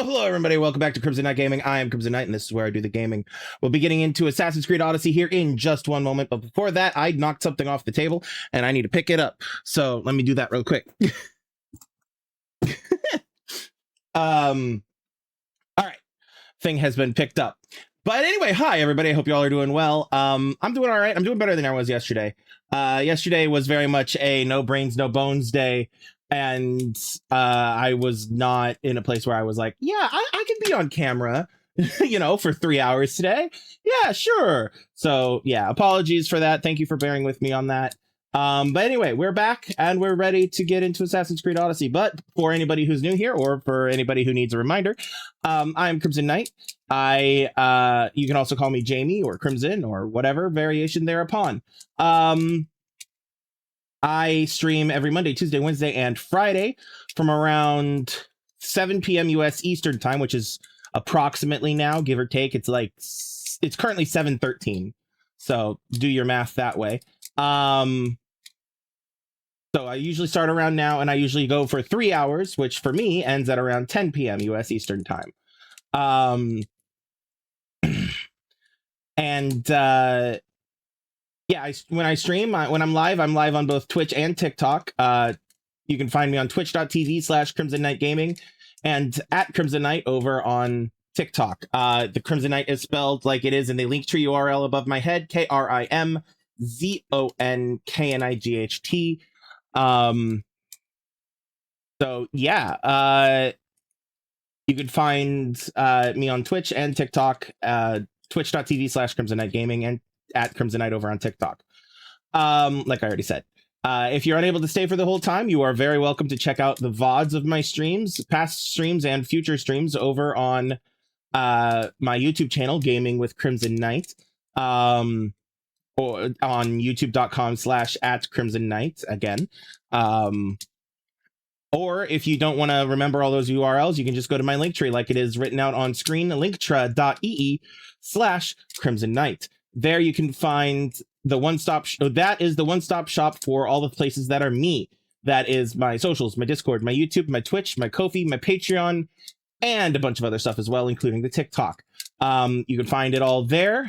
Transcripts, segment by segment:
Hello, everybody. Welcome back to Krimzonknight Gaming. I am Krimzonknight, and this is where I do the gaming. We'll be getting into Assassin's Creed Odyssey here in just one moment, but before that, I knocked something off the table, and I need to pick it up. So let me do that real quick. All right. Thing has been picked up. But anyway, hi, everybody. I hope you all are doing well. I'm doing all right. I'm doing better than I was yesterday. Yesterday was very much a no brains, no bones day. And I was not in a place where I was like, yeah, I can be on camera, for 3 hours today. Yeah, sure. So yeah, apologies for that. Thank you for bearing with me on that. But anyway, we're back and we're ready to get into Assassin's Creed Odyssey. But for anybody who's new here, or for anybody who needs a reminder, I'm Krimzonknight. You can also call me Jamie or Krimzon or whatever variation thereupon. I stream every Monday, Tuesday, Wednesday, and Friday from around 7 p.m. US Eastern time, which is approximately now, give or take. It's currently 7:13. So do your math that way. So I usually start around now, and I usually go for 3 hours, which for me ends at around 10 p.m. US Eastern time. Yeah, when I stream, when I'm live on both Twitch and TikTok. You can find me on twitch.tv/Krimzonknight Gaming and at Krimzonknight over on TikTok. The Krimzonknight is spelled like it is in the Linktree URL above my head, KrimZonknight. So yeah, you can find me on Twitch and TikTok, twitch.tv/Krimzonknight Gaming and at Krimzonknight over on TikTok. Like I already said. If you're unable to stay for the whole time, you are very welcome to check out the VODs of my streams, past streams and future streams over on my YouTube channel, Gaming with Krimzonknight, or on youtube.com/@Krimzonknight again. Or if you don't want to remember all those URLs, you can just go to my Linktree like it is written out on screen, linktr.ee/Krimzonknight. There you can find the one-stop that is the one-stop shop for all the places that are me. That is my socials, my Discord, my YouTube, my Twitch, my Ko-fi, my Patreon, and a bunch of other stuff as well, including the TikTok. You can find it all there,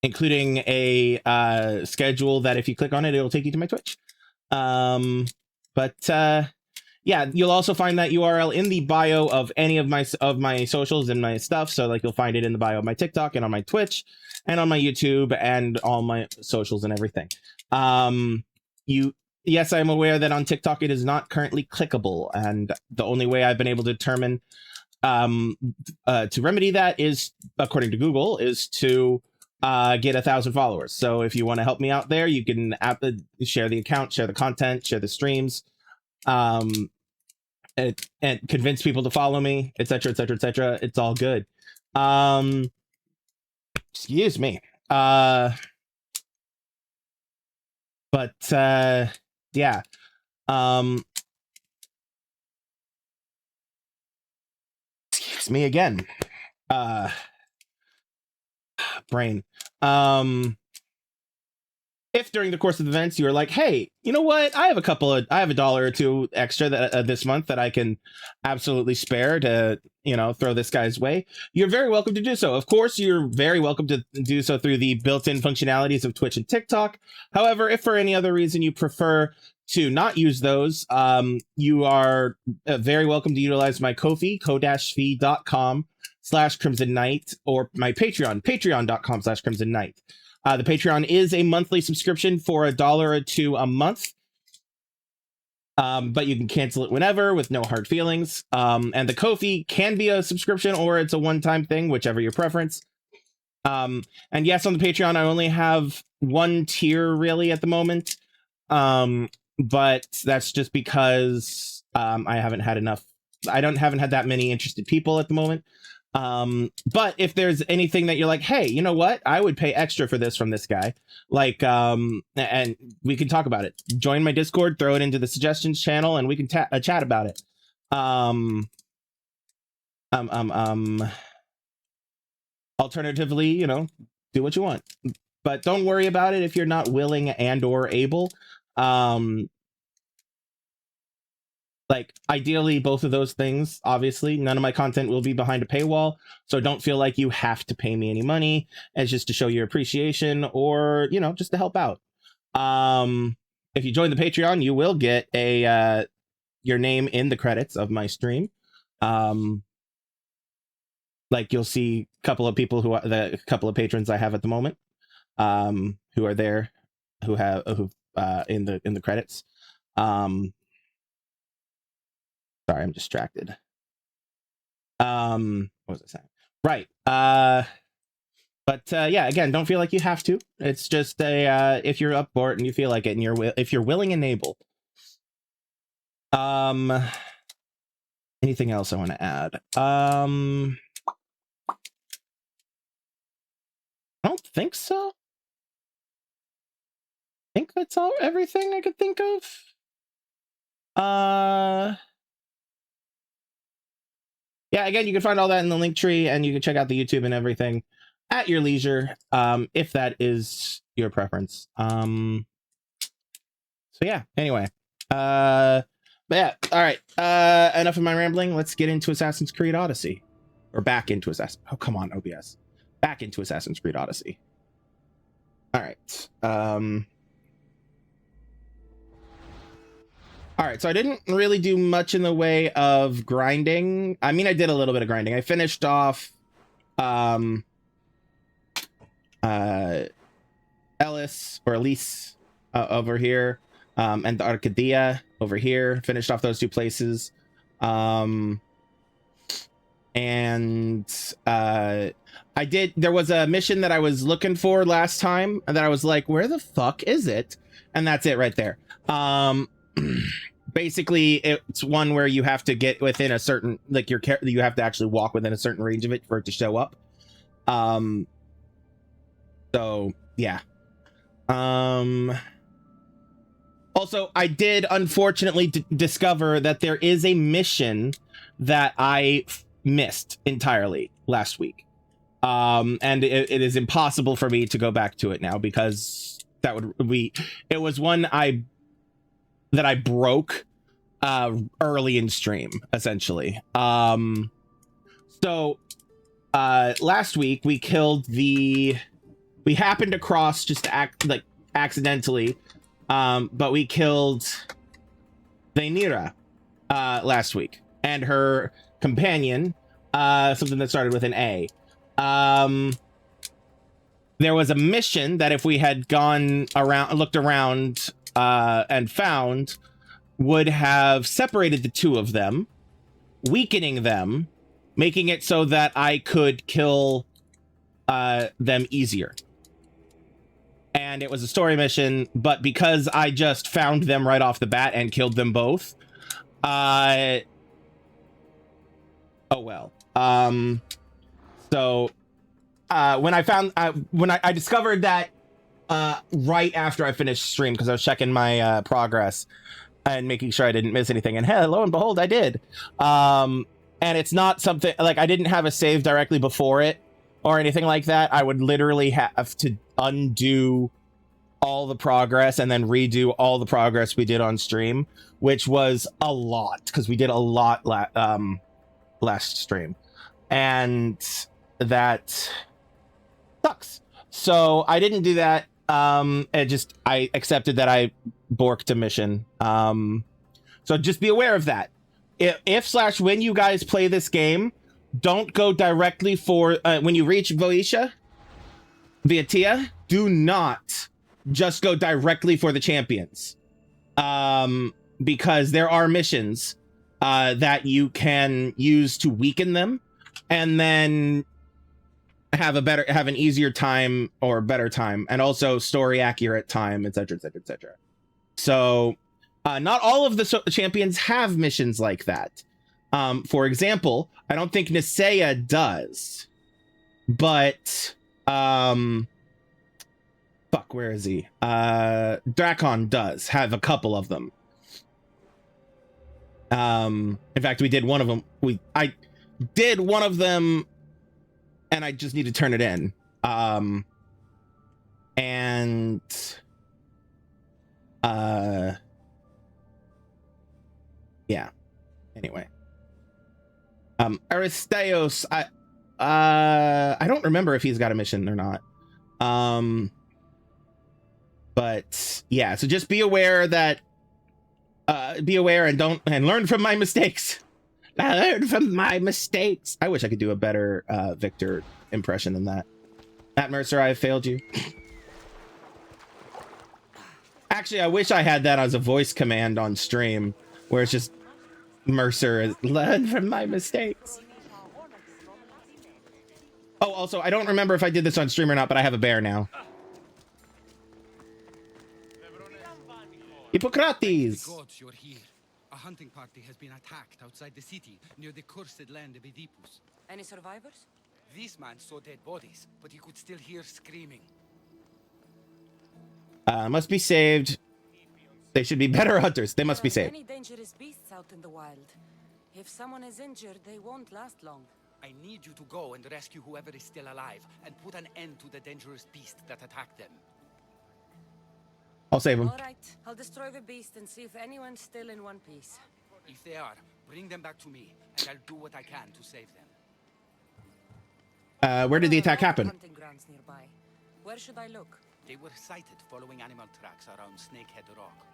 including a schedule that if you click on it, it'll take you to my Twitch. Yeah, you'll also find that URL in the bio of any of my socials and my stuff. So like you'll find it in the bio of my TikTok and on my Twitch and on my YouTube and all my socials and everything. Yes, I'm aware that on TikTok it is not currently clickable, and the only way I've been able to determine to remedy that is, according to Google, is to get 1,000 followers. So if you want to help me out there, you can share the account, share the content, share the streams, and convince people to follow me, etc., etc., etc. It's all good. Excuse me. Yeah. Excuse me again. Brain. If during the course of events you're like, hey, you know what? I have $1 or $2 extra that this month that I can absolutely spare to, throw this guy's way, you're very welcome to do so. Of course, you're very welcome to do so through the built-in functionalities of Twitch and TikTok. However, if for any other reason you prefer to not use those, you are very welcome to utilize my Ko-fi, ko-fi.com/Krimzonknight, or my Patreon, patreon.com/Krimzonknight. The Patreon is a monthly subscription for $1 or $2 a month. But you can cancel it whenever with no hard feelings. And the Ko-fi can be a subscription or it's a one-time thing, whichever your preference. And yes, on the Patreon, I only have one tier really at the moment. But that's just because I haven't had that many interested people at the moment. But if there's anything that you're like, hey, you know what? I would pay extra for this from this guy. Like, and we can talk about it. Join my Discord, throw it into the suggestions channel, and we can chat about it. Alternatively, do what you want, but don't worry about it if you're not willing and or able. Like, ideally, both of those things. Obviously, none of my content will be behind a paywall, so don't feel like you have to pay me any money. It's just to show your appreciation, or just to help out. If you join the Patreon, you will get a your name in the credits of my stream. Like, you'll see a couple of people the couple of patrons I have at the moment, who are there, who in the credits. Sorry, I'm distracted. What was I saying? Right. But yeah, again, don't feel like you have to. It's just if you're up for it and you feel like it, and if you're willing and able. Anything else I want to add? I don't think so. I think that's everything I could think of. Yeah, again, you can find all that in the link tree, and you can check out the YouTube and everything at your leisure, if that is your preference. So yeah, anyway. But yeah, all right. Enough of my rambling. Let's get into Assassin's Creed Odyssey. Or back into Oh, come on, OBS. Back into Assassin's Creed Odyssey. All right. All right, so I didn't really do much in the way of grinding. I mean, I did a little bit of grinding. I finished off Ellis over here, and the Arcadia over here. Finished off those two places. There was a mission that I was looking for last time, and that I was like, where the fuck is it? And that's it right there. Basically, it's one where you have to get within a certain, like, you have to actually walk within a certain range of it for it to show up. So yeah. Also, I did unfortunately discover that there is a mission that I missed entirely last week. And it is impossible for me to go back to it now, because it was one that I broke early in stream, essentially. So last week we happened across, just accidentally, but we killed Rhaenyra last week, and her companion, something that started with an A. There was a mission that if we had looked around and found, would have separated the two of them, weakening them, making it so that I could kill them easier. And it was a story mission, but because I just found them right off the bat and killed them both, oh well. So when I discovered that right after I finished stream, because I was checking my progress and making sure I didn't miss anything, and lo and behold, I did. And it's not something like I didn't have a save directly before it or anything like that. I would literally have to undo all the progress and then redo all the progress we did on stream, which was a lot, because we did a lot last stream, and that sucks. So I didn't do that. I accepted that I borked a mission. So just be aware of that. When you guys play this game, don't go directly for when you reach Via do not just go directly for the champions, because there are missions that you can use to weaken them, and then have an easier time or better time, and also story accurate time, etc, etc, etc. So not all of the champions have missions like that. For example, I don't think Nisea does, but where is he? Drakon does have a couple of them. In fact, we did one of them. I did one of them, and I just need to turn it in. Yeah. Anyway. Aristeos, I don't remember if he's got a mission or not. But yeah, so just be aware that and learn from my mistakes. Learn from my mistakes. I wish I could do a better Victor impression than that. Matt Mercer, I have failed you. Actually, I wish I had that as a voice command on stream, where it's just Mercer, learn from my mistakes. Oh, also, I don't remember if I did this on stream or not, but I have a bear now. Hippocrates! Gods, you're here. A hunting party has been attacked outside the city, near the cursed land of Oedipus. Any survivors? This man saw dead bodies, but he could still hear screaming. Must be saved. They should be better hunters. They must be saved. Many dangerous beasts out in the wild. If someone is injured, they won't last long. I need you to go and rescue whoever is still alive, and put an end to the dangerous beast that attacked them. I'll save them. All right, I'll destroy the beast and see if anyone's still in one piece. If they are, bring them back to me, and I'll do what I can to save them. Where did the attack happen? Hunting grounds nearby. Where should I look? They were sighted following animal tracks around Snakehead Rock.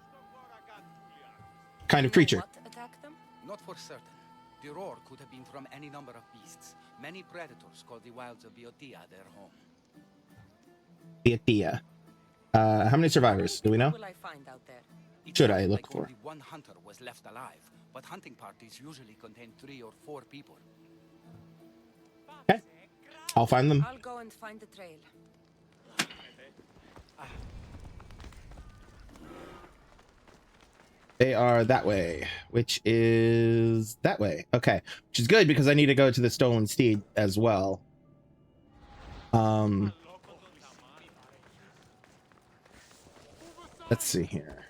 Kind of creature. What attacked them? Not for certain. The roar could have been from any number of beasts. Many predators call the wilds of Boeotia their home. Boeotia. How many survivors? Do we know? Will I find out there? Should I look for? Only one hunter was left alive, but hunting parties usually contain 3 or 4 people. Okay. I'll find them. I'll go and find the trail. They are that way, which is that way. Okay, which is good because I need to go to the stolen steed as well. Let's see here.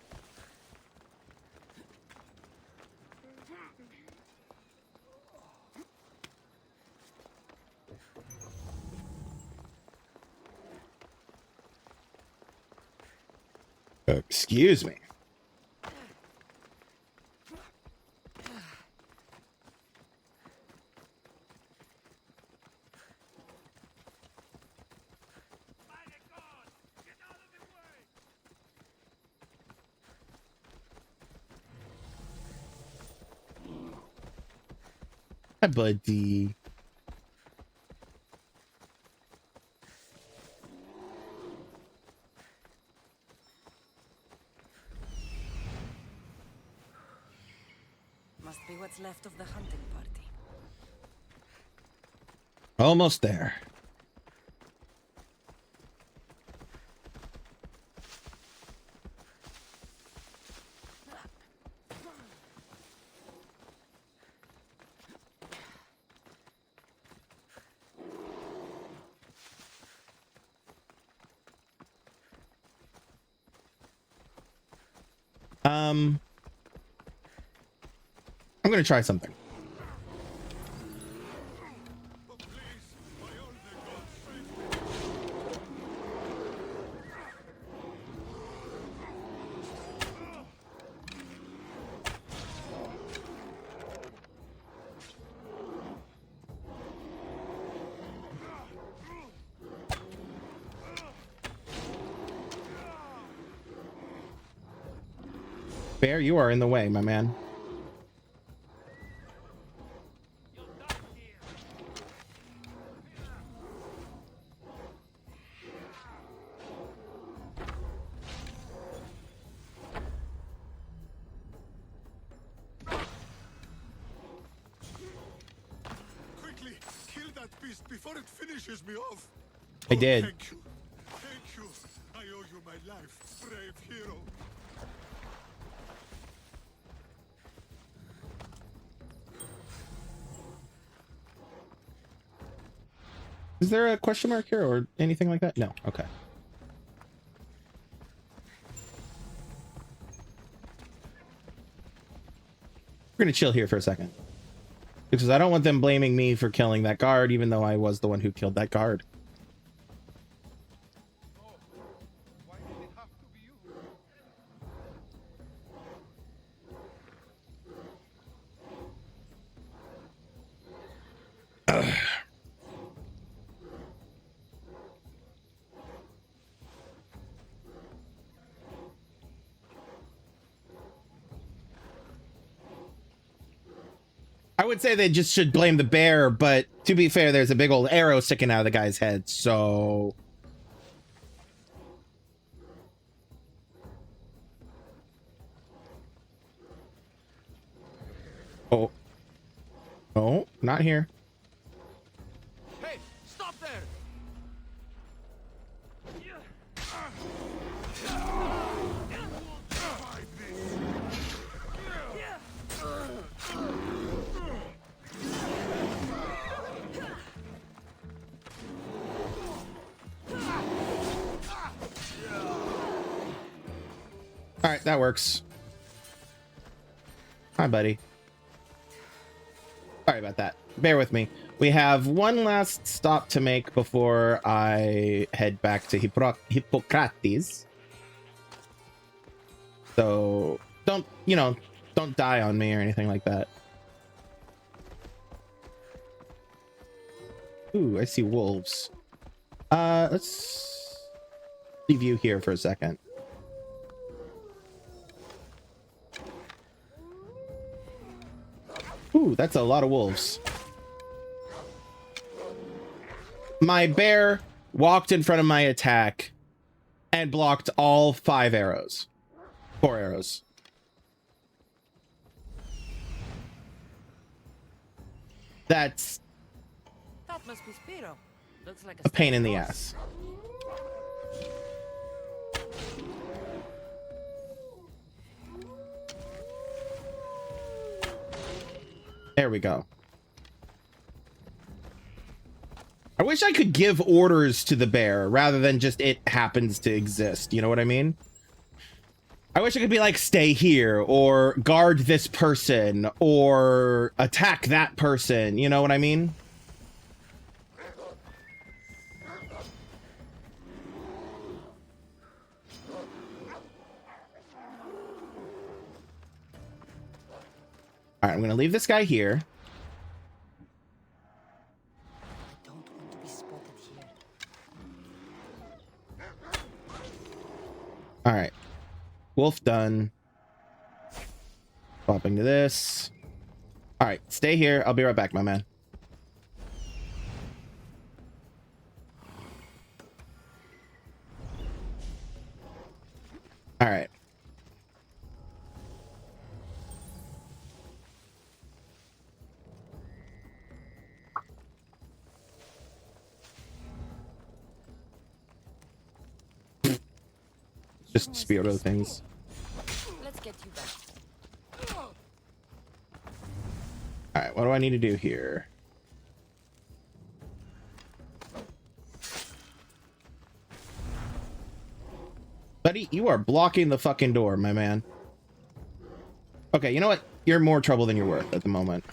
Excuse me. Hi, buddy. Must be what's left of the hunting party. Almost there. I'm gonna try something. Bear, you are in the way, my man. Quickly, kill that beast before it finishes me off. I did. Thank you. Thank you. I owe you my life, brave hero. Is there a question mark here or anything like that? No. Okay. We're gonna chill here for a second. Because I don't want them blaming me for killing that guard, even though I was the one who killed that guard. Why did it have to be you? would say they just should blame the bear, but to be fair, there's a big old arrow sticking out of the guy's head, so... Oh. Oh, not here. Hey, stop there! All right, that works. Hi, buddy. Sorry about that. Bear with me. We have one last stop to make before I head back to Hippocrates. So don't, you know, don't die on me or anything like that. Ooh, I see wolves. Let's leave you here for a second. Ooh, that's a lot of wolves. My bear walked in front of my attack and blocked all 5 arrows. 4 arrows. That's That must be Spiro. Looks like a pain in the horse. ass. There we go. I wish I could give orders to the bear rather than just it happens to exist. You know what I mean? I wish I could be like, stay here, or guard this person, or attack that person. You know what I mean? All right, I'm going to leave this guy here. Don't want to be spotted here. All right. Wolf done. Swapping to this. All right, stay here. I'll be right back, my man. All right. Just spear other things. Let's get you back. All right, what do I need to do here? Buddy, you are blocking the fucking door, my man. Okay, you know what? You're more trouble than you're worth at the moment.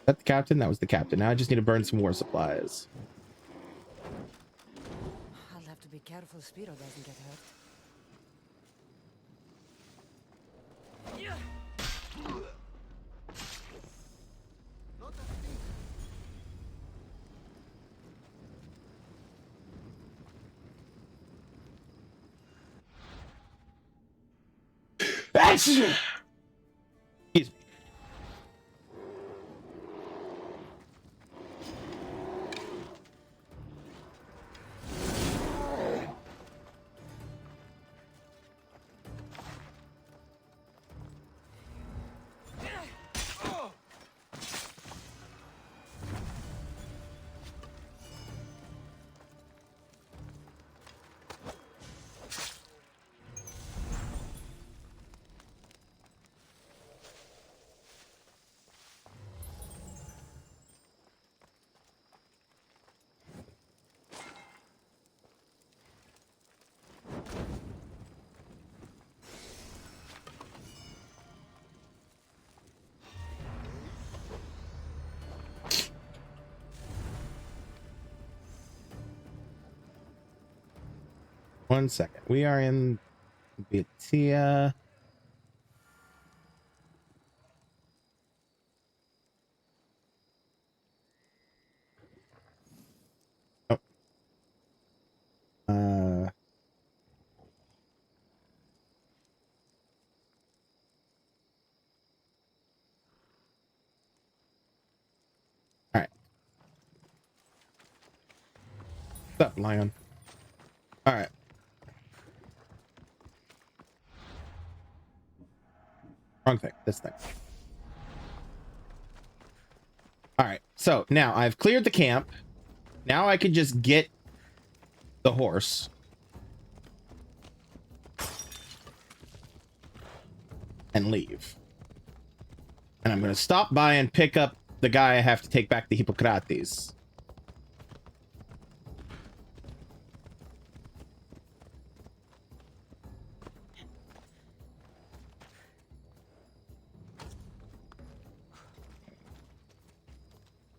That the captain? That was the captain. Now I just need to burn some war supplies. I'll have to be careful Spiro doesn't get hurt. Excuse me. 1 second. We are in Betia. Oh. All right. What's up, Lion? All right. Wrong thing. This thing. All right. So now I've cleared the camp. Now I can just get the horse. And leave. And I'm going to stop by and pick up the guy I have to take back to Hippocrates.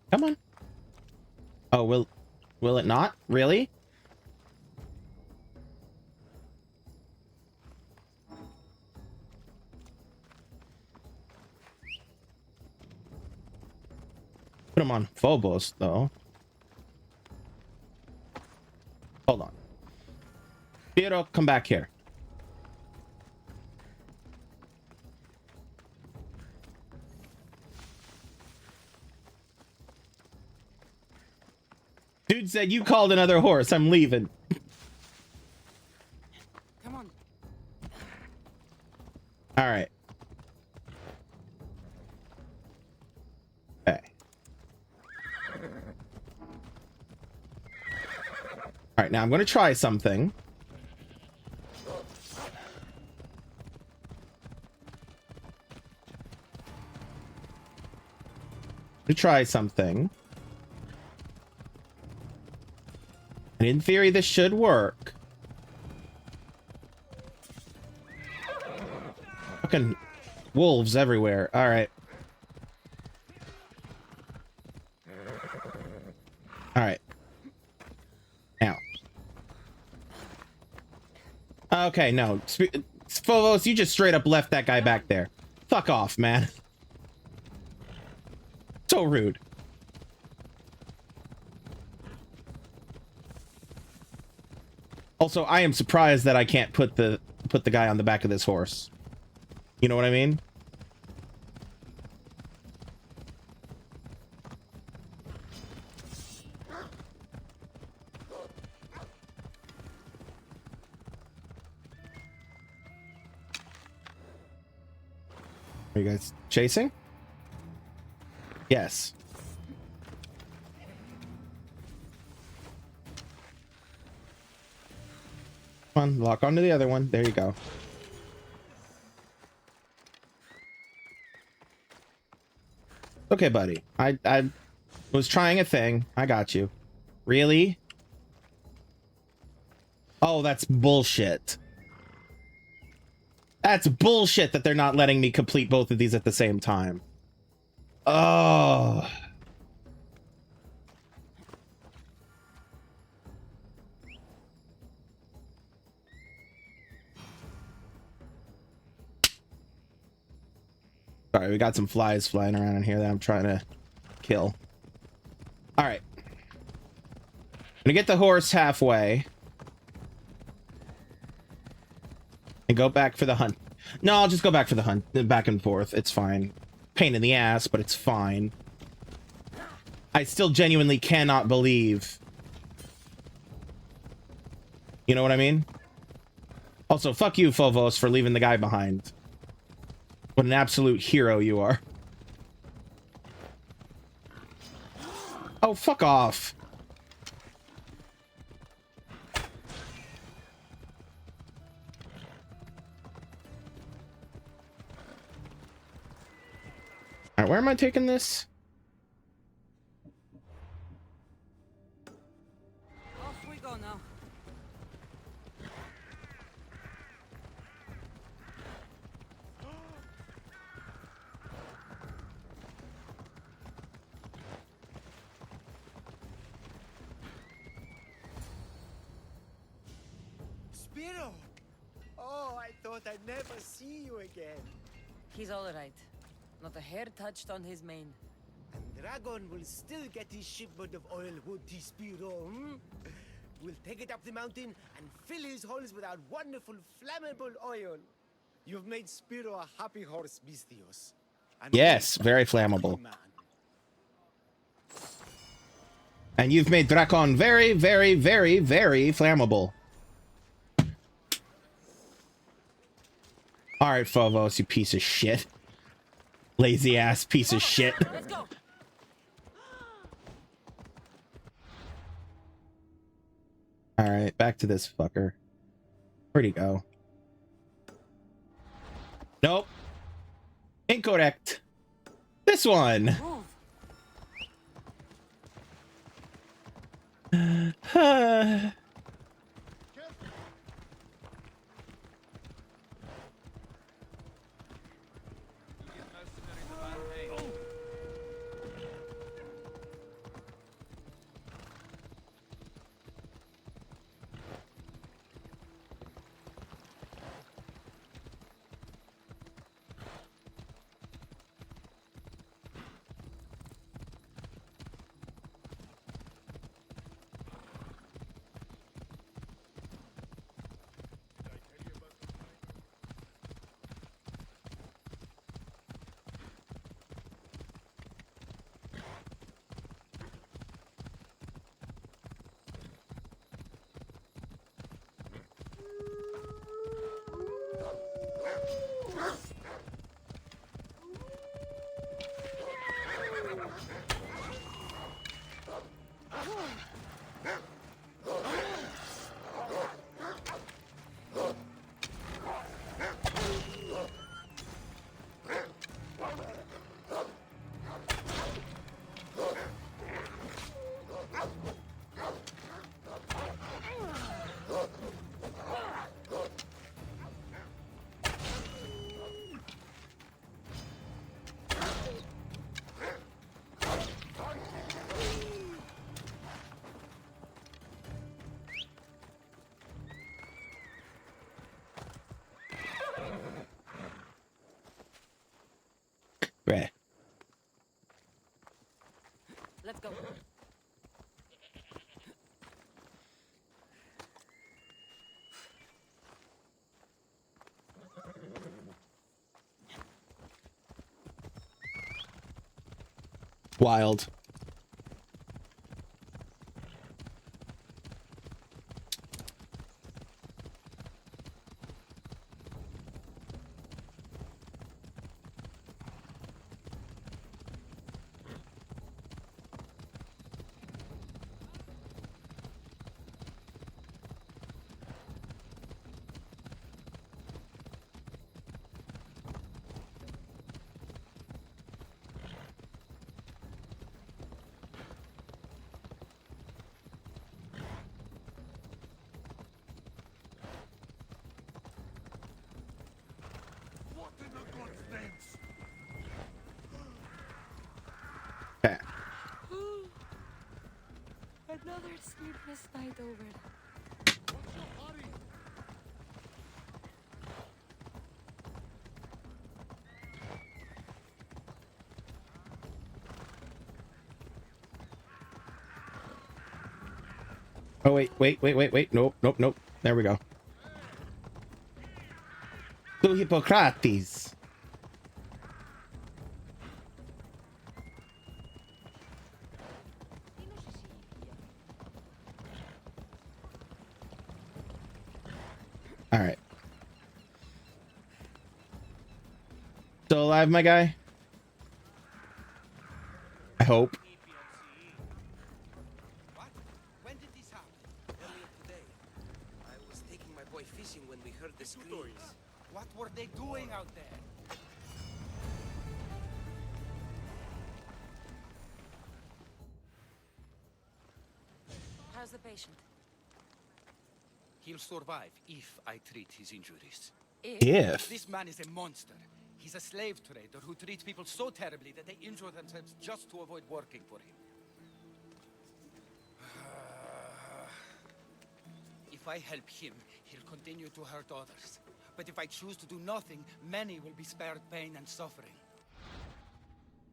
Come on. Oh, will it not? Really? Put him on Phobos, though. Hold on. Piero, come back here. Dude said you called another horse. I'm leaving. Come on. All right. Okay. All right, now I'm going to try something. And in theory, this should work. Fucking wolves everywhere. All right. All right. Now. Okay, no. Phobos, you just straight up left that guy back there. Fuck off, man. So rude. Also, I am surprised that I can't put the guy on the back of this horse. You know what I mean? Are you guys chasing? Yes. Come on, lock onto the other one. There you go. Okay, buddy. I was trying a thing. I got you. Really? Oh, that's bullshit. That's bullshit that they're not letting me complete both of these at the same time. Oh. Sorry, we got some flies flying around in here that I'm trying to kill. All right. I'm gonna get the horse halfway. And go back for the hunt. No, I'll just go back for the hunt. Back and forth. It's fine. Pain in the ass, but it's fine. I still genuinely cannot believe. You know what I mean? Also, fuck you, Phobos, for leaving the guy behind. What an absolute hero you are. Oh, fuck off. All right, where am I taking this? Off we go now. Spiro! Oh, I thought I'd never see you again. He's all right. Not a hair touched on his mane. And Dragon will still get his shipment of oil, won't he, Spiro? Hmm? We'll take it up the mountain and fill his holes with our wonderful flammable oil. You've made Spiro a happy horse, Mistios. And Yes, very flammable. And you've made Drakon very, very, very, very flammable. All right, Phobos, you piece of shit. Lazy ass piece of shit. Let's go. All right, back to this fucker. Where'd he go? Nope. Incorrect. This one. Move. Right. Let's go. Wild. What in the God's names? Okay. Another sleepless night over. What's your hurry? Oh, wait. Nope. There we go. To Hippocrates. All right. Still alive, my guy? I hope. What? When did this happen? Earlier today, I was taking my boy fishing when we heard the screams. What were they doing out there? How's the patient? He'll survive if I treat his injuries. If. This man is a monster. He's a slave trader who treats people so terribly that they injure themselves just to avoid working for him. If If I help him, he'll continue to hurt others. But if I choose to do nothing, many will be spared pain and suffering.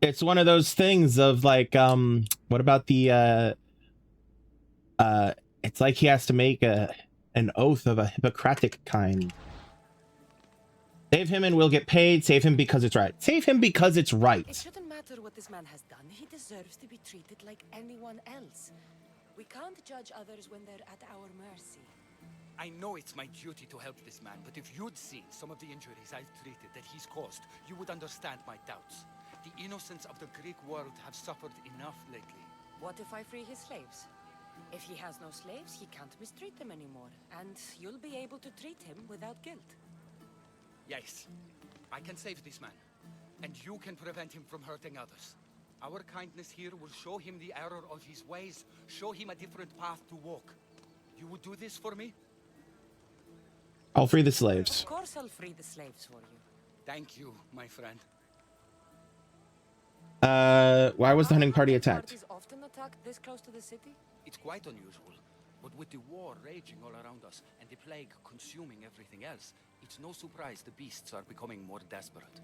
It's one of those things of like, what about the it's like he has to make an oath of a Hippocratic kind. Save him and we'll get paid. Save him because it's right. Save him because it's right. It shouldn't matter what this man has done. He deserves to be treated like anyone else. We can't judge others when they're at our mercy. I know it's my duty to help this man, but if you'd seen some of the injuries I've treated that he's caused, you would understand my doubts. The innocents of the Greek world have suffered enough lately. What if I free his slaves? If he has no slaves, he can't mistreat them anymore, and you'll be able to treat him without guilt. Yes, I can save this man, and you can prevent him from hurting others. Our kindness here will show him the error of his ways, show him a different path to walk. You would do this for me? I'll free the slaves. Of course I'll free the slaves for you. Thank you, my friend. Why was the hunting party attacked? Parties often attack this close to the city? It's quite unusual, but with the war raging all around us and the plague consuming everything else, it's no surprise the beasts are becoming more desperate.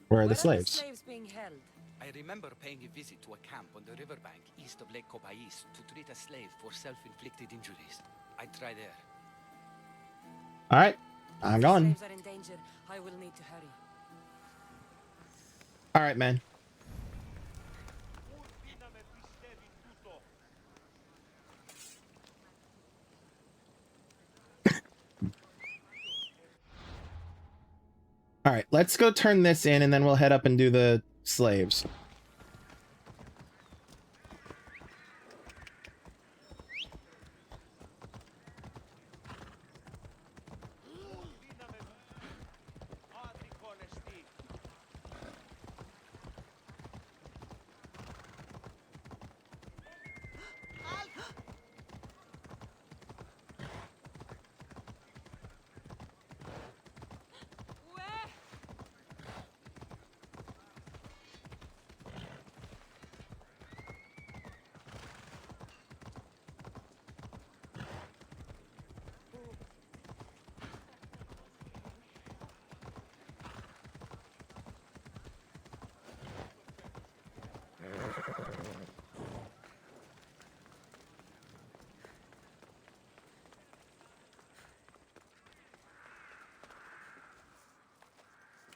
Where are Where the slaves? slaves being held? I remember paying a visit to a camp on the riverbank east of Lake Copais to treat a slave for self-inflicted injuries. I'd try there. All right, I'm If the gone. slaves are in danger, I will need to hurry. All right, man. All right, let's go turn this in and then we'll head up and do the slaves.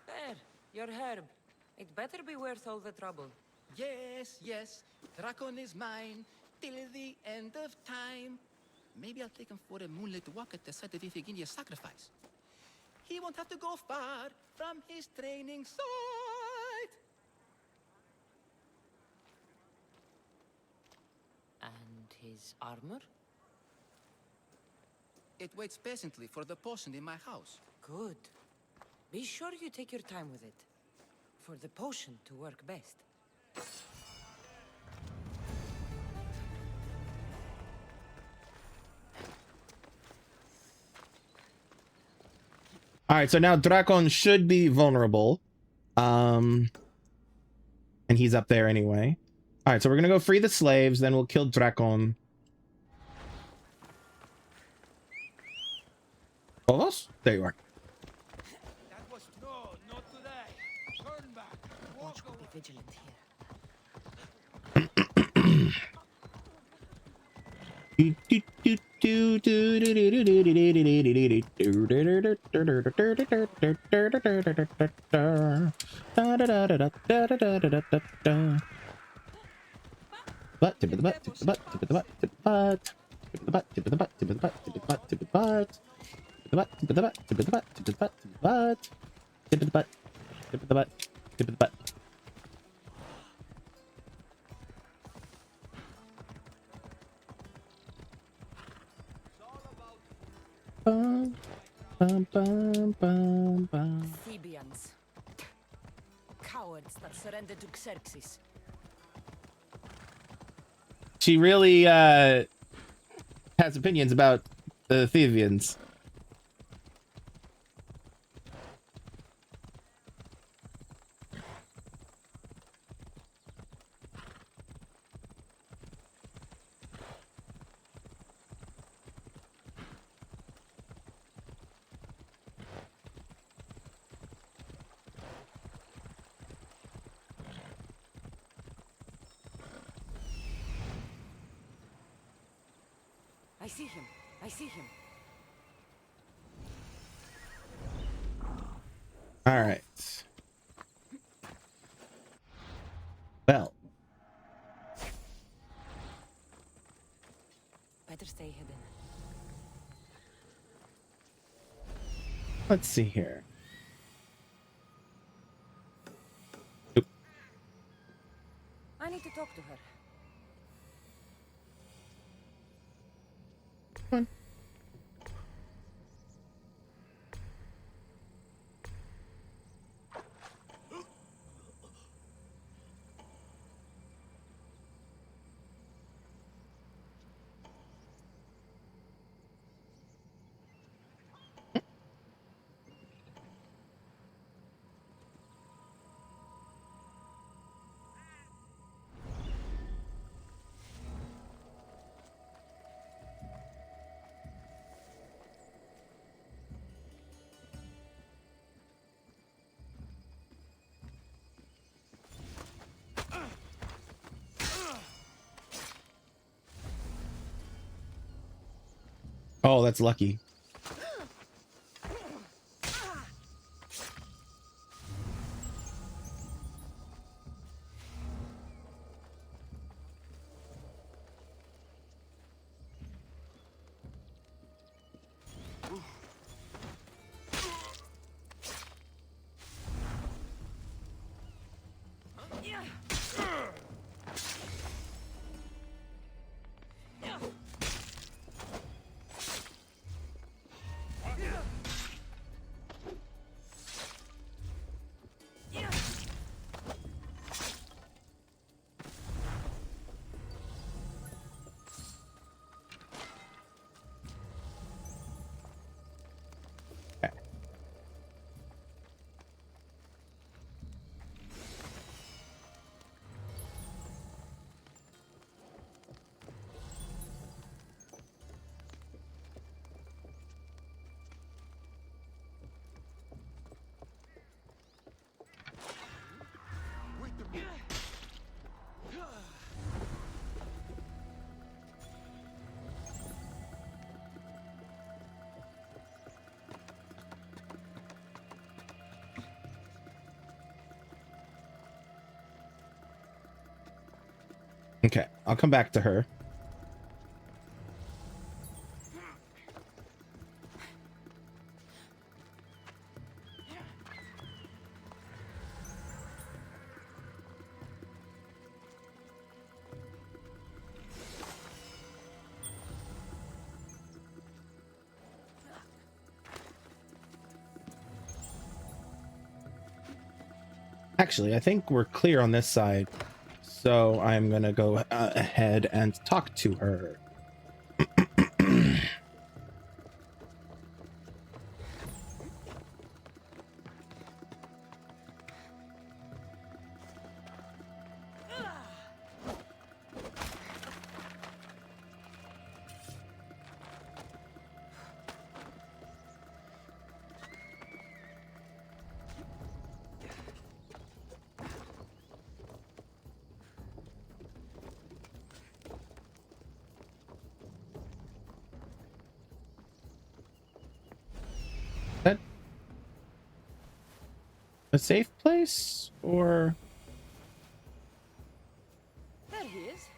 There, your herb. It better be worth all the trouble. Yes, yes, Drakon is mine, till the end of time. Maybe I'll take him for a moonlit walk at the site of Iphigenia's sacrifice. He won't have to go far from his training site. And his armor? It waits patiently for the potion in my house. Good. Be sure you take your time with it. For the potion to work best. All right, so now Drakon should be vulnerable. And he's up there anyway. All right, so we're going to go free the slaves, then we'll kill Drakon. Almost? There you are. That was not today. Turn back. Watch, be vigilant here. Butt, tip of the butt, tip of the butt, tip of the butt, tip of the butt, tip of the butt, tip of the butt, tip of the butt, tip of the butt, tip of the butt, tip of the butt, tip of the butt, tip of the butt, tip of the butt, tip of the butt, tip of the butt, tip of the butt. Bum, bum, bum, bum, bum. Thebians. Cowards that surrendered to Xerxes. She really has opinions about the Thebians. see him. I see him. All right. Well, Better stay hidden. let's see here. I need to talk to her. Come on. Oh, that's lucky. Wait a minute. Okay, I'll come back to her. Actually, I think we're clear on this side. So I'm gonna go ahead and talk to her. That a safe place, or There he is.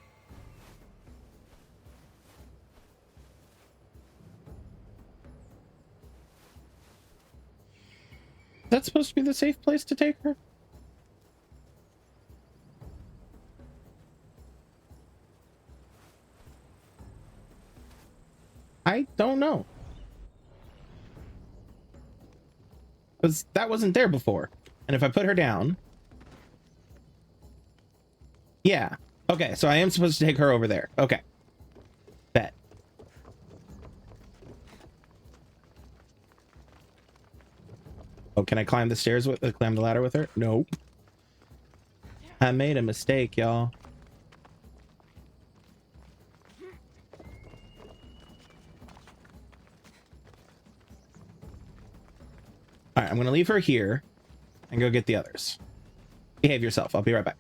that's supposed to be the safe place to take her? I don't know. Because that wasn't there before. And if I put her down... Yeah. Okay, so I am supposed to take her over there. Okay. Bet. Oh, can I climb the stairs with climb the ladder with her? Nope. I made a mistake, y'all. All right, I'm gonna leave her here and go get the others. Behave yourself. I'll be right back.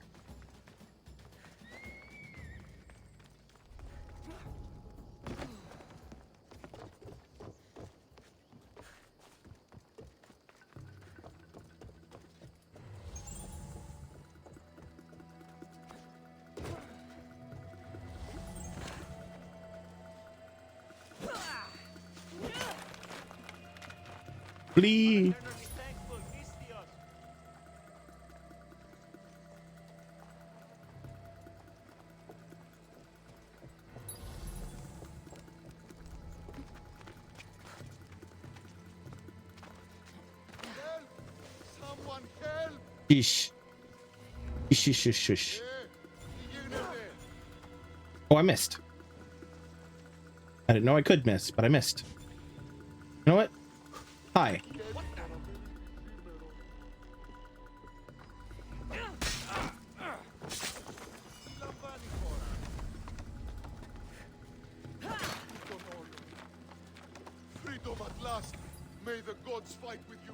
Flee. Help! Someone help! Sheesh. Sheesh, sheesh, sheesh. Youre. Oh, I missed. I didn't know I could miss, but I missed. You know what? Hi. Freedom at last! May the gods fight with you!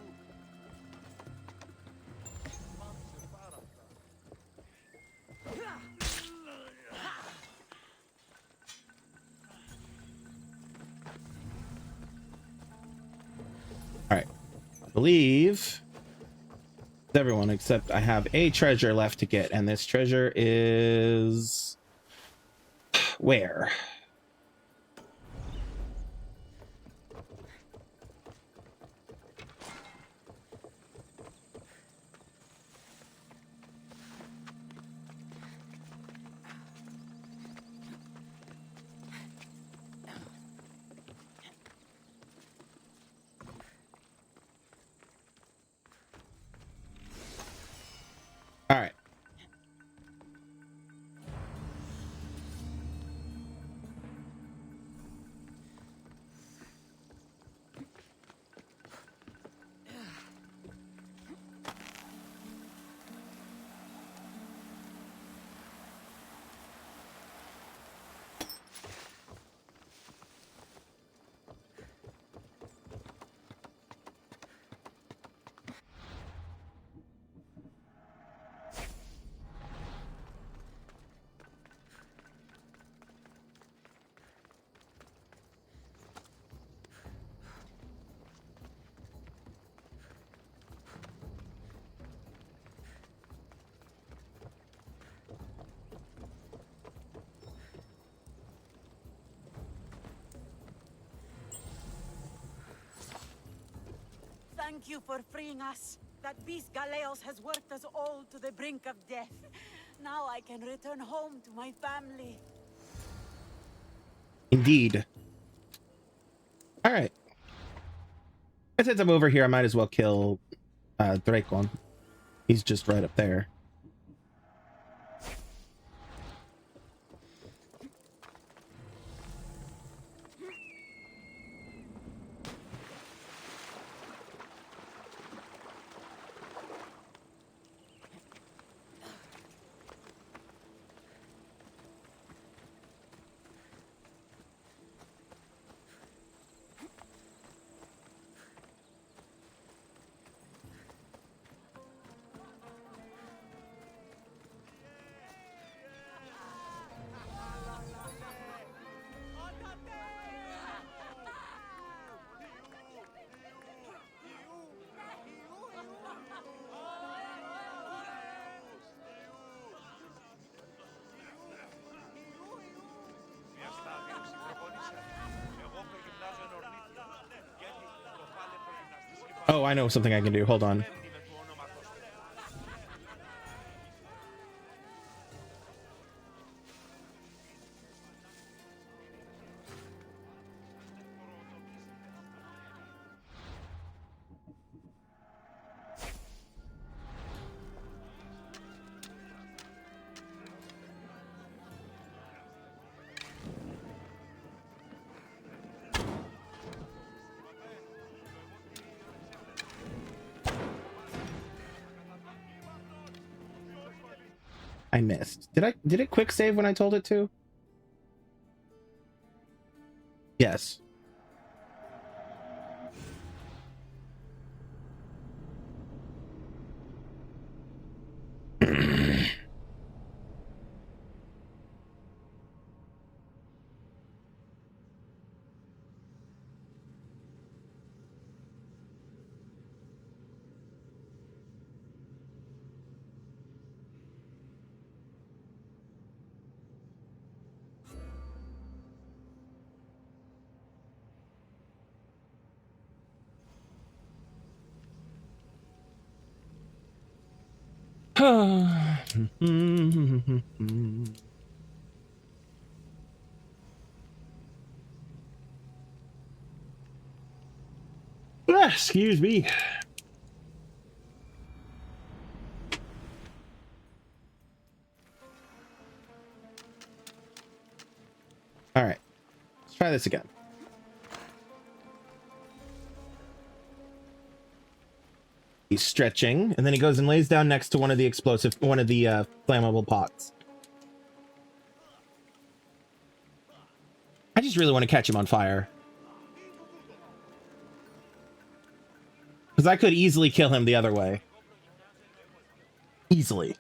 All right. I believe everyone except I have a treasure left to get, and this treasure is where? All right. Thank you for freeing us. That beast Galeos has worked us all to the brink of death. Now I can return home to my family. Indeed. All right. Since I'm over here, I might as well kill Drakon. He's just right up there. Oh, I know something I can do. Hold on. I missed. Did it quick save when I told it to? Yes. Excuse me. All right, let's try this again. He's stretching, and then he goes and lays down next to one of the flammable pots. I just really want to catch him on fire. Because I could easily kill him the other way. Easily.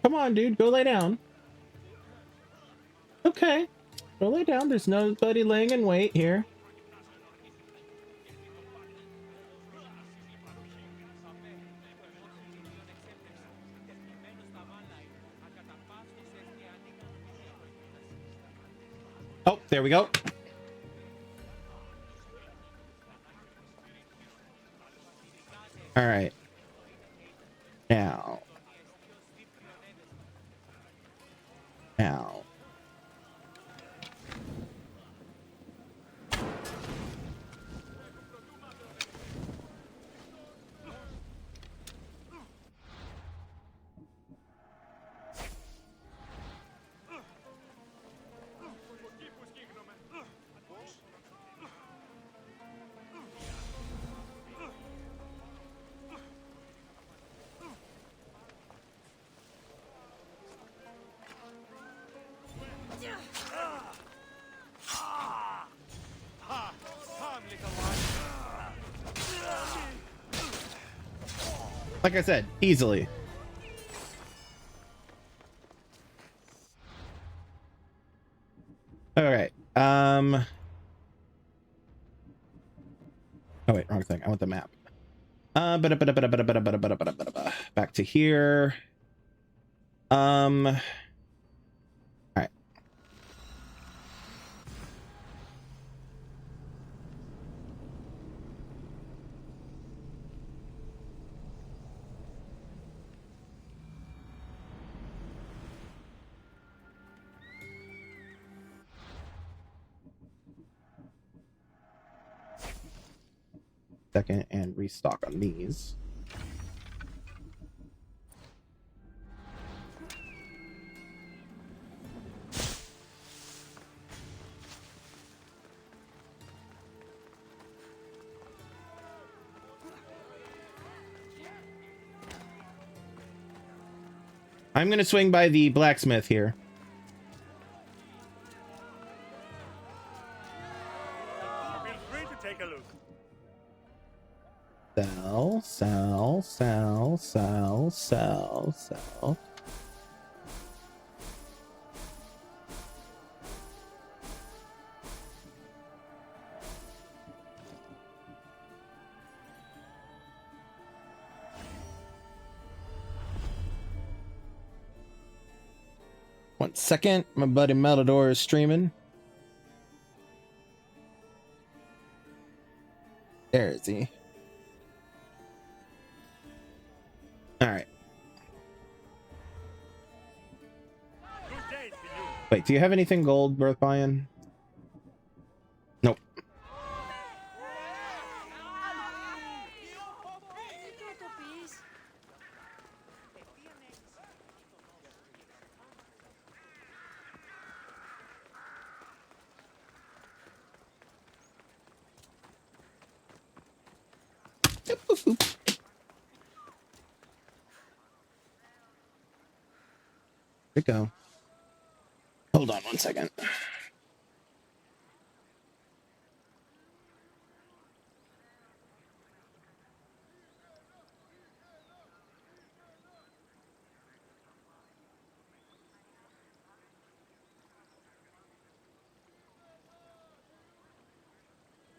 Come on, dude. Go lay down. Okay. Go lay down. There's nobody laying in wait here. Oh, there we go. All right. Now. Like I said, easily. All right. Oh wait, wrong thing. I want the map. Back to here. All right. Second and restock on these. I'm going to swing by the blacksmith here. Feel free to take a look. Sell. 1 second. My buddy Melador is streaming. There is he. All right. Wait, do you have anything gold worth buying? Nope. There we go. Hold on 1 second.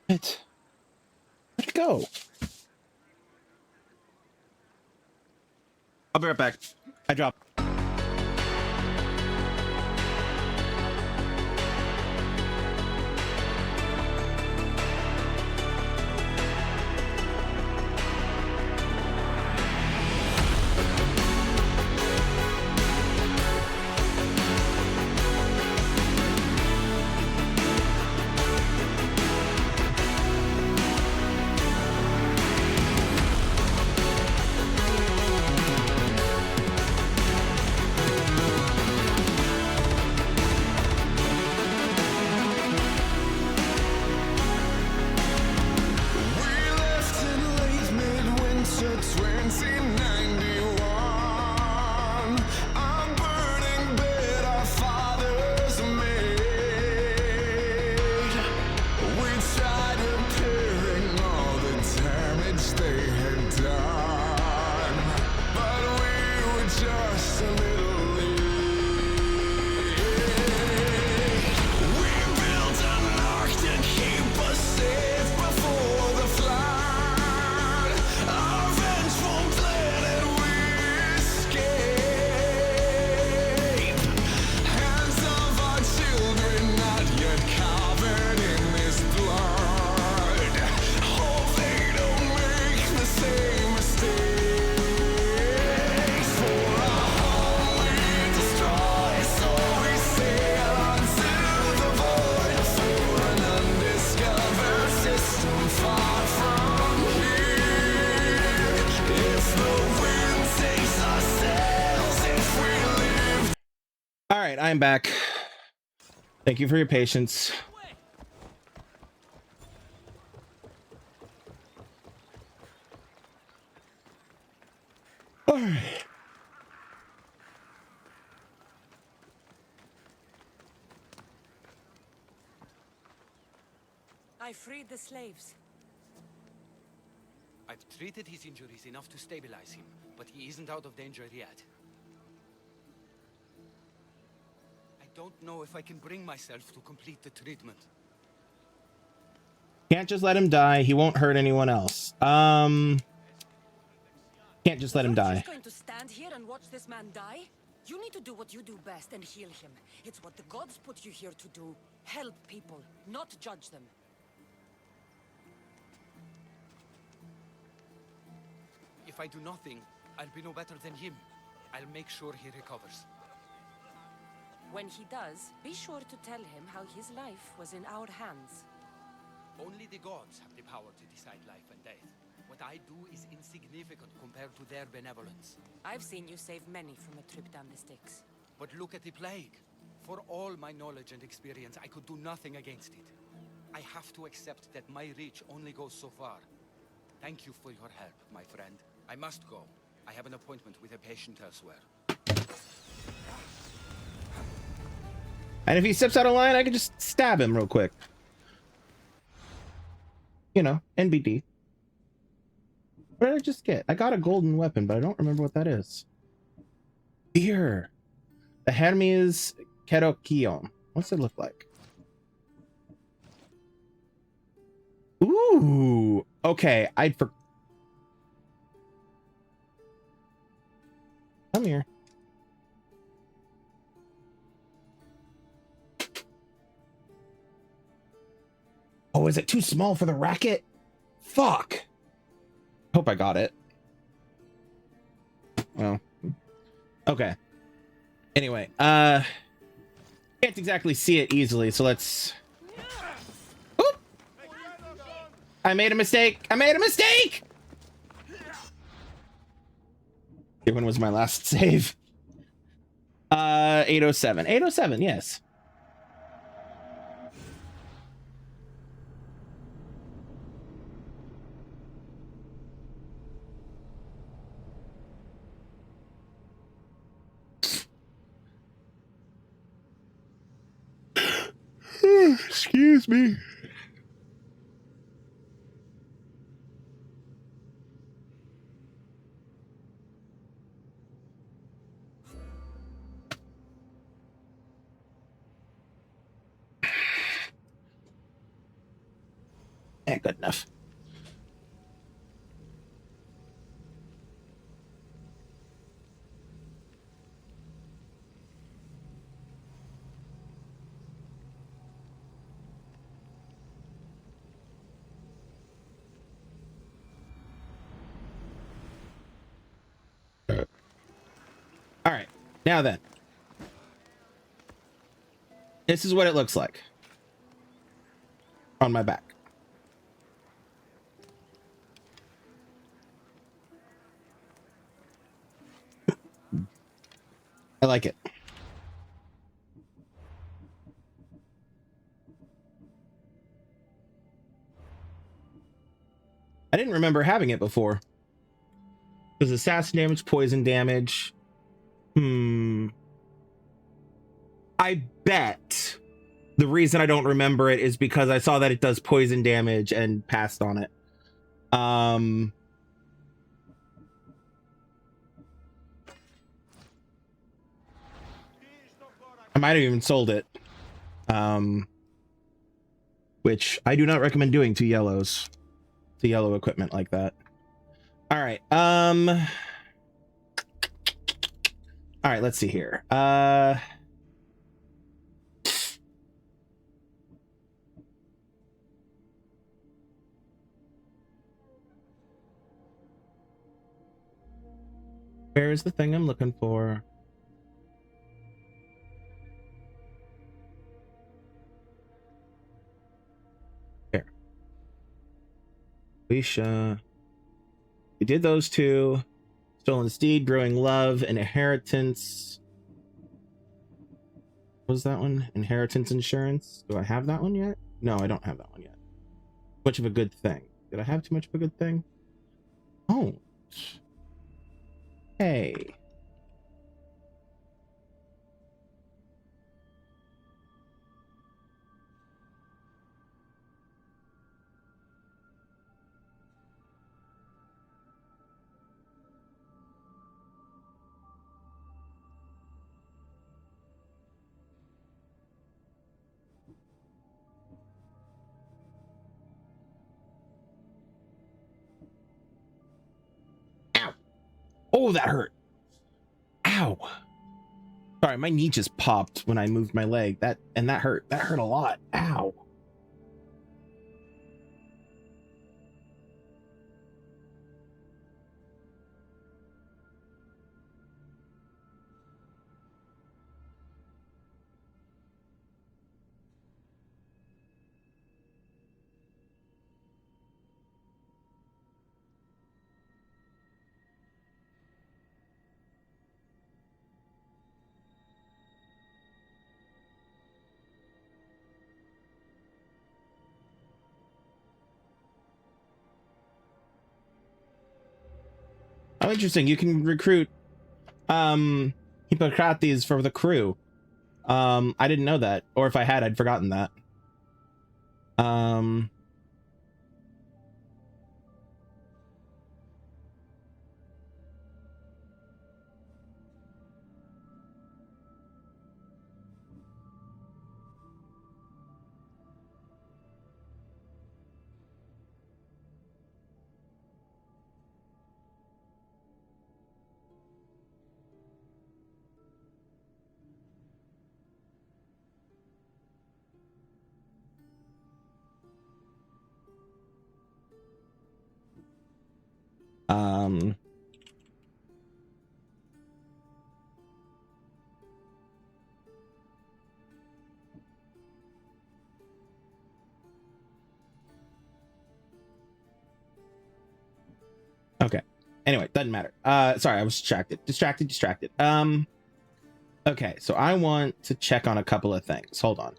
Where'd it go? I'll be right back. I dropped. All right, I'm back. Thank you for your patience. All right. I freed the slaves. I've treated his injuries enough to stabilize him, but he isn't out of danger yet. I don't know if I can bring myself to complete the treatment. Can't just let him die. He won't hurt anyone else. Can't just let him You're die. just going to stand here and watch this man die? You need to do what you do best and heal him. It's what the gods put you here to do. Help people, not judge them. If I do nothing, I'll be no better than him. I'll make sure he recovers. When he does, be sure to tell him how his life was in our hands. Only the gods have the power to decide life and death. What I do is insignificant compared to their benevolence. I've seen you save many from a trip down the Styx. But look at the plague. For all my knowledge and experience, I could do nothing against it. I have to accept that my reach only goes so far. Thank you for your help, my friend. I must go. I have an appointment with a patient elsewhere. And if he steps out of line, I can just stab him real quick. You know, NBD. What did I just get? I got a golden weapon, but I don't remember what that is. Here. The Hermes Kerokion. What's it look like? Ooh. Okay, Come here. Oh, is it too small for the racket? Fuck. Hope I got it. Well, okay. Anyway, can't exactly see it easily, so let's... Oop! I made a mistake! I made a mistake! Okay, when was my last save? 807. 807, yes. Excuse me. Good enough. All right, now then. This is what it looks like on my back. I like it. I didn't remember having it before. Does assassin damage, poison damage? I bet the reason I don't remember it is because I saw that it does poison damage and passed on it. I might have even sold it. Which I do not recommend doing to yellows. To yellow equipment like that. All right. All right, let's see here. Where is the thing I'm looking for? Here. We did those two. Stolen Steed, Growing Love, and Inheritance. What was that one? Inheritance Insurance. Do I have that one yet? No, I don't have that one yet. Much of a good thing. Did I have too much of a good thing? Oh. Hey. Ow. Oh, that hurt. Ow. Sorry, my knee just popped when I moved my leg. That hurt. That hurt a lot. Ow. Oh, interesting. You can recruit Hippocrates for the crew. I didn't know that. Or if I had, I'd forgotten that. Okay. Anyway, doesn't matter. Sorry, I was distracted. Okay, so I want to check on a couple of things. Hold on.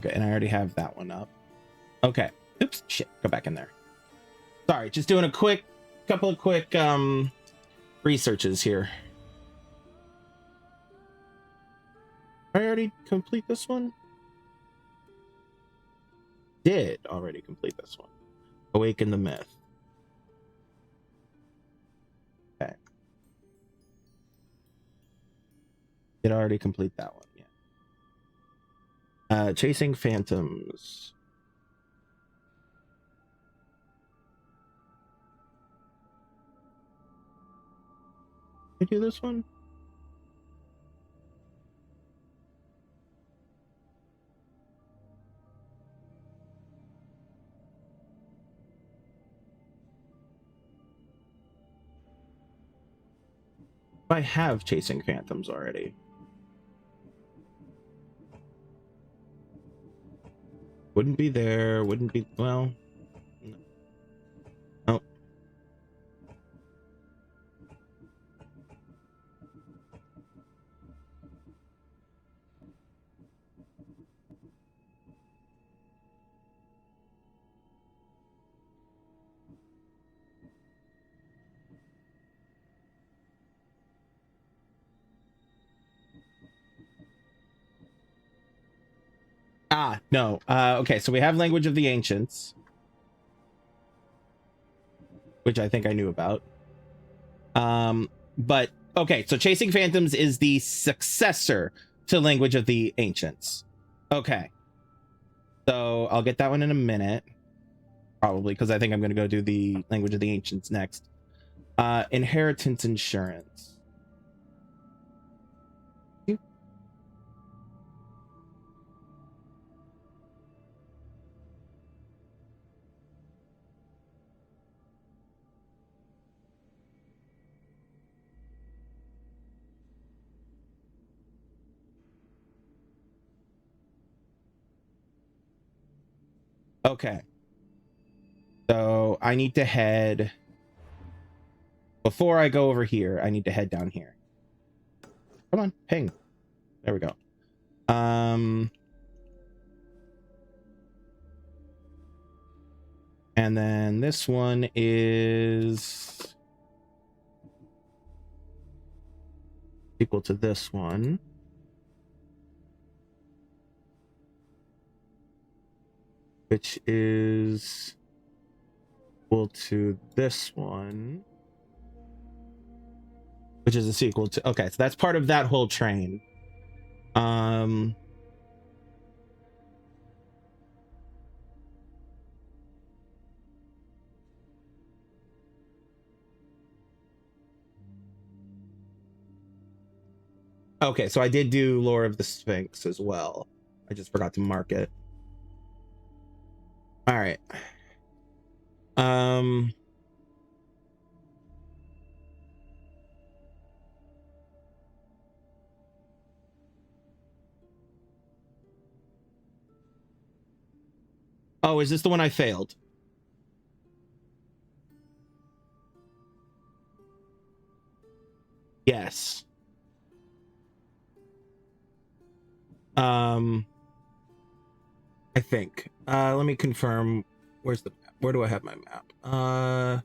Okay, and I already have that one up. Okay. Oops, shit. Go back in there. Sorry, just doing a couple of quick researches here. I already complete this one? Did already complete this one. Awaken the myth. Okay. Did already complete that one, yeah. Chasing phantoms. Did I do this one? I have chasing phantoms already. Wouldn't be there, wouldn't be, well, no. Oh. Ah, no. Okay, so we have Language of the Ancients, which I think I knew about. But okay, so Chasing Phantoms is the successor to Language of the Ancients. Okay. So I'll get that one in a minute, probably, because I think I'm going to go do the Language of the Ancients next. Inheritance Insurance. Okay. So I need to head, before I go over here, I need to head down here. Come on, ping. There we go. And then this one is equal to this one. Which is equal to this one. Which is a sequel to, okay, so that's part of that whole train. Okay, so I did do Lore of the Sphinx as well. I just forgot to mark it. All right. Oh, is this the one I failed? Yes. I think. Let me confirm. Where's the map? Where do I have my map? Oh.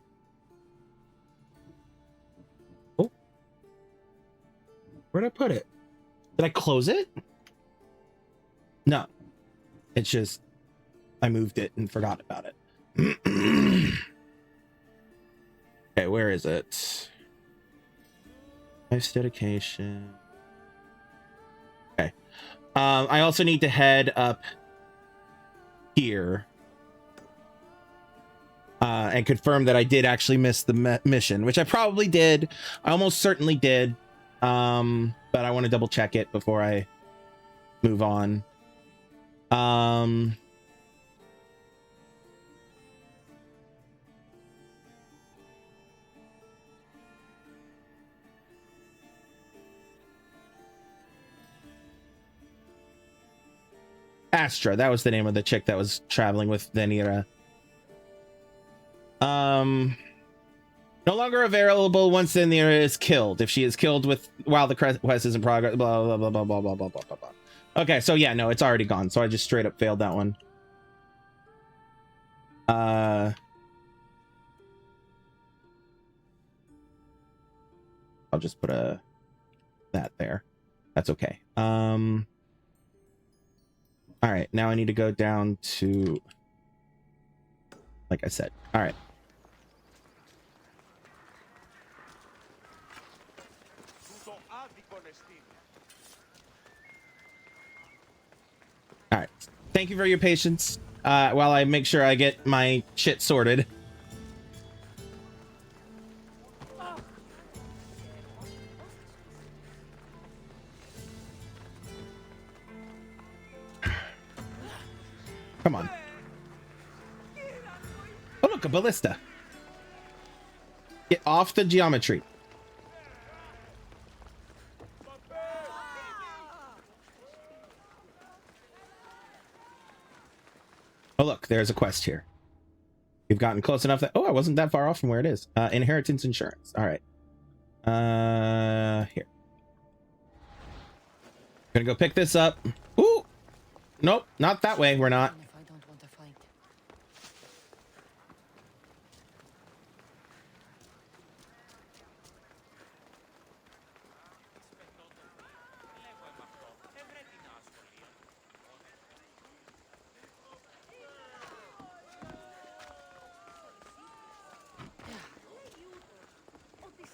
Where'd I put it? Did I close it? No. It's just I moved it and forgot about it. Okay, where is it? Nice dedication. Okay. I also need to head up here and confirm that I did actually miss the mission, which I probably did. I almost certainly did. But I want to double check it before I move on. Astra, that was the name of the chick that was traveling with Venera. No longer available once Venera is killed. If she is killed while the quest is in progress, blah blah blah blah blah blah blah blah blah. Okay, so yeah, no, it's already gone. So I just straight up failed that one. I'll just put that there. That's okay. All right, now I need to go down to, like I said. All right. All right. Thank you for your patience while I make sure I get my shit sorted. Come on. Oh, look, a ballista. Get off the geometry. Oh, look, there's a quest here. We've gotten close enough that... Oh, I wasn't that far off from where it is. Inheritance insurance. All right. Here. Gonna go pick this up. Ooh! Nope, not that way. We're not. If I don't want to fight.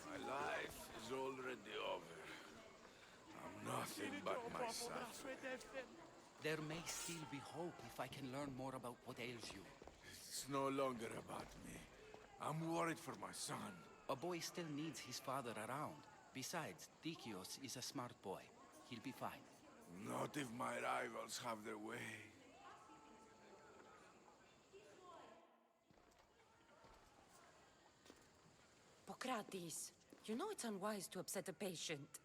My life is already over. I'm nothing but myself. There may still be hope if I can learn more about what ails you. It's no longer about me. I'm worried for my son. A boy still needs his father around. Besides, Dikios is a smart boy. He'll be fine. Not if my rivals have their way. Pokrates, you know it's unwise to upset a patient.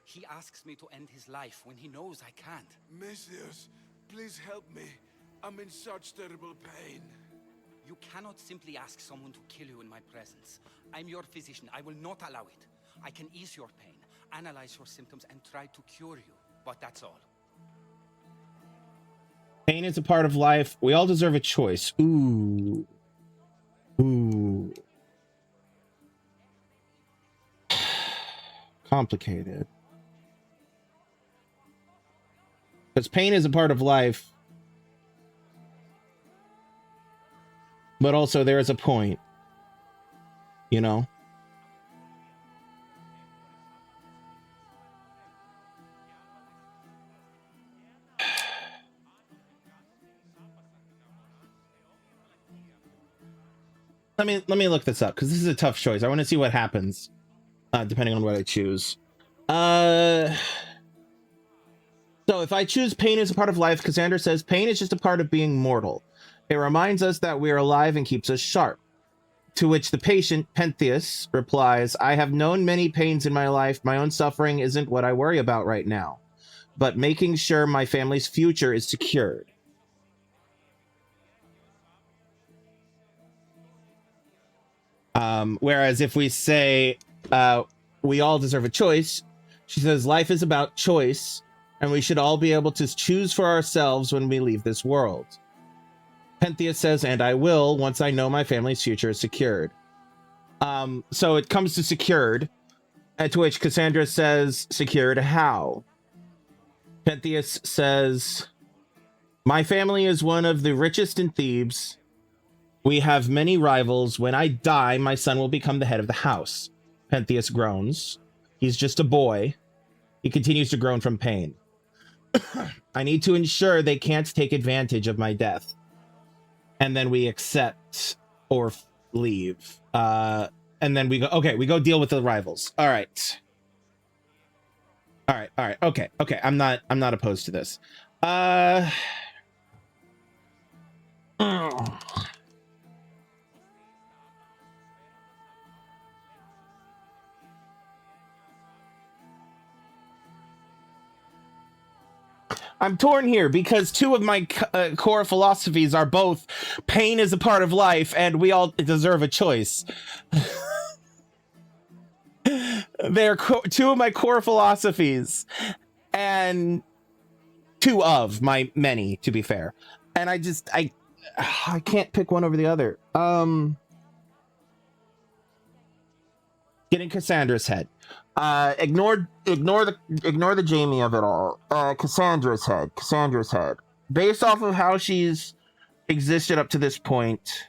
He asks me to end his life when he knows I can't. Messias, please help me. I'm in such terrible pain. You cannot simply ask someone to kill you in my presence. I'm your physician. I will not allow it. I can ease your pain, analyze your symptoms, and try to cure you. But that's all. Pain is a part of life. We all deserve a choice. Ooh. Ooh. Complicated. Because pain is a part of life. But also there is a point. You know? Let me look this up because this is a tough choice. I want to see what happens depending on what I choose. So if I choose pain as a part of life, Cassandra says pain is just a part of being mortal. It reminds us that we are alive and keeps us sharp. To which the patient, Pentheus, replies, I have known many pains in my life. My own suffering isn't what I worry about right now, but making sure my family's future is secured. Whereas if we say we all deserve a choice, she says life is about choice, and we should all be able to choose for ourselves when we leave this world. Pentheus says, and I will once I know my family's future is secured. So it comes to secured, to which Cassandra says, secured how? Pentheus says, my family is one of the richest in Thebes. We have many rivals. When I die, my son will become the head of the house. Pentheus groans. He's just a boy. He continues to groan from pain. I need to ensure they can't take advantage of my death. And then we accept or leave. And then we go, okay, we go deal with the rivals. All right. All right. Okay. I'm not opposed to this. I'm torn here because two of my core philosophies are both pain is a part of life and we all deserve a choice. They're two of my core philosophies and two of my many, to be fair. And I can't pick one over the other. Get in Cassandra's head. Ignore the Jamie of it all. Cassandra's head. Based off of how she's existed up to this point,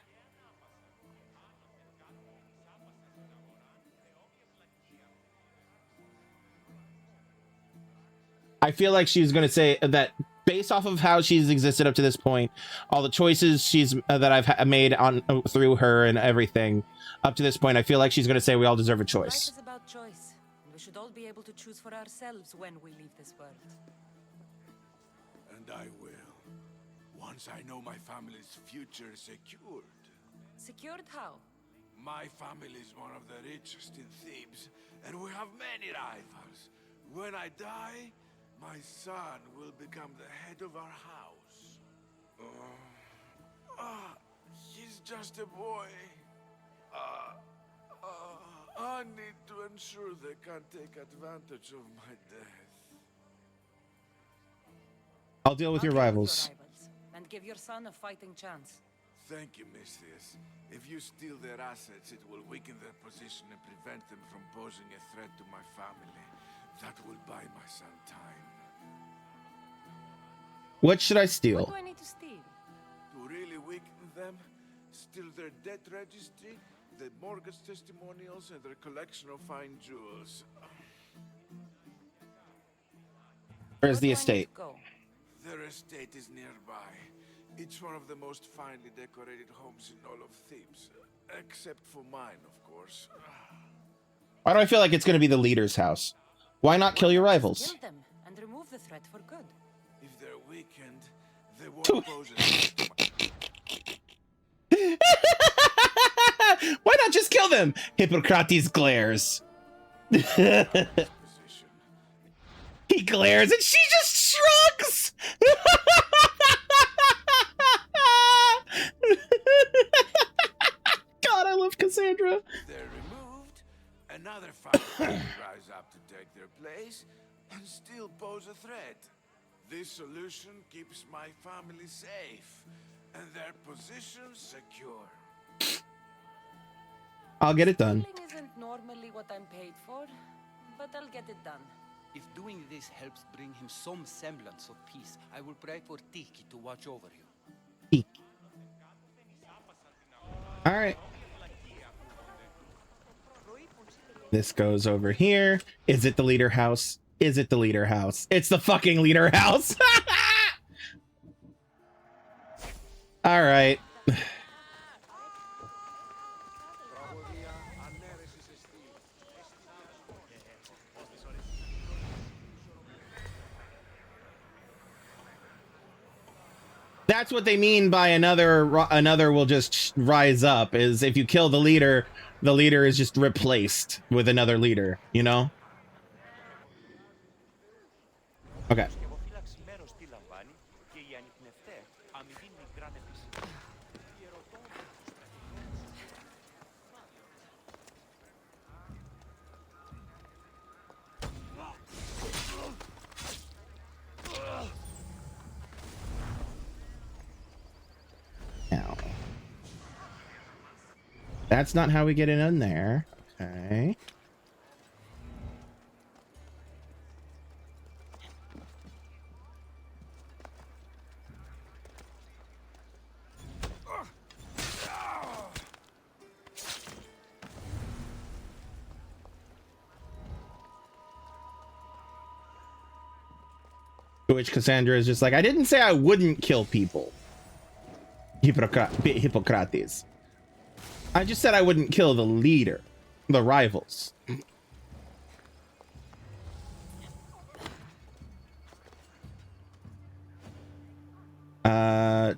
I feel like she's going to say that based off of how she's existed up to this point, all the choices she's that I've made on through her and everything up to this point, I feel like she's going to say we all deserve a choice. Life is about choice. We should all be able to choose for ourselves when we leave this world. And I will. Once I know my family's future is secured. Secured how? My family is one of the richest in Thebes, and we have many rivals. When I die, my son will become the head of our house. He's just a boy. I need to ensure they can't take advantage of my death. I'll deal with your rivals. And give your son a fighting chance. Thank you, Mistress. If you steal their assets, it will weaken their position and prevent them from posing a threat to my family. That will buy my son time. What should I steal? What do I need to steal? To really weaken them, steal their debt registry, their mortgage testimonials, and their collection of fine jewels. Where's the estate? Their estate is nearby. It's one of the most finely decorated homes in all of Thebes. Except for mine, of course. Why do I feel like it's going to be the leader's house? Why not kill your rivals? Kill them and remove the threat for good. If they're weakened, they won't pose a threat to my... Why not just kill them? Hippocrates glares. position. He glares and she just shrugs. God, I love Cassandra. If they're removed, another family will rise up to take their place and still pose a threat. This solution keeps my family safe and their position secure. I'll get it done. Stealing isn't normally what I'm paid for, but I'll get it done. If doing this helps bring him some semblance of peace, I will pray for Tiki to watch over you. All right. This goes over here. Is it the leader house? Is it the leader house? It's the fucking leader house. All right. That's what they mean by another will just rise up, is if you kill the leader is just replaced with another leader, you know? Okay. Now, that's not how we get it in there. Okay. To which Cassandra is just like, I didn't say I wouldn't kill people. Hippocrates. I just said I wouldn't kill the leader, the rivals.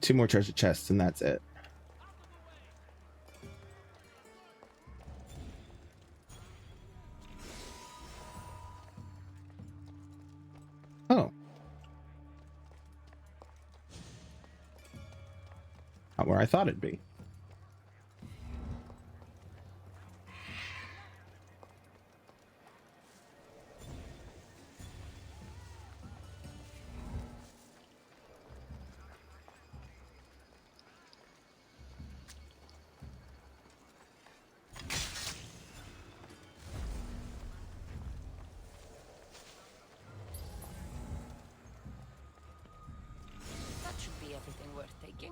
2 more treasure chests and that's it. Oh. Not where I thought it'd be. Anything worth taking?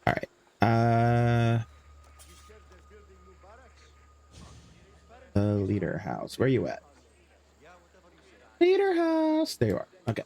All right. The leader house. Where you at? Leader house. There you are. Okay.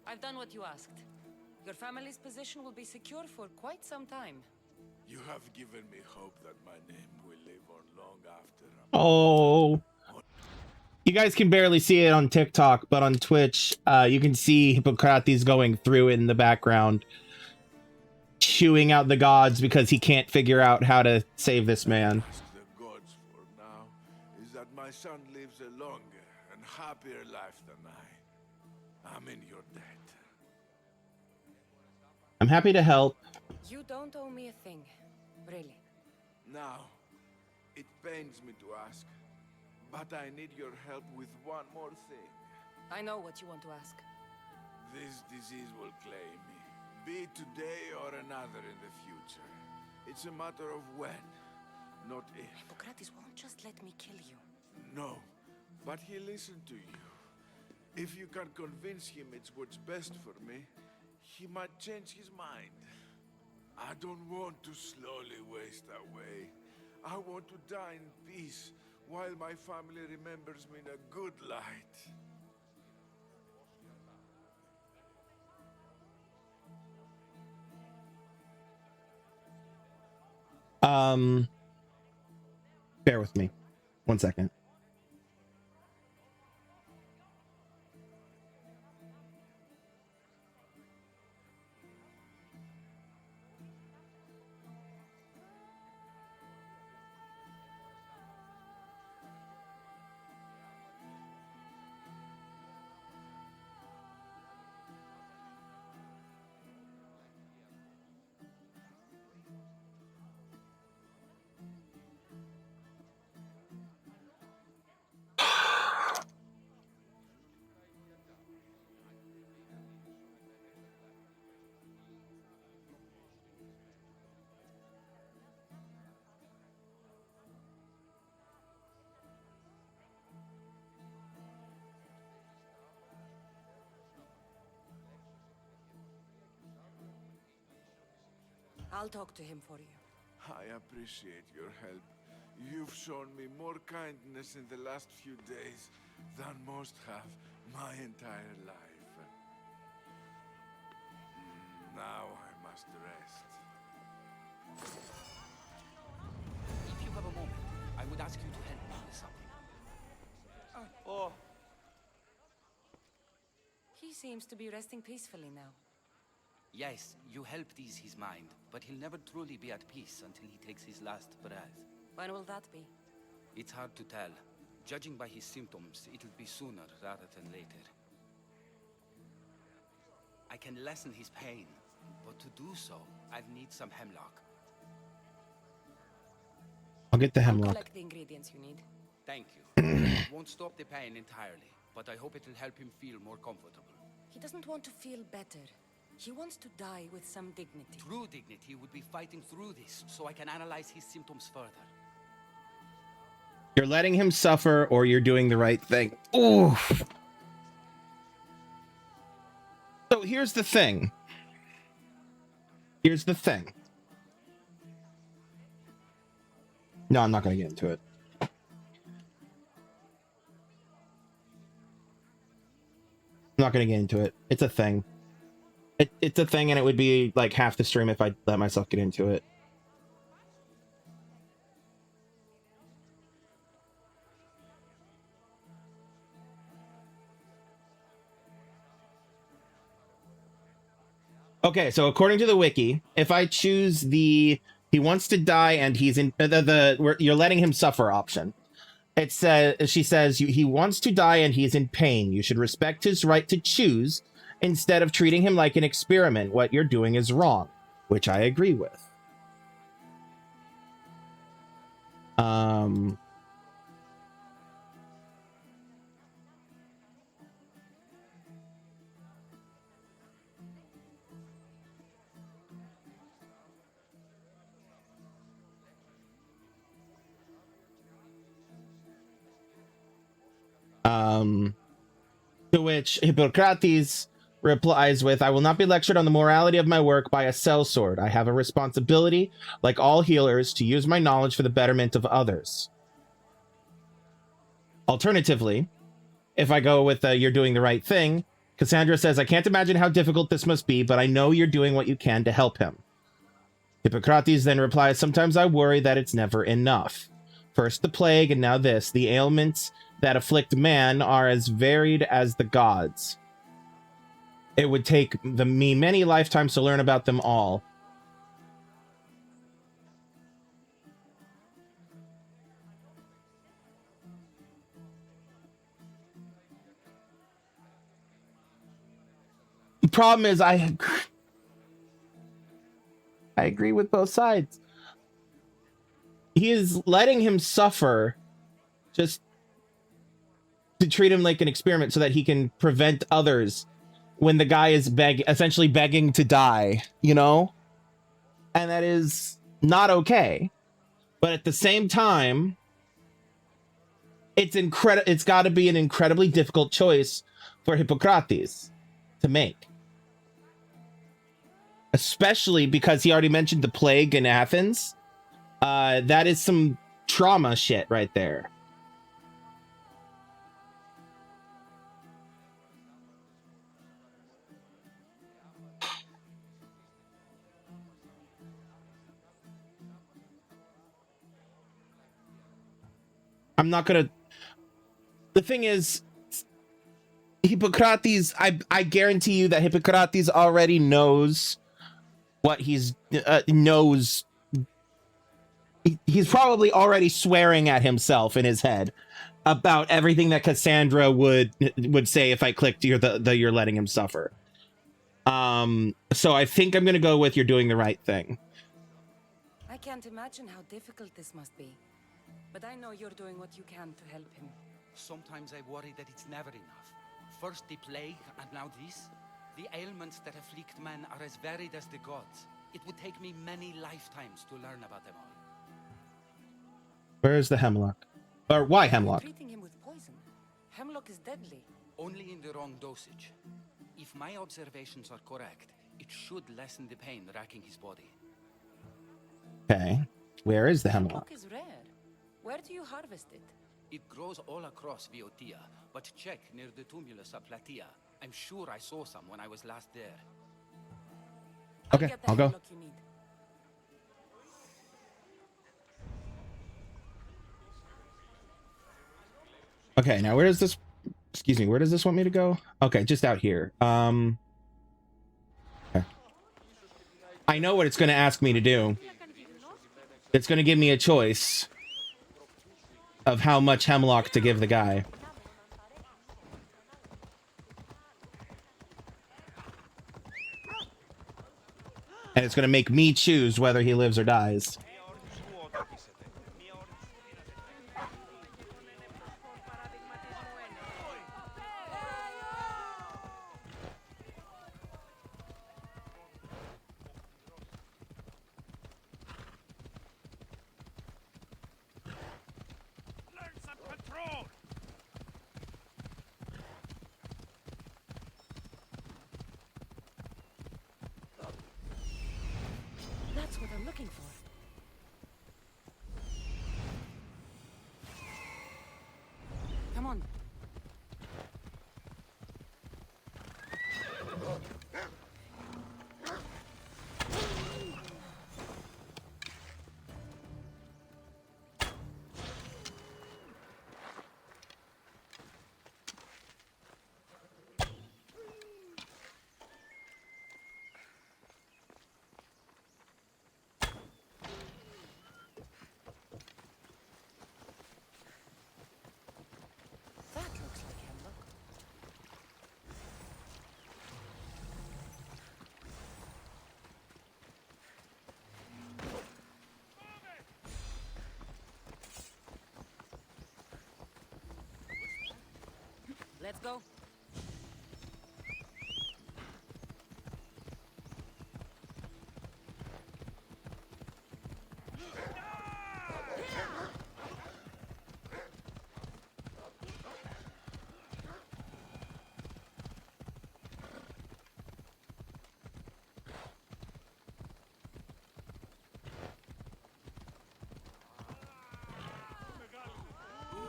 I've done what you asked. Your family's position will be secure for quite some time. You have given me hope that my name will live on long after. Oh. You guys can barely see it on TikTok, but on Twitch, you can see Hippocrates going through in the background, chewing out the gods because he can't figure out how to save this man. Ask the gods for now is that my son lives a longer and happier life than I. I'm in your debt. I'm happy to help. You don't owe me a thing, really. Now, it pains me to ask, but I need your help with one more thing. I know what you want to ask. This disease will claim me, be it today or another in the future. It's a matter of when, not if. Hippocrates won't just let me kill you. No, but he'll listen to you. If you can convince him it's what's best for me, he might change his mind. I don't want to slowly waste away. I want to die in peace while my family remembers me in a good light. Bear with me 1 second. I'll talk to him for you. I appreciate your help. You've shown me more kindness in the last few days than most have my entire life. Now I must rest. If you have a moment, I would ask you to help me with something. He seems to be resting peacefully now. Yes, you helped ease his mind, but he'll never truly be at peace until he takes his last breath. When will that be? It's hard to tell. Judging by his symptoms, it'll be sooner rather than later. I can lessen his pain, but to do so, I'd need some hemlock. I'll get the I'll hemlock. collect the ingredients you need. Thank you. It won't stop the pain entirely, but I hope it'll help him feel more comfortable. He doesn't want to feel better. He wants to die with some dignity. True dignity would be fighting through this, so I can analyze his symptoms further. You're letting him suffer, or you're doing the right thing. Oof. So here's the thing. Here's the thing. No, I'm not going to get into it. I'm not going to get into it. It's a thing. It's a thing, and it would be like half the stream if I let myself get into it. Okay, so according to the wiki, if I choose the he wants to die and he's in you're letting him suffer option, It says, she says, he wants to die and he's in pain. You should respect his right to choose instead of treating him like an experiment. What you're doing is wrong, which I agree with. To which Hippocrates replies with, I will not be lectured on the morality of my work by a sellsword. I have a responsibility, like all healers, to use my knowledge for the betterment of others. Alternatively, if I go with you're doing the right thing, Cassandra says, I can't imagine how difficult this must be, but I know you're doing what you can to help him. Hippocrates then replies, sometimes I worry that it's never enough. First the plague, and now this. The ailments that afflict man are as varied as the gods. It would take me many lifetimes to learn about them all. The problem is I agree with both sides. He is letting him suffer just to treat him like an experiment so that he can prevent others when the guy is essentially begging to die, you know? And that is not okay. But at the same time, it's got to be an incredibly difficult choice for Hippocrates to make. Especially because he already mentioned the plague in Athens. That is some trauma shit right there. I'm not gonna. The thing is, Hippocrates, I guarantee you that Hippocrates already knows what he's knows. He's probably already swearing at himself in his head about everything that Cassandra would say if I clicked you're letting him suffer. So I think I'm gonna go with you're doing the right thing. I can't imagine how difficult this must be. But I know you're doing what you can to help him. Sometimes I worry that it's never enough. First the plague, and now this. The ailments that afflict man are as varied as the gods. It would take me many lifetimes to learn about them all. Where is the hemlock? Or why hemlock? Treating him with poison. Hemlock is deadly. Only in the wrong dosage. If my observations are correct, it should lessen the pain racking his body. Okay. Where is the hemlock? Hemlock is rare. Where do you harvest it? It grows all across Viotia, but check near the tumulus of Platea. I'm sure I saw some when I was last there. Okay, Get the I'll go. hemlock you need. Okay, now where does this, excuse me, where does this want me to go? Okay, just out here. Okay. I know what it's going to ask me to do. It's going to give me a choice of how much hemlock to give the guy. And it's going to make me choose whether he lives or dies. That's what I'm looking for. Come on. Let's go.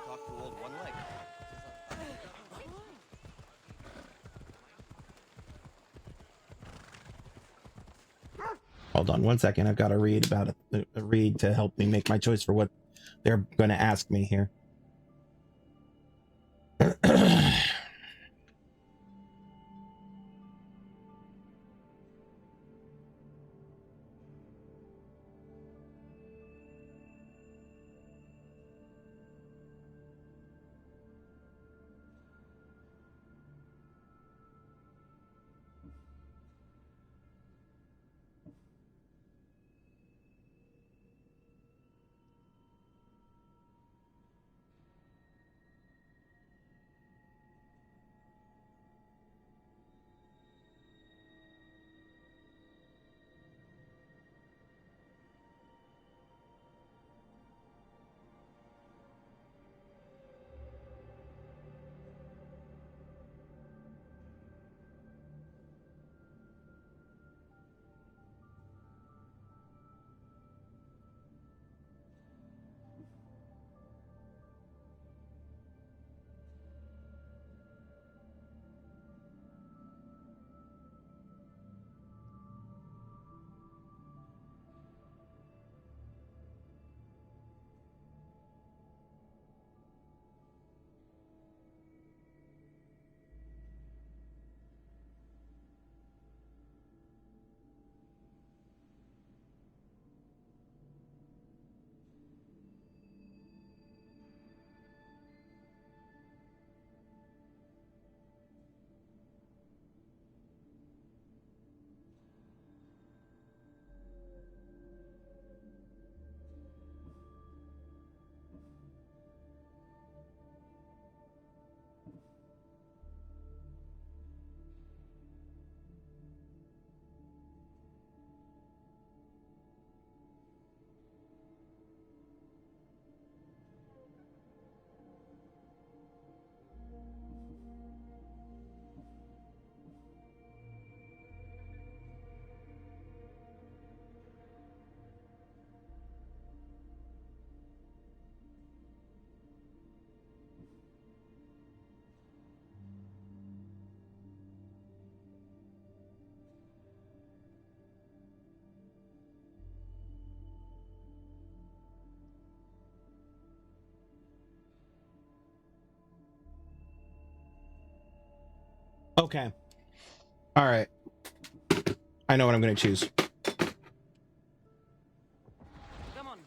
Talk to old one leg. Hold on one second. I've got to read about it. Read to help me make my choice for what they're going to ask me here. Okay. All right. I know what I'm going to choose. Come on.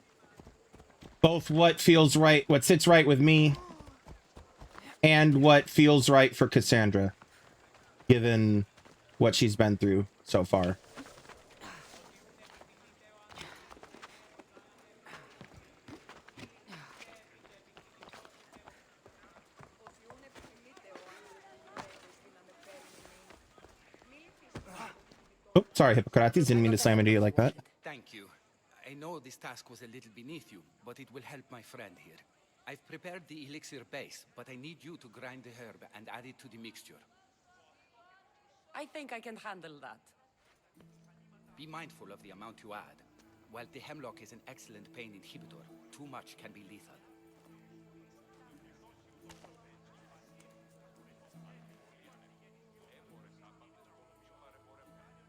Both what feels right, what sits right with me, and what feels right for Cassandra, given what she's been through so far. Oh, sorry, Hippocrates. Didn't mean to slam into you like that. Thank you. I know this task was a little beneath you, but it will help my friend here. I've prepared the elixir base, but I need you to grind the herb and add it to the mixture. I think I can handle that. Be mindful of the amount you add. While the hemlock is an excellent pain inhibitor, too much can be lethal.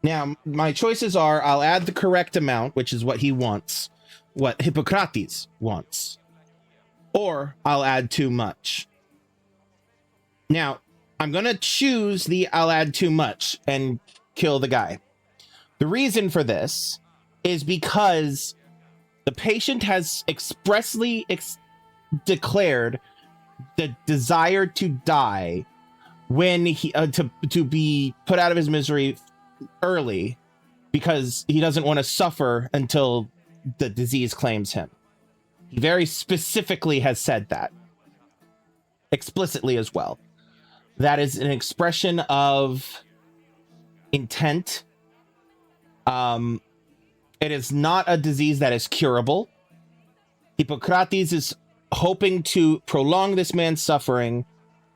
Now, my choices are I'll add the correct amount, which is what he wants, what Hippocrates wants, or I'll add too much. Now, I'm going to choose the I'll add too much and kill the guy. The reason for this is because the patient has expressly declared the desire to die when he to be put out of his misery early, because he doesn't want to suffer until the disease claims him. He very specifically has said that explicitly as well. that is an expression of intent. It is not a disease that is curable. Hippocrates is hoping to prolong this man's suffering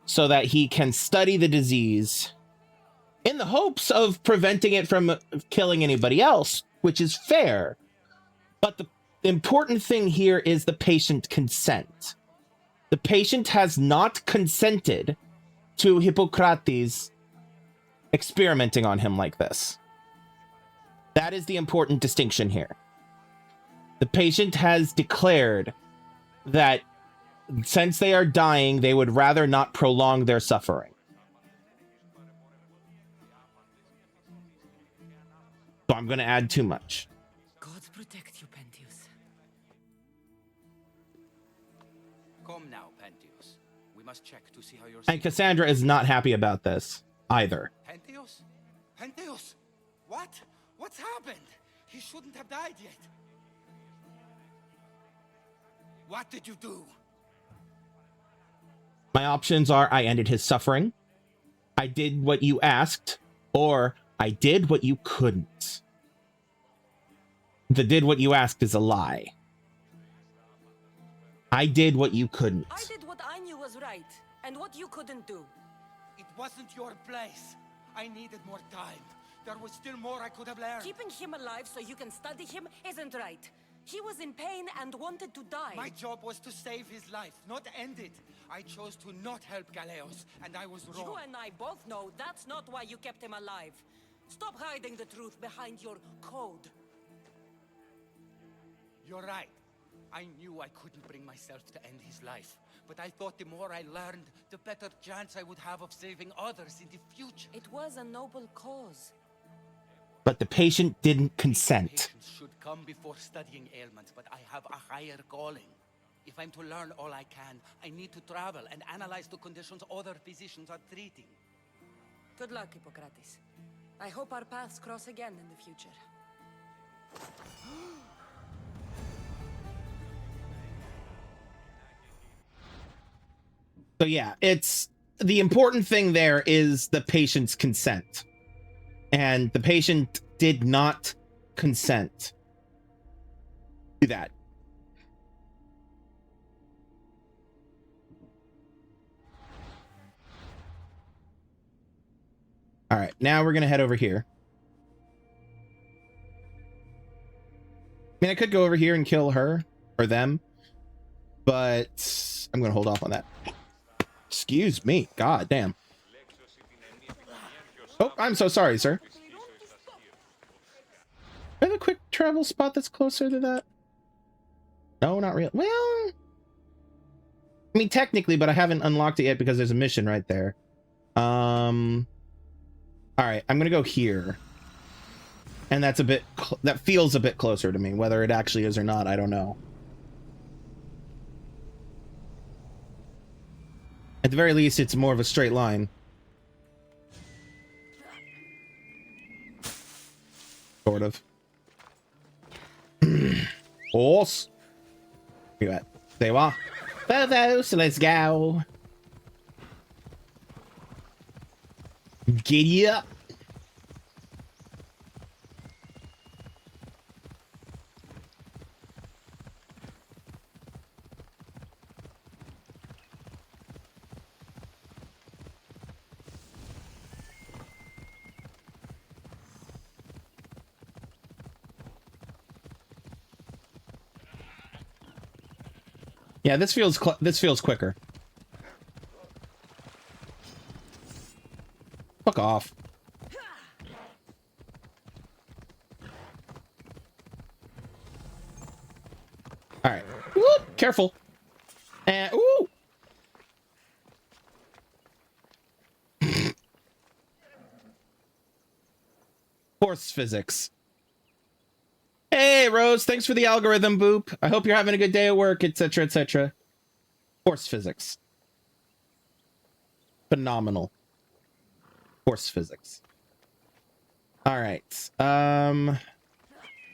so that he can study the disease in the hopes of preventing it from killing anybody else, which is fair. But the important thing here is the patient consent. The patient has not consented to Hippocrates experimenting on him like this. That is the important distinction here. The patient has declared that since they are dying, they would rather not prolong their suffering. So I'm going to add too much. God protect you, Pentheus. Come now, Pentheus. We must check to see how you're. And Cassandra is not happy about this either. Pentheus? Pentheus? What? What's happened? He shouldn't have died yet. What did you do? My options are I ended his suffering, I did what you asked, or I did what you couldn't. The did what you asked is a lie. I did what you couldn't. I did what I knew was right, and what you couldn't do. It wasn't your place. I needed more time. There was still more I could have learned. Keeping him alive so you can study him isn't right. He was in pain and wanted to die. My job was to save his life, not end it. I chose to not help Galeos, and I was wrong. You and I both know that's not why you kept him alive. Stop hiding the truth behind your code. You're right. I knew I couldn't bring myself to end his life. But I thought the more I learned, the better chance I would have of saving others in the future. It was a noble cause. But the patient didn't consent. Patients should come before studying ailments, but I have a higher calling. If I'm to learn all I can, I need to travel and analyze the conditions other physicians are treating. Good luck, Hippocrates. I hope our paths cross again in the future. So yeah, it's the important thing there is the patient's consent. And the patient did not consent to that. All right, now we're going to head over here. I mean, I could go over here and kill her or them, but I'm going to hold off on that. Excuse me. God damn. Oh, I'm so sorry, sir. Do I have a quick travel spot that's closer to that? No, not real. Well, I mean, technically, but I haven't unlocked it yet because there's a mission right there. All right, I'm gonna go here, and that's a bit. That feels a bit closer to me. Whether it actually is or not, I don't know. At the very least, it's more of a straight line. Sort of. Horse. Look at that. There you are. Thebes, let's go. Giddy up. Yeah, this feels quicker. Fuck off. All right. Whoop, careful. And ooh. Force physics. Hey, Rose, thanks for the algorithm, boop. I hope you're having a good day at work, etc., etc. Force physics. Phenomenal. Force physics. All right.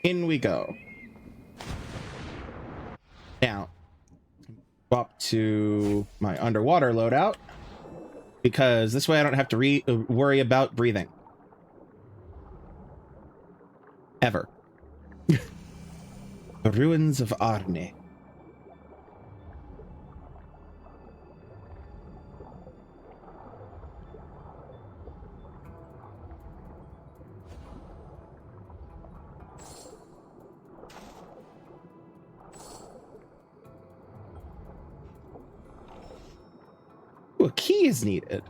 In we go. Now, go up to my underwater loadout. because this way I don't have to worry about breathing. Ever. The ruins of Arne. Ooh, a key is needed.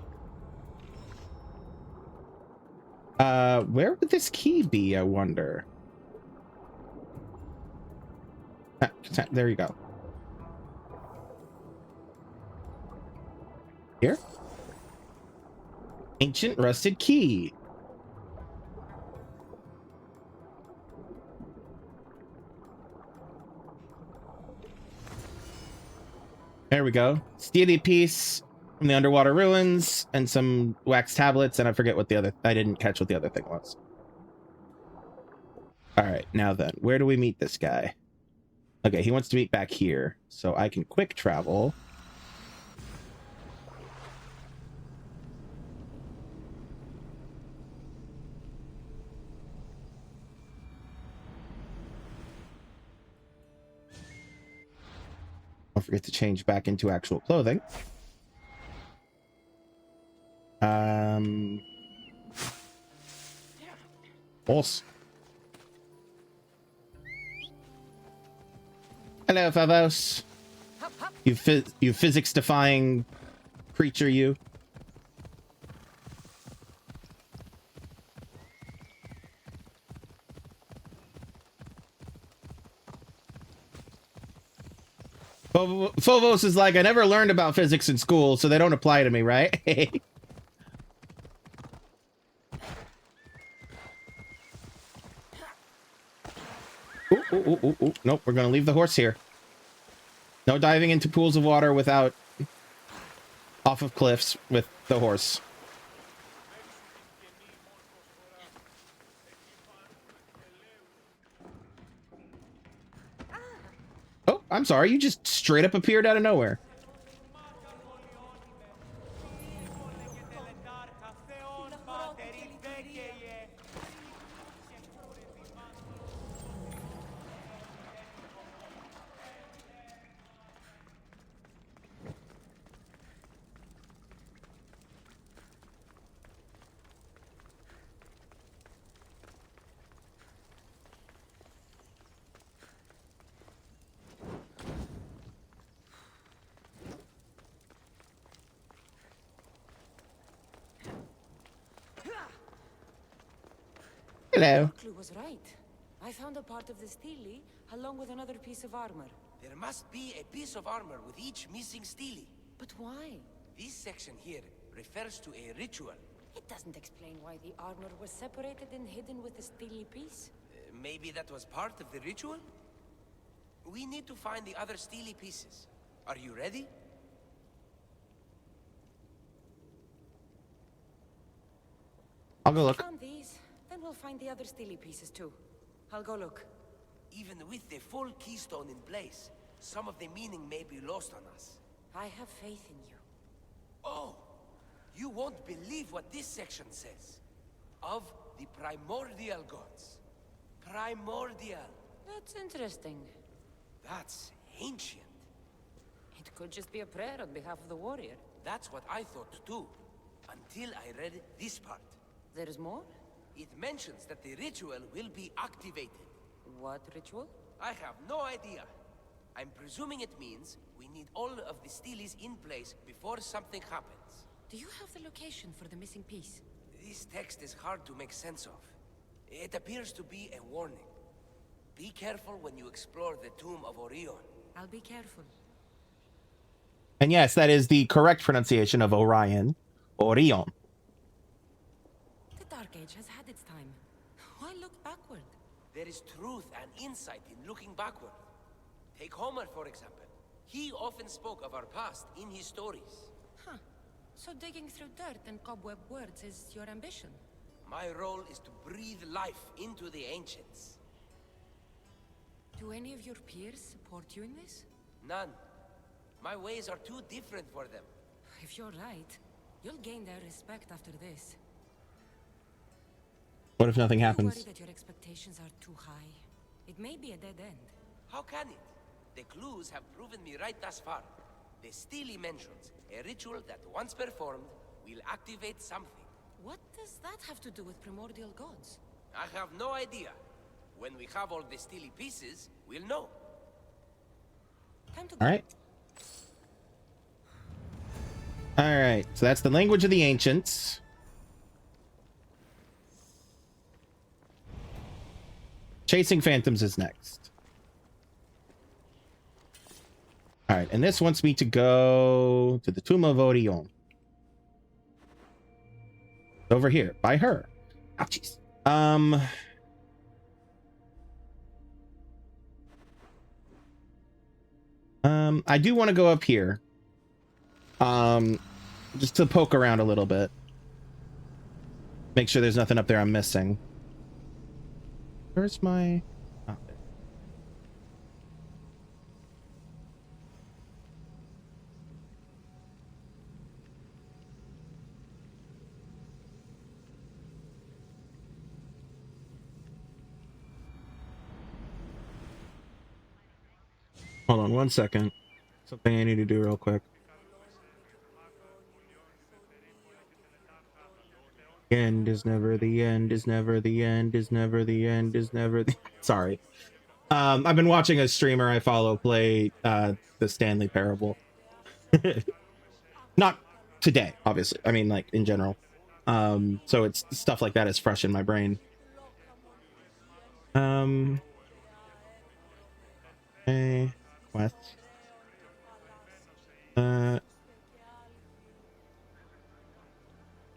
Where would this key be, I wonder? There you go. Here? Ancient rusted key. There we go. Steely piece from the underwater ruins and some wax tablets, and I forget what the other... I didn't catch what the other thing was. All right, now then, where do we meet this guy? Okay, he wants to meet back here, so I can quick travel. Don't forget to change back into actual clothing. Boss. Hello, Favos. You physics-defying creature, you. Phobos is like, I never learned about physics in school, so they don't apply to me, right? Ooh. Nope, we're gonna leave the horse here. No diving into pools of water without... off of cliffs with the horse. Oh, I'm sorry, you just straight up appeared out of nowhere. Hello. Clue was right. I found a part of the stele along with another piece of armor. There must be a piece of armor with each missing stele. But why? This section here refers to a ritual. It doesn't explain why the armor was separated and hidden with the stele piece. Maybe that was part of the ritual? We need to find the other stele pieces. Are you ready? I'll go look. Found these, then we'll find the other stele pieces too. I'll go look. Even with the full keystone in place, some of the meaning may be lost on us. I have faith in you. Oh! You won't believe what this section says. Of the primordial gods. Primordial. That's interesting. That's ancient. It could just be a prayer on behalf of the warrior. That's what I thought too. Until I read this part. There's more? It mentions that the ritual will be activated. What ritual? I have no idea. I'm presuming it means we need all of the steles in place before something happens. Do you have the location for the missing piece? This text is hard to make sense of. It appears to be a warning. Be careful when you explore the tomb of Orion. I'll be careful. And yes, that is the correct pronunciation of Orion. Orion. The Dark Age has had its time. Why look backward? There is truth and insight in looking backward. Take Homer, for example. He often spoke of our past in his stories. Huh. So digging through dirt and cobweb words is your ambition? My role is to breathe life into the ancients. Do any of your peers support you in this? None. My ways are too different for them. If you're right. You'll gain their respect after this. What if nothing Don't happens? worry that your expectations are too high. It may be a dead end. How can it? The clues have proven me right thus far. The Steely mentions a ritual that, once performed, will activate something. What does that have to do with primordial gods? I have no idea. When we have all the Steely pieces, we'll know. Time to All right. All right. So that's the language of the ancients. Chasing phantoms is next. All right, and this wants me to go to the Tomb of Orion. Over here, by her. Ouchies. I do want to go up here. Just to poke around a little bit. Make sure there's nothing up there I'm missing. Where's my... Oh, there. Hold on one second. Something I need to do real quick. End is never the end is never the end is never the end is never the... Sorry. I've been watching a streamer I follow play the Stanley Parable. Not today, obviously. I mean, like, in general. So it's stuff like that is fresh in my brain. Okay. Quest.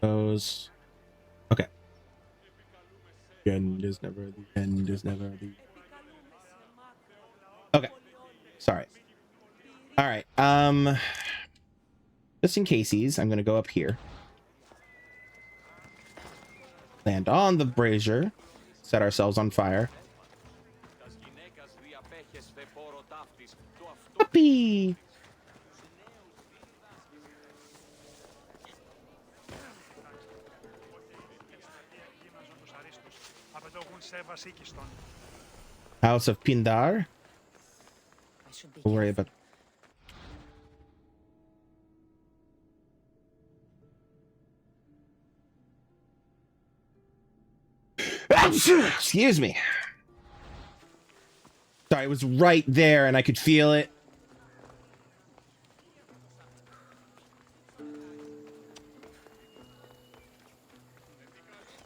Those. Okay. The end is never the end is never the... Okay. Sorry. All right. Just in cases, I'm gonna go up here. Land on the brazier. Set ourselves on fire. Puppy! House of Pindar. Don't worry about... Excuse me. Sorry, it was right there and I could feel it.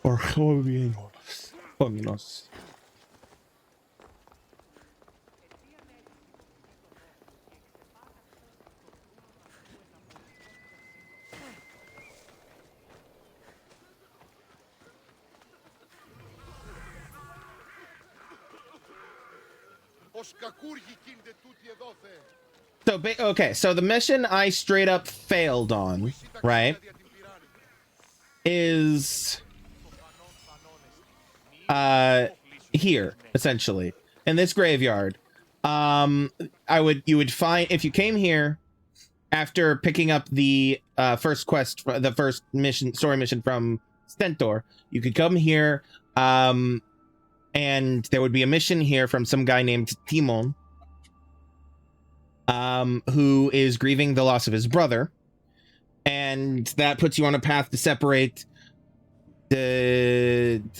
Or Hominos. So, okay, so the mission I straight up failed on, right, is here, essentially, in this graveyard. You would find, if you came here after picking up the first quest, the first mission, story mission from Stentor, you could come here, and there would be a mission here from some guy named Timon, who is grieving the loss of his brother, and that puts you on a path to separate Danira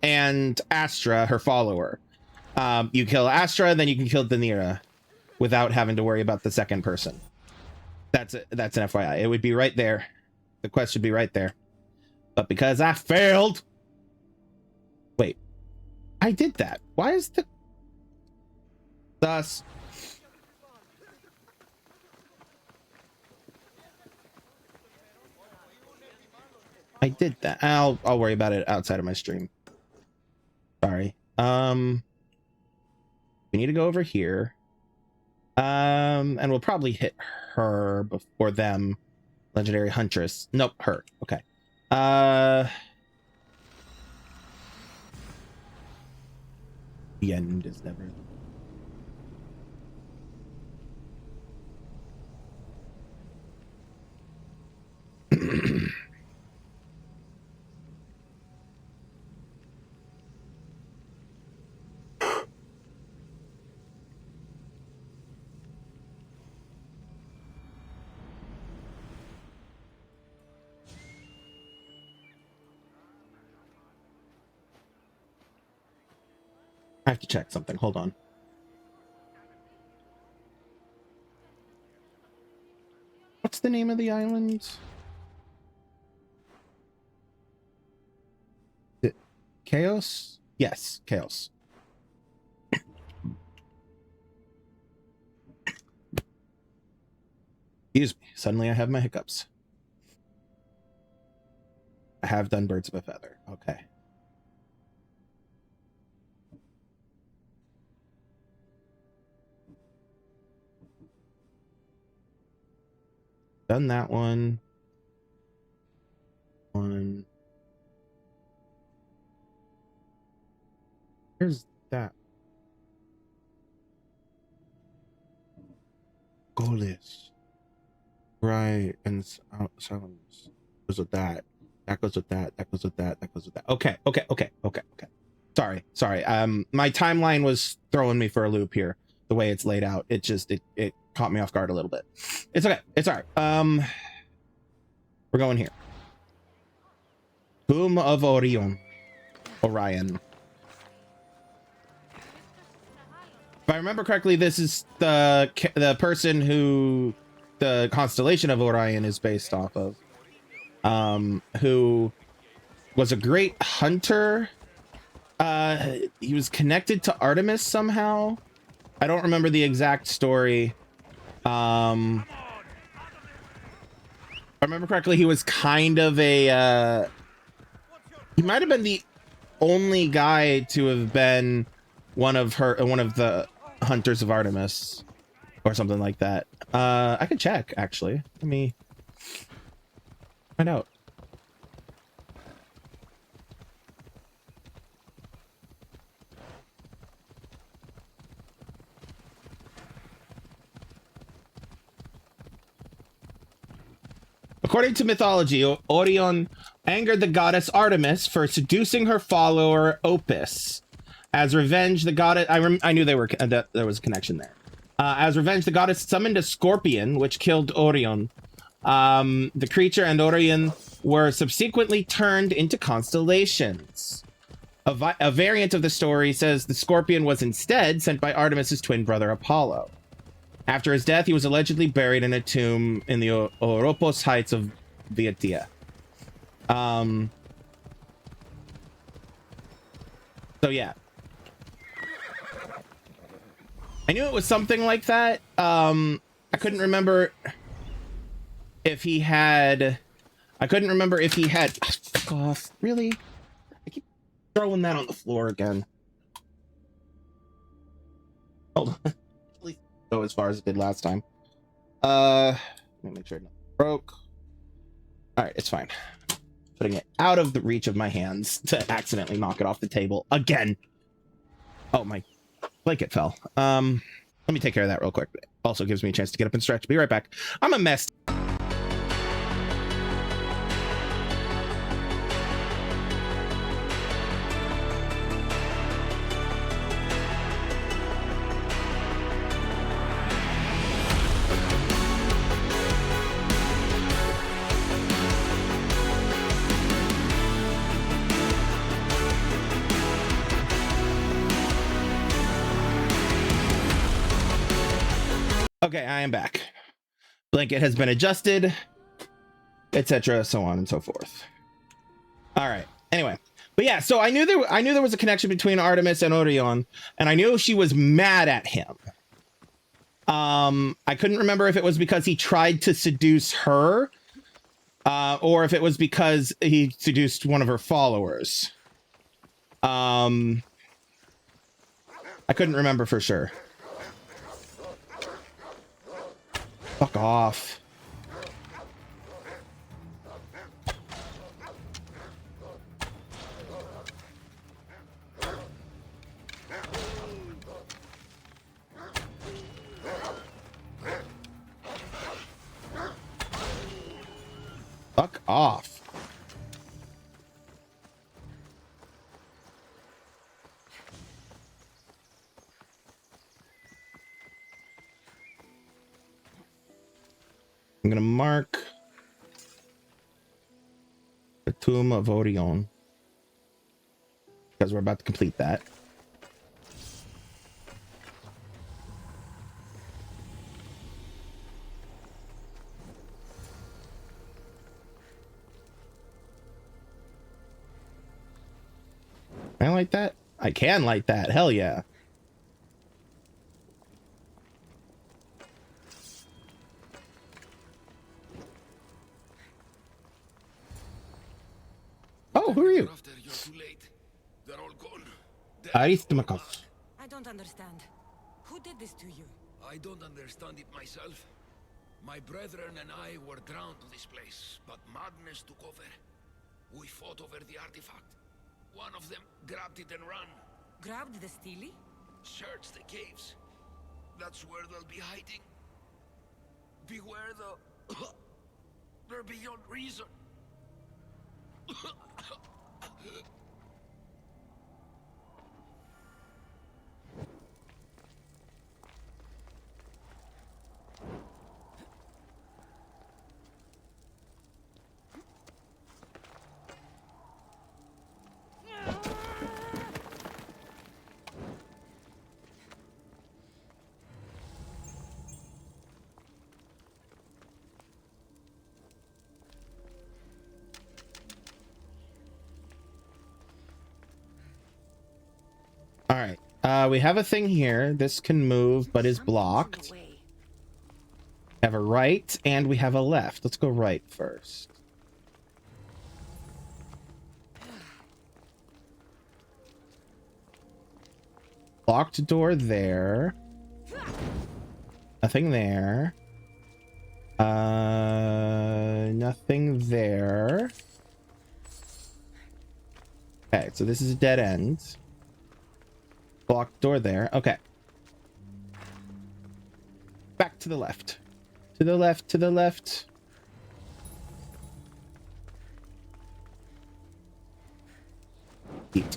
and Astra, her follower. You kill Astra, then you can kill Danira without having to worry about the second person. That's an FYI. It would be right there. The quest should be right there. But because I failed... Wait. I did that. Why is the... Thus... I did that. I'll worry about it outside of my stream. Sorry. We need to go over here. And we'll probably hit her before them. Legendary Huntress. Nope, her. Okay. The end is never... I have to check something. Hold on. What's the name of the island? Is it Chaos? Yes, Chaos. Excuse me. Suddenly I have my hiccups. I have done Birds of a Feather. Okay. Done that one. Here's that. Goalless. Right. And sounds goes with that. That goes with that. That goes with that. That goes with that. Okay. Sorry. My timeline was throwing me for a loop here. The way it's laid out. It caught me off guard a little bit. It's okay. It's all right. We're going here. Tomb of Orion. If I remember correctly, this is the person who the constellation of Orion is based off of. Who was a great hunter. He was connected to Artemis somehow. I don't remember the exact story. I remember correctly, he was kind of a he might have been the only guy to have been one of the hunters of Artemis or something like that. I could check, actually. Let me find out. According to mythology, Orion angered the goddess Artemis for seducing her follower Opis. As revenge, the goddess... I knew that there was a connection there. As revenge, the goddess summoned a scorpion, which killed Orion. The creature and Orion were subsequently turned into constellations. A variant of the story says the scorpion was instead sent by Artemis's twin brother Apollo. After his death, he was allegedly buried in a tomb in the Oropos Heights of Vietia. So yeah. I knew it was something like that. I couldn't remember if he had... Fuck off. Really? I keep throwing that on the floor again. Hold on. At least go as far as it did last time. Let me make sure it broke. Alright, it's fine. Putting it out of the reach of my hands to accidentally knock it off the table again. Oh, my blanket fell. Let me take care of that real quick. It also gives me a chance to get up and stretch. Be right back. I'm a mess. Okay, I am back. Blanket has been adjusted, etc., so on and so forth. All right. Anyway, but yeah, so I knew there was a connection between Artemis and Orion, and I knew she was mad at him. I couldn't remember if it was because he tried to seduce her, or if it was because he seduced one of her followers. I couldn't remember for sure. Fuck off. Fuck off. I'm gonna mark the Tomb of Orion because we're about to complete that. Can I light that? I can light that. Hell yeah. Oh, who are you? Aristmakos. I don't understand. Who did this to you? I don't understand it myself. My brethren and I were drawn to this place, but madness took over. We fought over the artifact. One of them grabbed it and ran. Grabbed the Steely? Search the caves. That's where they'll be hiding. Beware the... They're beyond reason. All right. We have a thing here. This can move, but is blocked. We have a right and we have a left. Let's go right first. Locked door there. Nothing there. Nothing there. Okay, so this is a dead end. Blocked door there. Okay. Back to the left. To the left, to the left. Eat.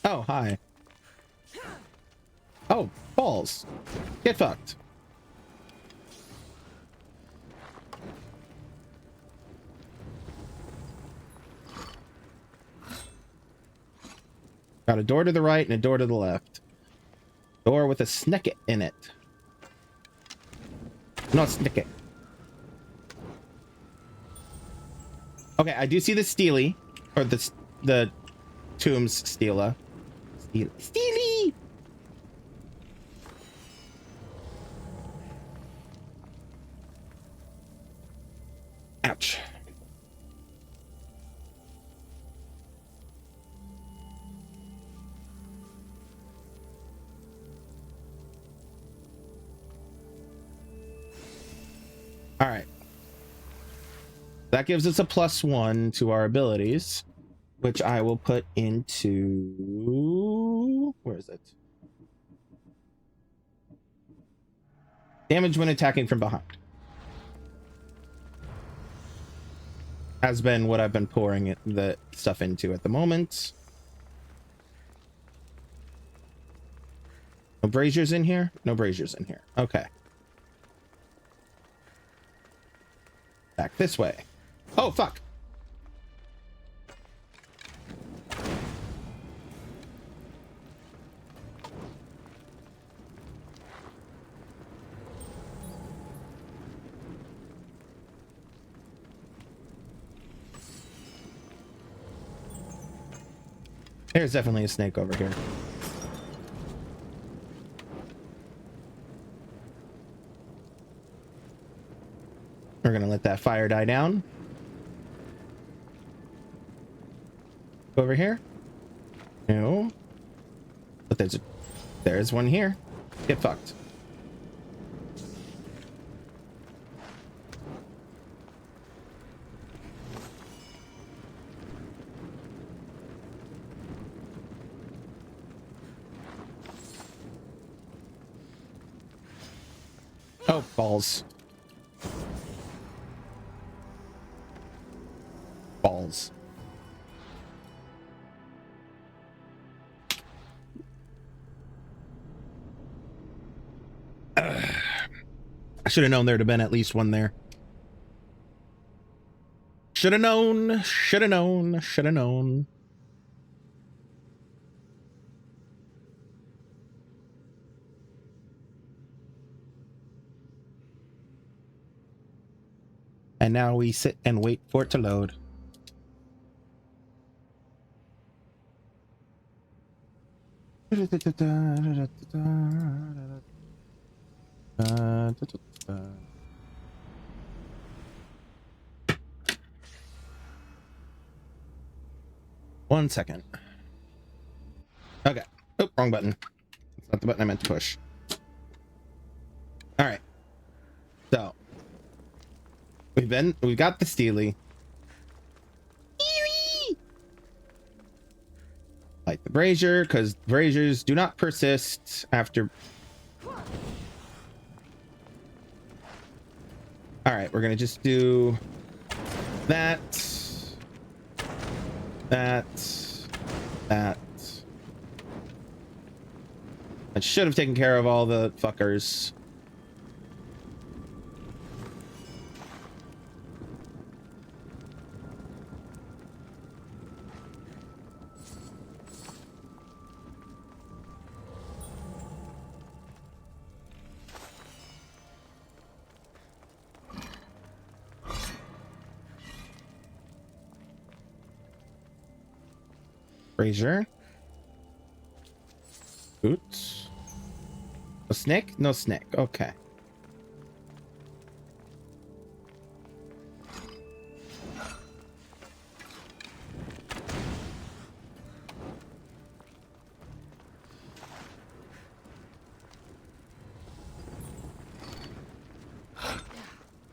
Oh, hi. Oh, balls. Get fucked. Got a door to the right and a door to the left. Door with a snicket in it. Not snicket. Okay, I do see the Steely. Or the Tombs Steela. Steely! Ouch. All right. That gives us a +1 to our abilities, which I will put into... Where is it? Damage when attacking from behind. Has been what I've been pouring the stuff into at the moment. No braziers in here? No braziers in here. Okay. Back this way. Oh, fuck. There's definitely a snake over here. We're gonna let that fire die down. Over here? No. But there's one here. Get fucked. Oh, balls. Balls. I should have known there'd have been at least one there. Should have known. Should have known. Should have known. And now we sit and wait for it to load. One second. Okay. Oh, wrong button. That's not the button I meant to push. All right. So we've got the Steely. Light the brazier, because braziers do not persist after. All right, we're gonna just do that, that. I should have taken care of all the fuckers. Brazier. Boots. A snake? No snake. Okay.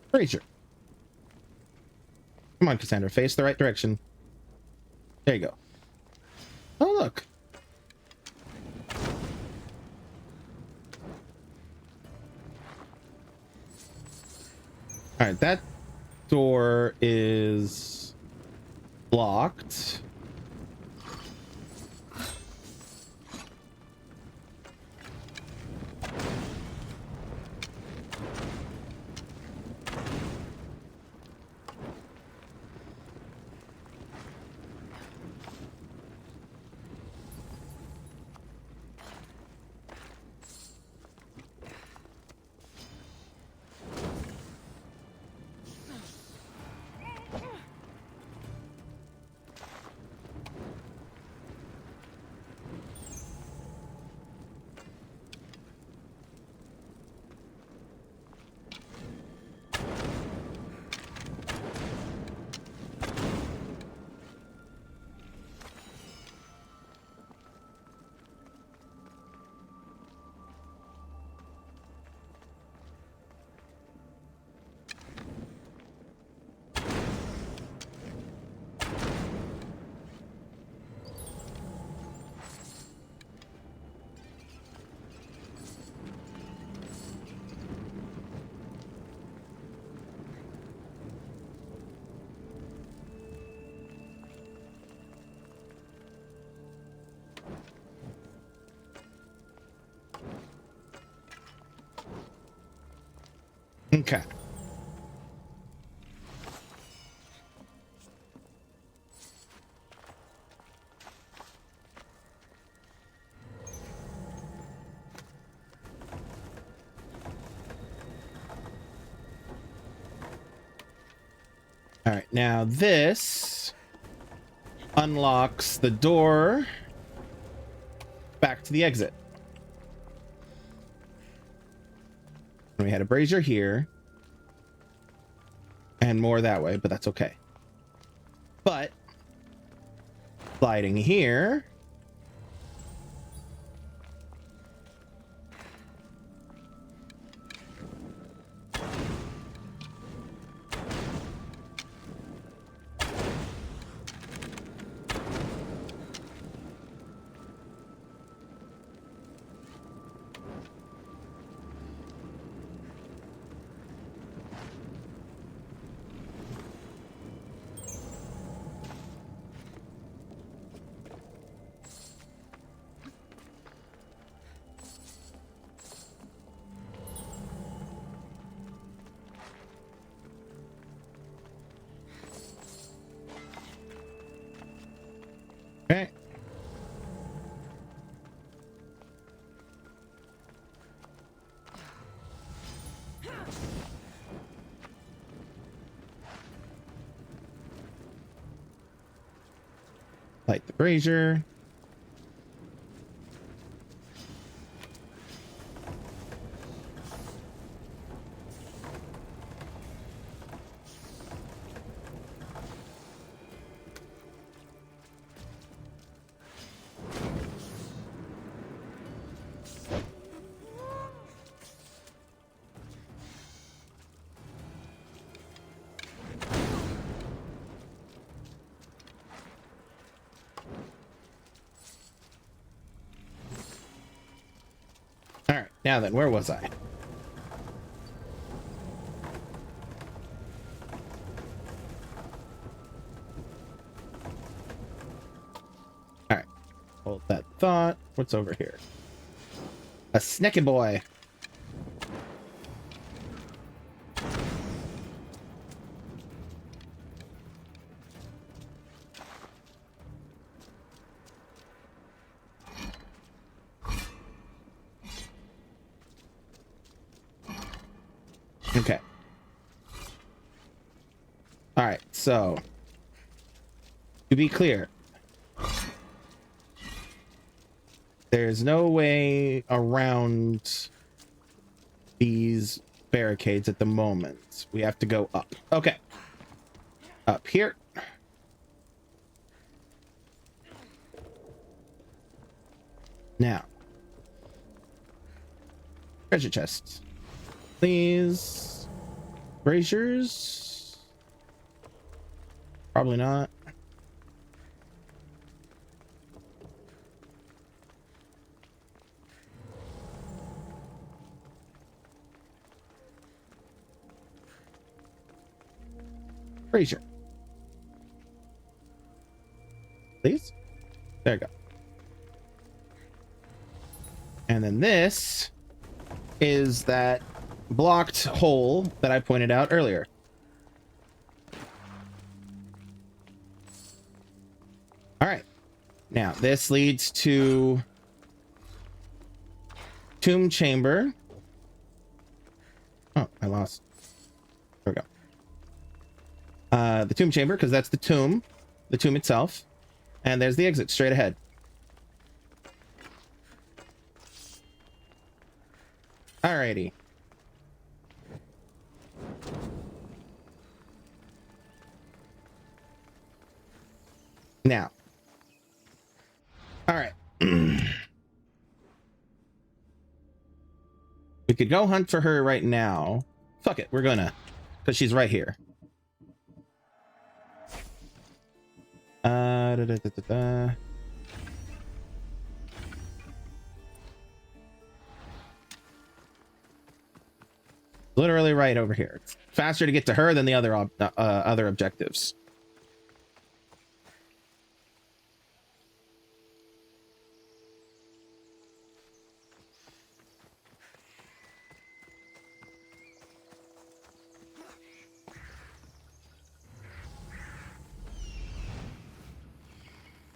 Brazier. Come on, Cassandra. Face the right direction. There you go. Oh, look. All right, that door is blocked. Okay. All right, now this unlocks the door back to the exit. And we had a brazier here and more that way, but that's okay. But sliding here, Okay. Light the brazier. All right, now then, where was I? All right, hold that thought. What's over here? A snacky boy. Okay. All right, so to be clear, there's no way around these barricades at the moment. We have to go up. Okay. Up here. Now. Treasure chests. Please. Braziers. Probably not. Brazier. Please. There you go. And then this is that blocked hole that I pointed out earlier. All right. Now this leads to tomb chamber. Oh, I lost. There we go. The tomb chamber, because that's the tomb itself. And there's the exit straight ahead. Alrighty. Now. All right. We could go hunt for her right now. Fuck it, we're gonna, because she's right here. Literally right over here. It's faster to get to her than the other objectives.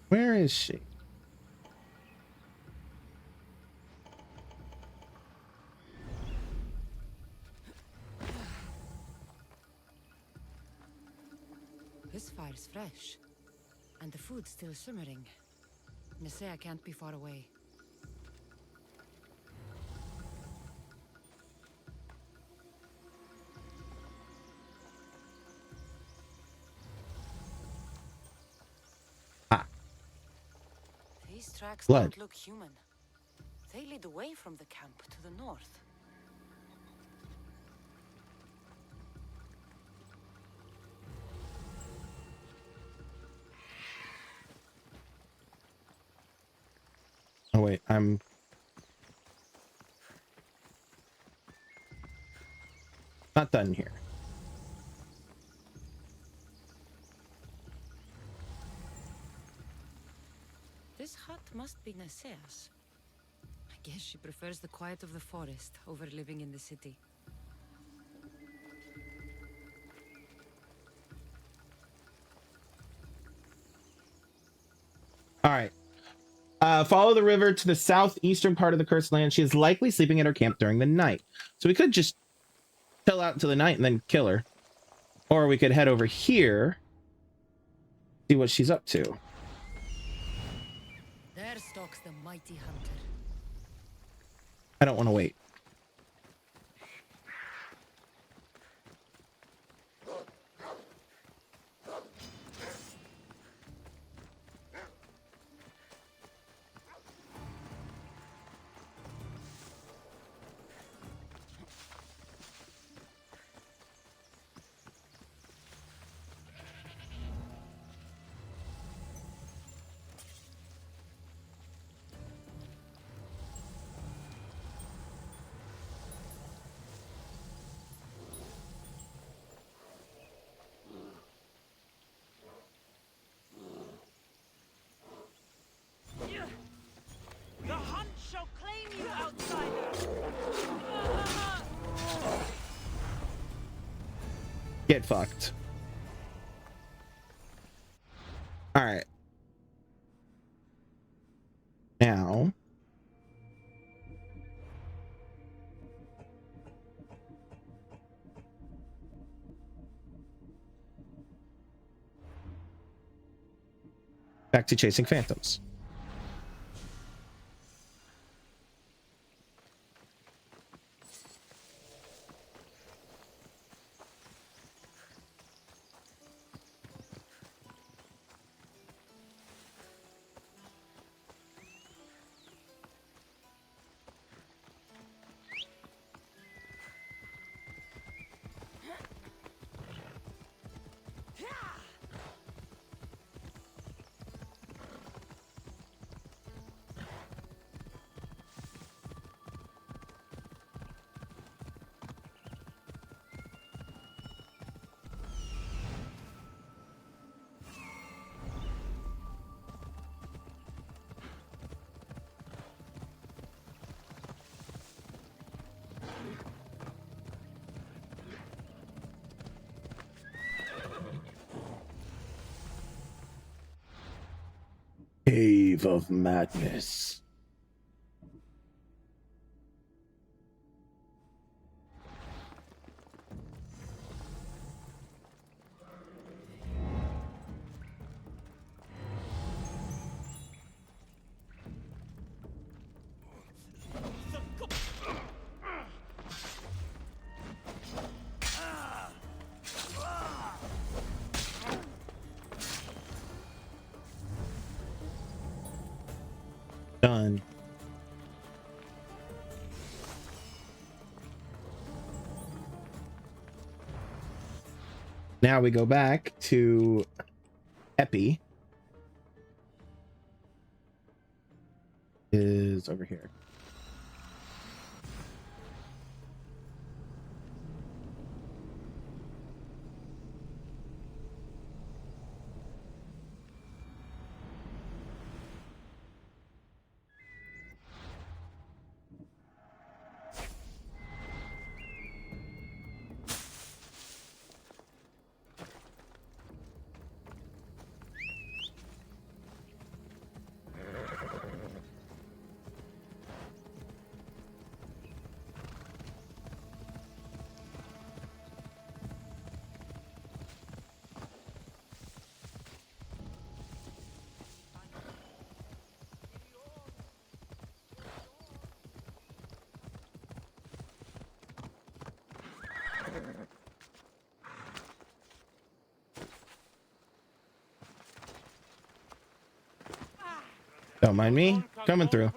Where is she? This fire's fresh, and the food's still simmering. Nisea can't be far away. Ah. These tracks Blood. don't look human. They lead away from the camp to the north. Oh wait, I'm not done here. This hut must be Nisea's. I guess she prefers the quiet of the forest over living in the city. All right. Follow the river to the southeastern part of the cursed land. She is likely sleeping at her camp during the night. So we could just chill out until the night and then kill her. Or we could head over here, see what she's up to. There stalks the mighty hunter. I don't want to wait. The hunt shall claim you, outsider! Get fucked. All right. Now. Back to chasing phantoms. Cave of Madness. Done. Now we go back to Epi. Is over here. Don't mind me coming through.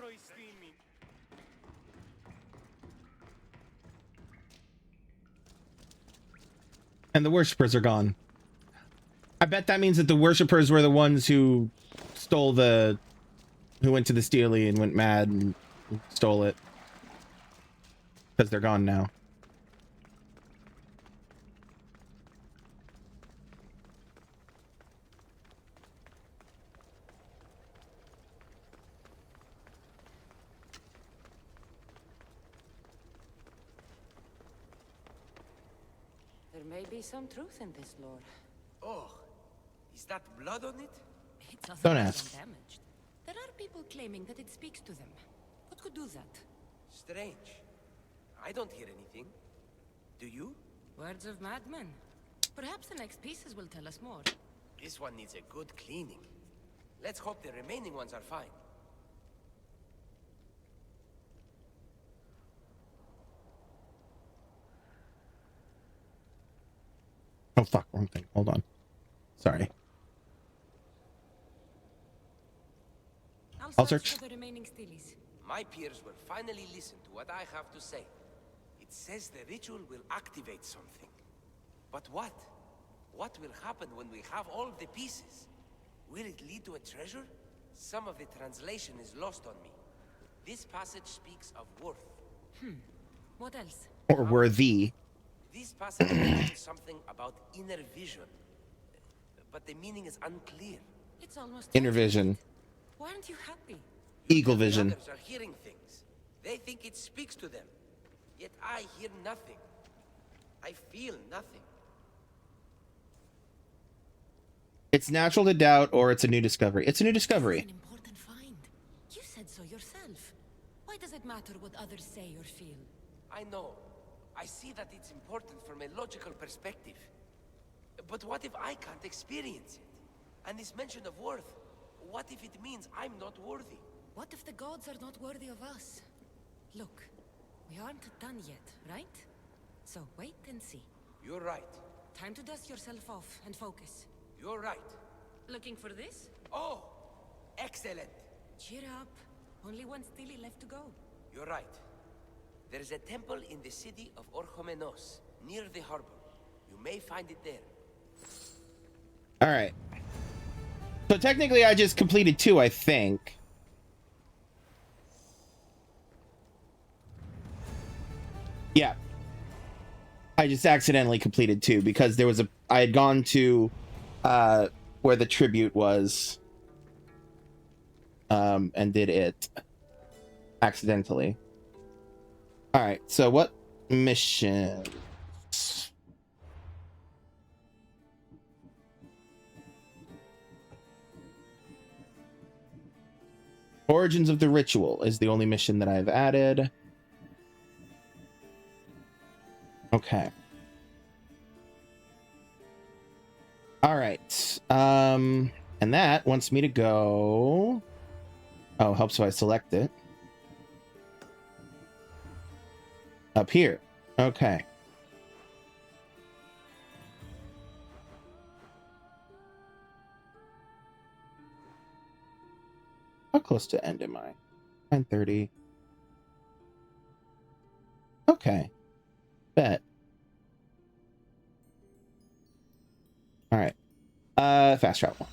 And the worshippers are gone. I bet that means that the worshippers were the ones who stole the... who went to the Steely and went mad and stole it. Because they're gone now. There may be some truth in this lore. Oh, is that blood on it? It doesn't Don't look ask. undamaged. people claiming that it speaks to them. What could do that? Strange. I don't hear anything. Do you? Words of madmen. Perhaps the next pieces will tell us more. This one needs a good cleaning. Let's hope the remaining ones are fine. Oh fuck, wrong thing. Hold on. Sorry. I'll search for the remaining stillies. My peers will finally listen to what I have to say. It says the ritual will activate something. But what? What will happen when we have all the pieces? Will it lead to a treasure? Some of the translation is lost on me. This passage speaks of worth. What else? or worthy. This passage mentions something about inner vision, but the meaning is unclear. It's almost Inner vision. Why aren't you happy? Eagle The vision. others are hearing things. They think it speaks to them. Yet I hear nothing. I feel nothing. It's natural to doubt, or it's a new discovery. It's a new discovery. An important find. You said so yourself. Why does it matter what others say or feel? I know. I see that it's important from a logical perspective. But what if I can't experience it? And this mention of worth, what if it means I'm not worthy? What if the gods are not worthy of us? Look, we aren't done yet, right? So wait and see. You're right. Time to dust yourself off and focus. You're right. Looking for this? Oh! Excellent! Cheer up. Only one stilly left to go. You're right. There is a temple in the city of Orchomenos, near the harbor. You may find it there. All right. So technically, I just completed 2, I think. Yeah. I just accidentally completed 2 because there was I had gone to where the tribute was and did it accidentally. All right. So what mission? Origins of the Ritual is the only mission that I've added. Okay. All right. And that wants me to go. Oh, helps if I select it. Up here. Okay. How close to end am I? 9:30. Okay. Bet. All right. Fast travel.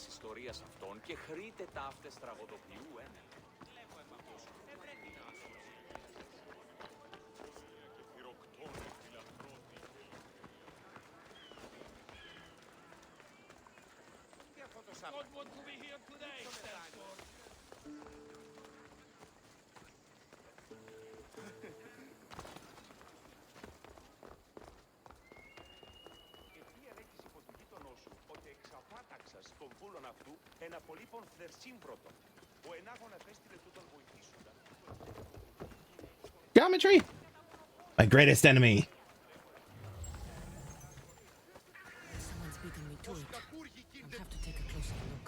Ιστορίας αυτών και χρείτε ταύτες τραγωδοποιού ένα. Don't want to be here today, Στον βούλον αυτού ένα πολύπον θερσίμπρωτο. Ο ενάγωνας έστειλε τούτον βοηθήσοντα. Geometry! My greatest enemy. Someone's beating me to it. I'll have to take a closer look.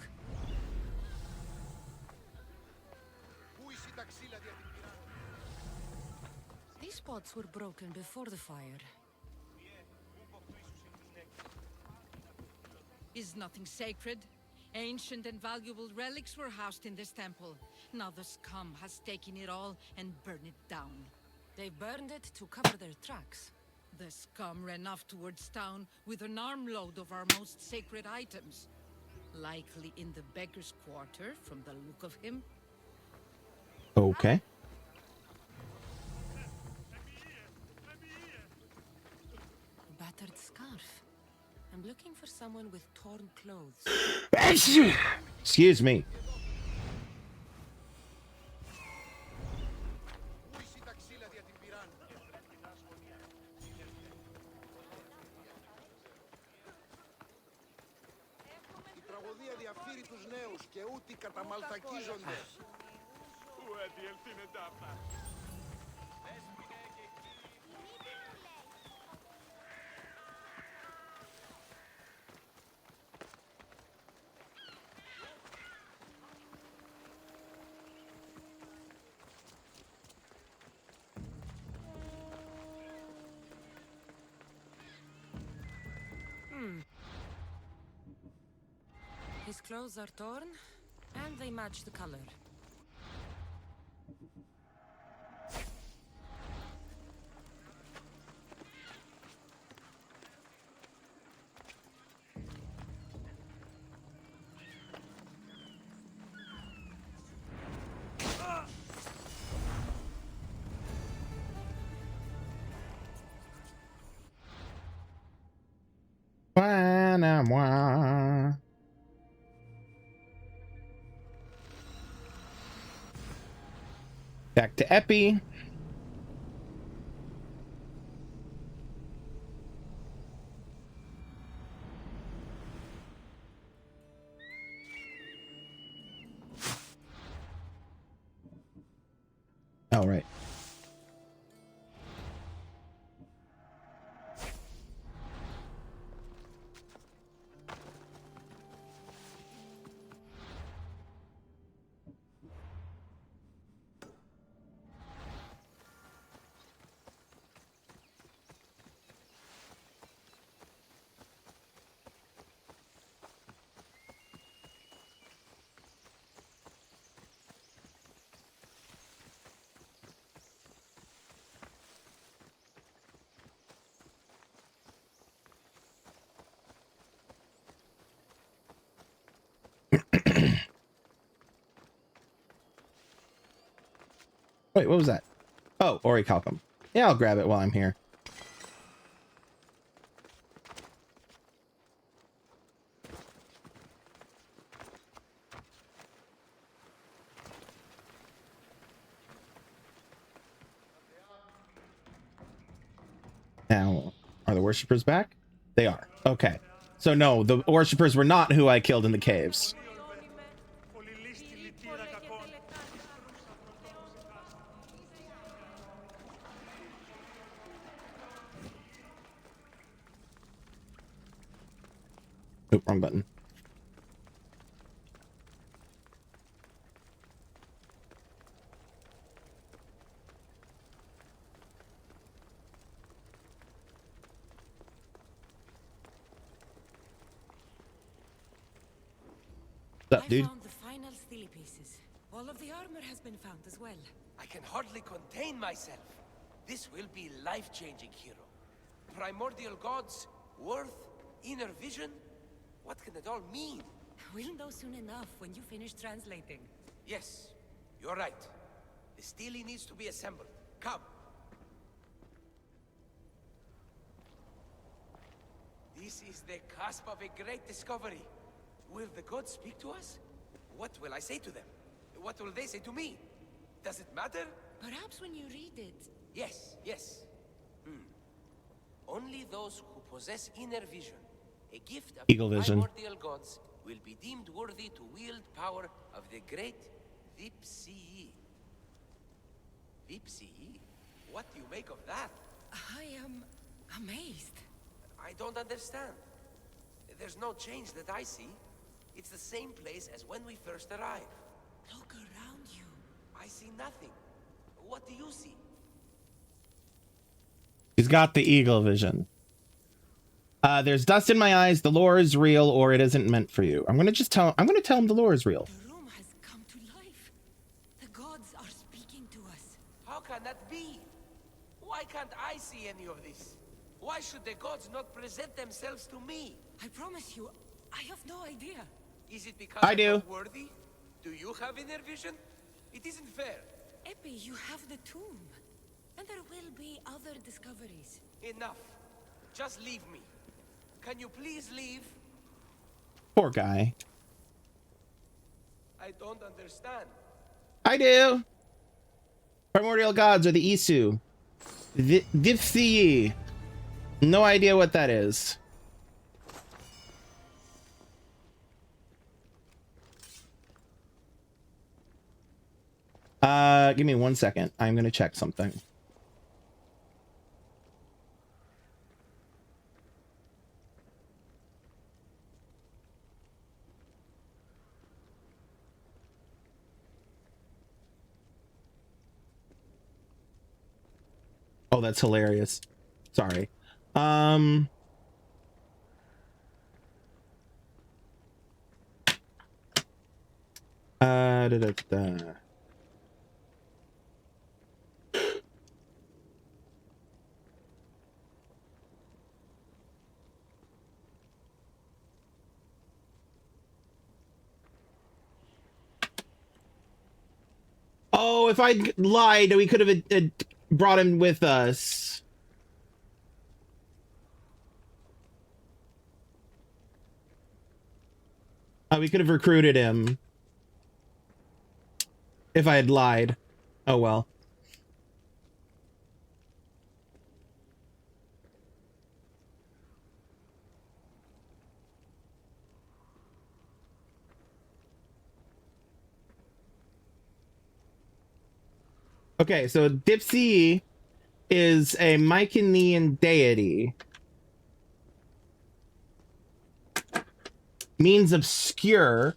These pots were broken before the fire. Is nothing sacred? Ancient and valuable relics were housed in this temple. Now the scum has taken it all and burned it down. They burned it to cover their tracks. The scum ran off towards town with an armload of our most sacred items. Likely in the beggar's quarter, from the look of him. Okay. Battered scarf. I'm looking for someone with torn clothes. Excuse me. His clothes are torn, and they match the color. Back to Epi. Oh, right. Wait, what was that? Oh, Orichalcum. Yeah, I'll grab it while I'm here. Now, are the worshippers back? They are. Okay. So no, the worshippers were not who I killed in the caves. Oop, wrong button. What's up, dude? I found the final steely pieces. All of the armor has been found as well. I can hardly contain myself. This will be life-changing, hero. Primordial gods, worth, inner vision. What can it all mean? We'll know soon enough when you finish translating. Yes, you're right. The steely needs to be assembled. Come. This is the cusp of a great discovery. Will the gods speak to us? What will I say to them? What will they say to me? Does it matter? Perhaps when you read it. Yes, yes. Only those who possess inner vision, a gift of Eagle the vision. primordial gods, will be deemed worthy to wield power of the great Thebes. Thebes? What do you make of that? I am amazed. I don't understand. There's no change that I see. It's the same place as when we first arrived. Look around you. I see nothing. What do you see? He's got the eagle vision. There's dust in my eyes. The lore is real, or it isn't meant for you. I'm gonna tell him the lore is real. The room has come to life. The gods are speaking to us. How can that be? Why can't I see any of this? Why should the gods not present themselves to me? I promise you, I have no idea. Is it because I I'm do. not worthy? Do you have inner vision? It isn't fair. Epi, you have the tomb. And there will be other discoveries. Enough. Just leave me. Can you please leave? Poor guy. I don't understand. I do. Primordial gods are the Isu. Dipsy. No idea what that is. Give me 1 second. I'm gonna check something. Oh, that's hilarious. Sorry. Da, da, da. Oh, if I'd lied, we could have brought him with us. We could have recruited him. If I had lied. Oh well. Okay, so Dipsy is a Mycenaean deity. Means obscure.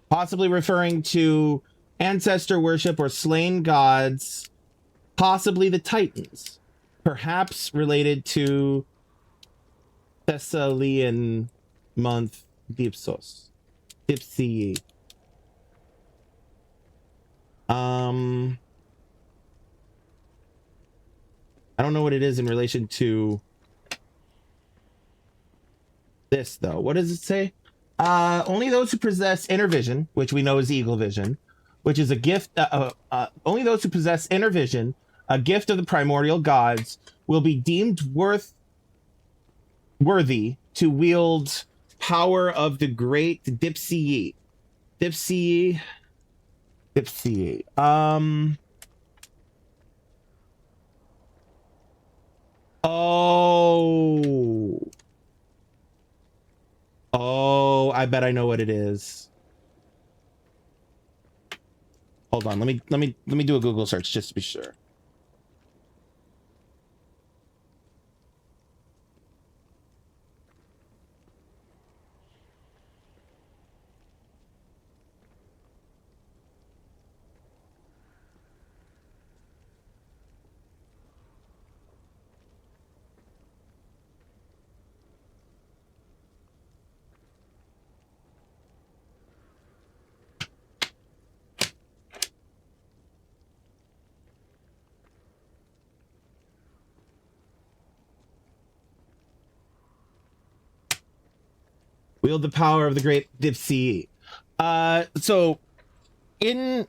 Possibly referring to ancestor worship or slain gods. Possibly the Titans. Perhaps related to Thessalian month Dipsos. Dipsy. I don't know what it is in relation to this though. What does it say? Only those who possess inner vision, which we know is eagle vision, which is a gift. Only those who possess inner vision, a gift of the primordial gods, will be deemed worthy to wield power of the great Dipsy. Dipsy. Oh, I bet I know what it is. Hold on, let me do a Google search just to be sure. Wield the power of the great Dipsy. So in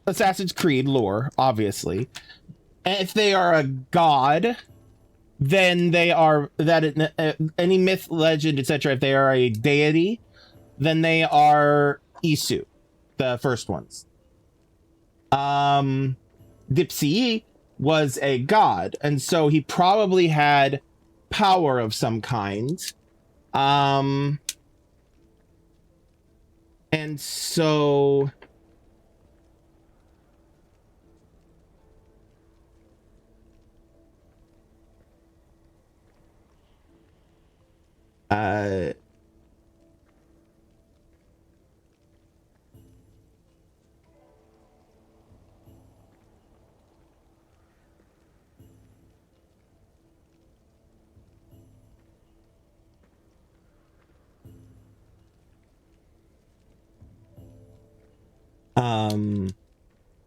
Assassin's Creed lore, obviously, if they are a god, then they are any myth, legend, etc. If they are a deity, then they are Isu, the first ones. Dipsy was a god, and so he probably had power of some kind. And so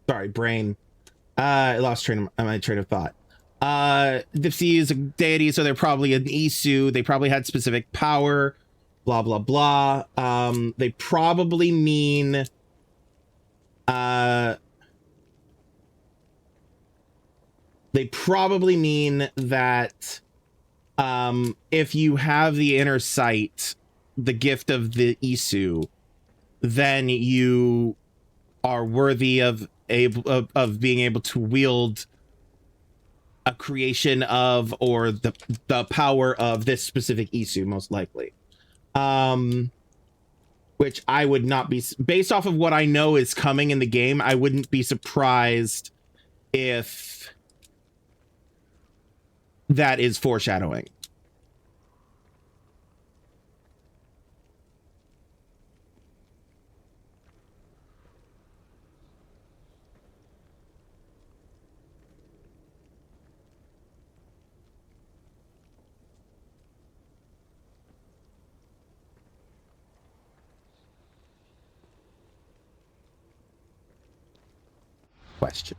sorry, brain. I lost my train of thought. Dipsy is a deity, so they're probably an Isu. They probably had specific power. Blah blah blah. They probably mean. They probably mean that if you have the inner sight, the gift of the Isu, then you are worthy of being able to wield a creation of, or the power of this specific Isu, most likely. Which I would not be, based off of what I know is coming in the game, I wouldn't be surprised if that is foreshadowing. Question.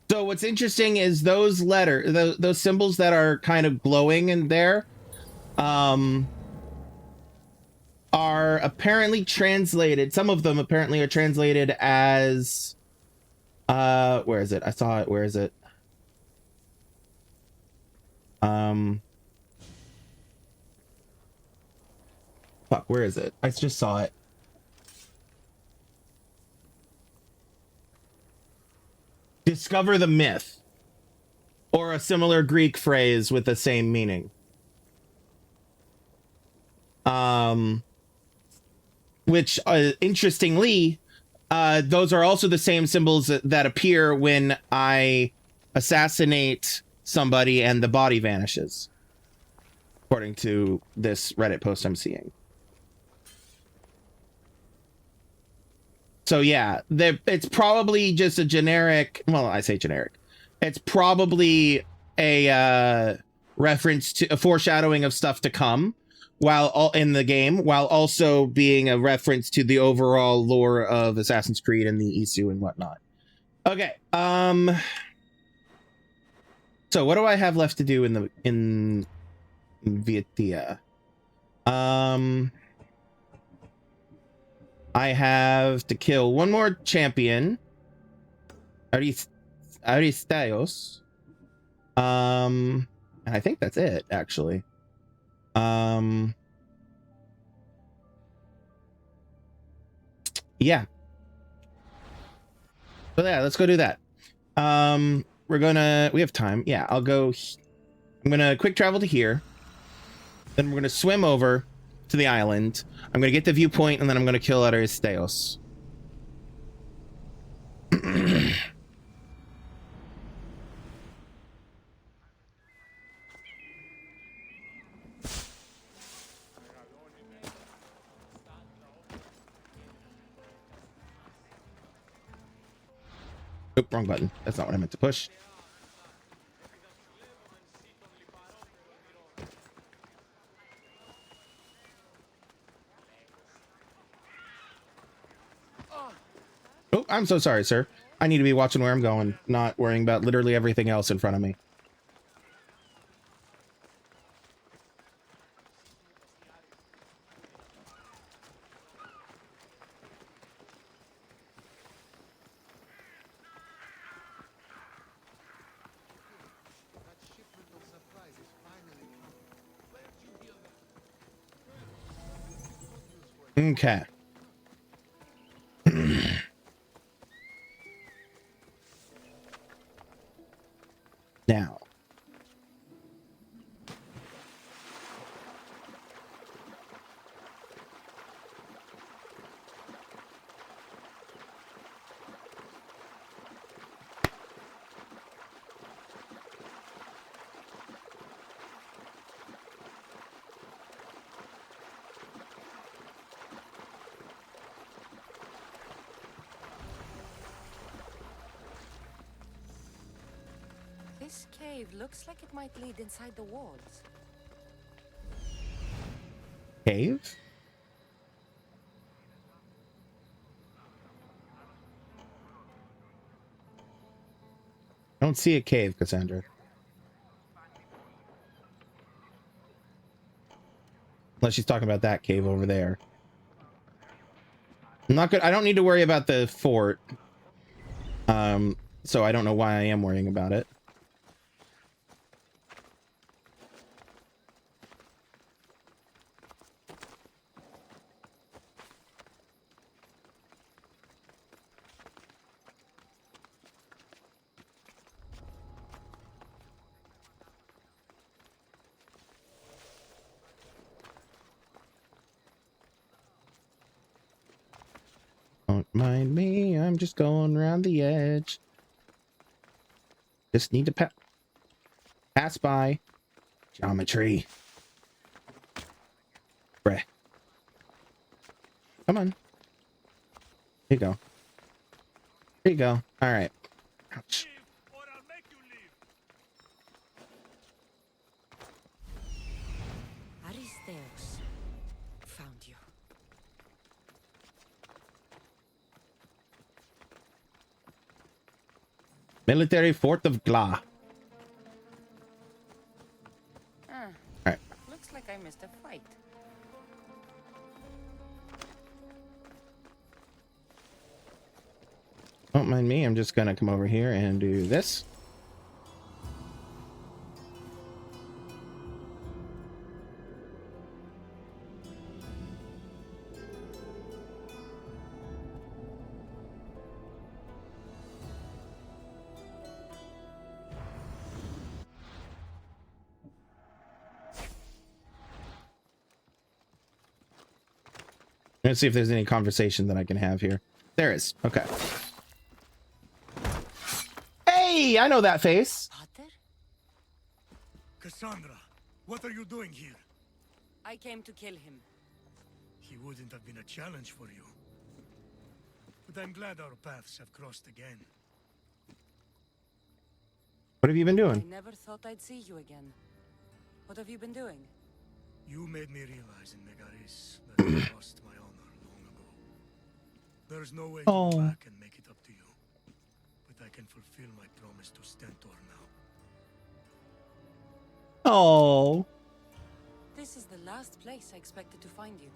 So what's interesting is those those symbols that are kind of glowing in there, are apparently translated. Some of them apparently are translated as, where is it? I saw it. Where is it? Fuck, where is it? I just saw it. Discover the myth, or a similar Greek phrase with the same meaning. Which, interestingly, those are also the same symbols that appear when I assassinate somebody and the body vanishes, according to this Reddit post I'm seeing. So yeah, it's probably just a generic, well, I say generic. It's probably a reference to a foreshadowing of stuff to come while all in the game, while also being a reference to the overall lore of Assassin's Creed and the Isu and whatnot. Okay. So what do I have left to do in Vietia? I have to kill one more champion. Aristeos. And I think that's it, actually. Yeah. So yeah, let's go do that. We have time. Yeah, I'm gonna quick travel to here. Then we're gonna swim over to the island. I'm gonna get the viewpoint, and then I'm gonna kill Aristeos. Oop, wrong button. That's not what I meant to push. Oh, I'm so sorry, sir. I need to be watching where I'm going, not worrying about literally everything else in front of me. Okay. Now. This cave looks like it might lead inside the walls. Cave? I don't see a cave, Cassandra. Unless she's talking about that cave over there. I'm not good. I don't need to worry about the fort. So I don't know why I am worrying about it. Don't mind me, I'm just going around the edge. Just need to pass by. Geometry. Bruh. Come on. Here you go. Here you go. Alright. Ouch. Aristeus found you. Military Fort of Gla. Alright. Looks like I missed a fight. Don't mind me, I'm just gonna come over here and do this. Let's see if there's any conversation that I can have here. There is. Okay. Hey, I know that face. Potter? Cassandra, what are you doing here? I came to kill him. He wouldn't have been a challenge for you. But I'm glad our paths have crossed again. What have you been doing? I never thought I'd see you again. What have you been doing? You made me realize in Megaris that I lost my honor long ago. There's no way to go back and make it up to you. But I can fulfill my promise to Stentor now. Oh. This is the last place I expected to find you.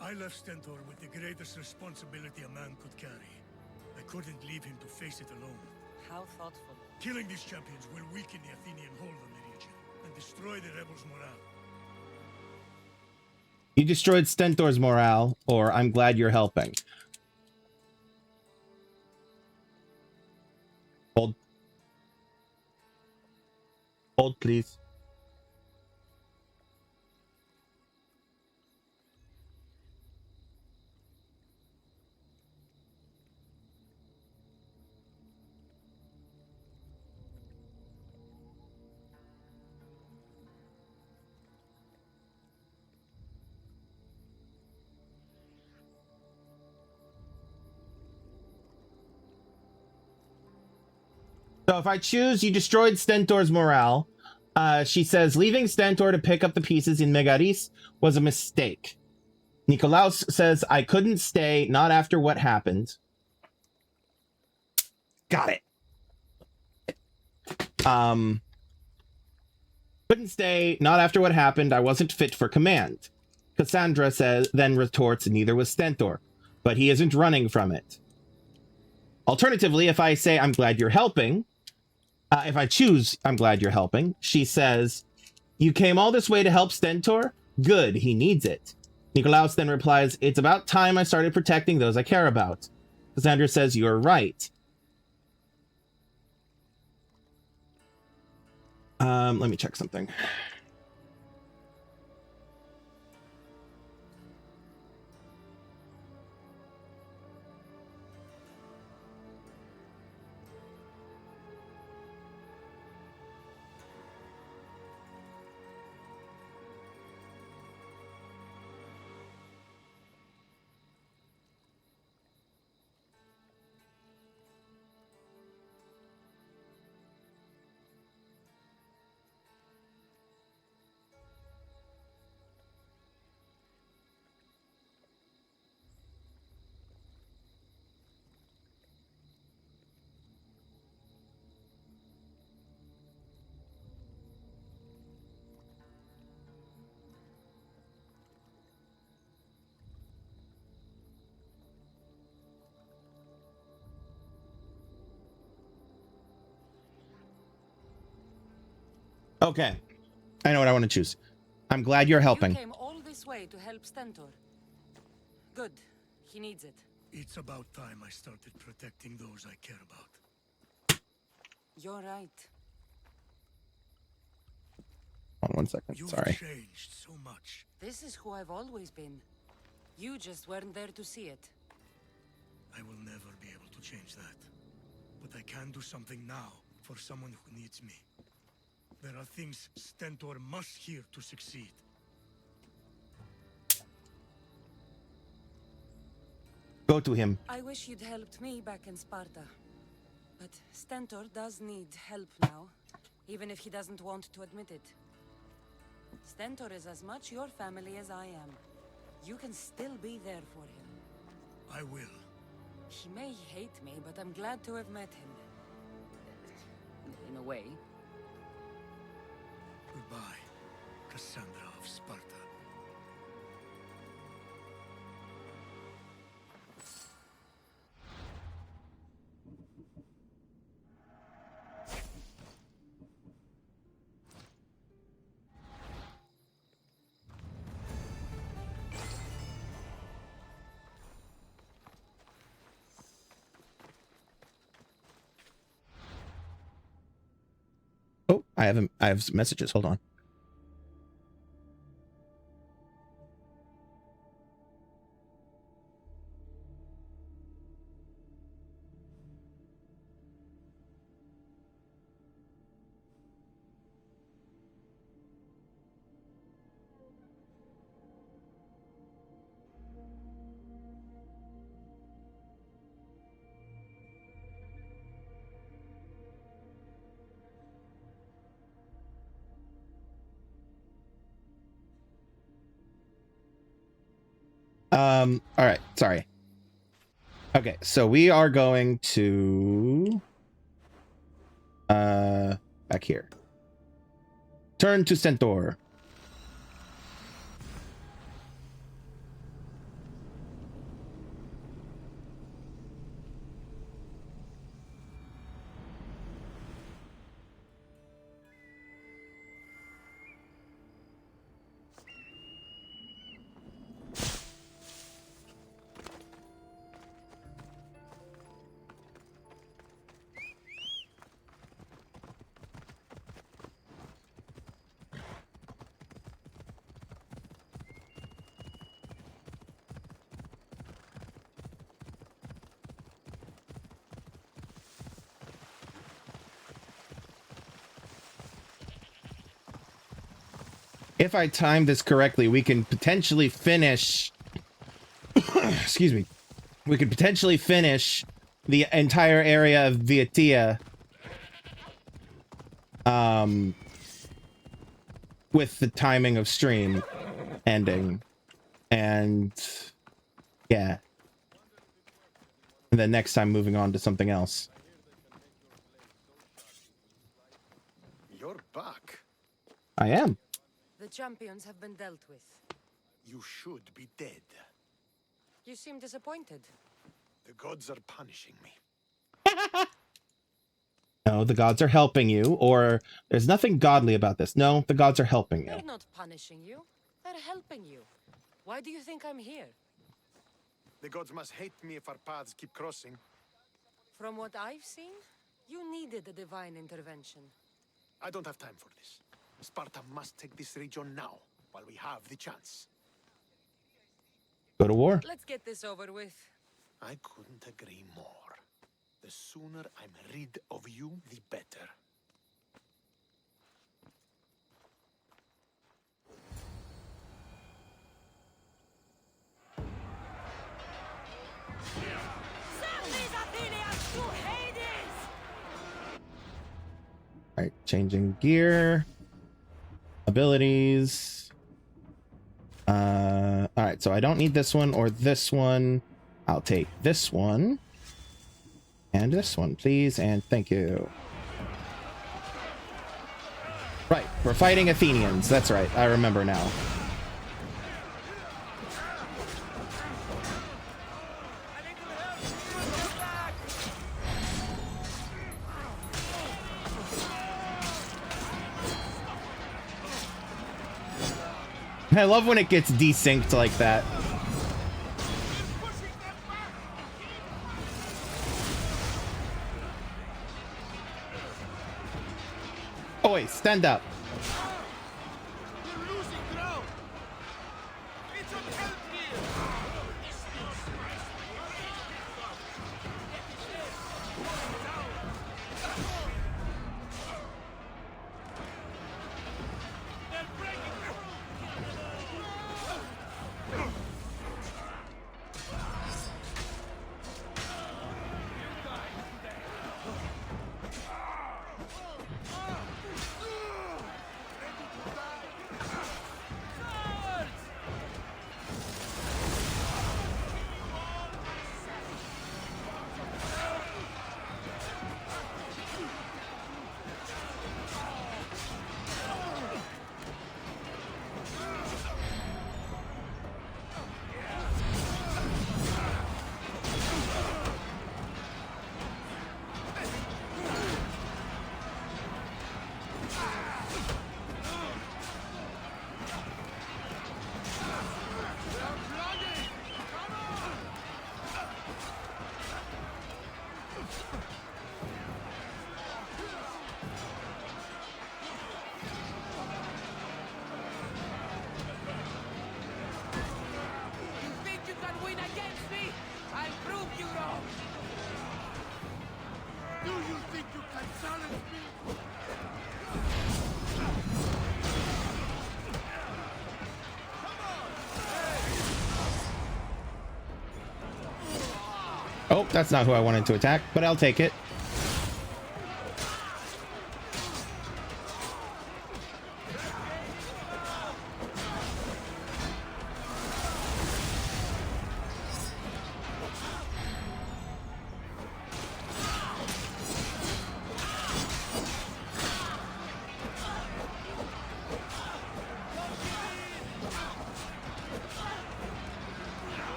I left Stentor with the greatest responsibility a man could carry. I couldn't leave him to face it alone. How thoughtful. Killing these champions will weaken the Athenian hold on the region and destroy the rebels' morale. You destroyed Stentor's morale, or I'm glad you're helping. Hold. Hold, please. So if I choose, you destroyed Stentor's morale. She says, leaving Stentor to pick up the pieces in Megaris was a mistake. Nikolaos says, I couldn't stay, not after what happened. Got it. Couldn't stay, not after what happened. I wasn't fit for command. Cassandra then retorts, neither was Stentor, but he isn't running from it. Alternatively, if I say, I'm glad you're helping, if I choose, I'm glad you're helping, she says, you came all this way to help Stentor? Good, he needs it. Nikolaos then replies, it's about time I started protecting those I care about. Cassandra says, you're right. Let me check something. Okay. I know what I want to choose. I'm glad you're helping. You came all this way to help Stentor. Good. He needs it. It's about time I started protecting those I care about. You're right. Hold on 1 second. You've Sorry. changed so much. This is who I've always been. You just weren't there to see it. I will never be able to change that. But I can do something now for someone who needs me. There are things Stentor must hear to succeed. Go to him. I wish you'd helped me back in Sparta. But Stentor does need help now, even if he doesn't want to admit it. Stentor is as much your family as I am. You can still be there for him. I will. He may hate me, but I'm glad to have met him. In a way. Goodbye, Cassandra of Sparta. Oh, I have some messages. Hold on. All right, sorry. Okay, so we are going to back here. Turn to Stentor. If I timed this correctly, we can potentially finish excuse me. We could potentially finish the entire area of Viatia with the timing of stream ending. And yeah. And then next time moving on to something else. You're back. I am. The champions have been dealt with. You should be dead. You seem disappointed. The gods are punishing me. No, the gods are helping you, or there's nothing godly about this. No, the gods are helping you. They're not punishing you. They're helping you. Why do you think I'm here? The gods must hate me if our paths keep crossing. From what I've seen, you needed a divine intervention. I don't have time for this. Sparta must take this region now, while we have the chance. Go to war. Let's get this over with. I couldn't agree more. The sooner I'm rid of you, the better. All right, changing gear. Abilities. All right, so I don't need this one or this one. I'll take this one. And this one, please, and thank you. Right, we're fighting Athenians. That's right, I remember now. I love when it gets desynced like that. Oh wait, stand up. Oh, that's not who I wanted to attack, but I'll take it.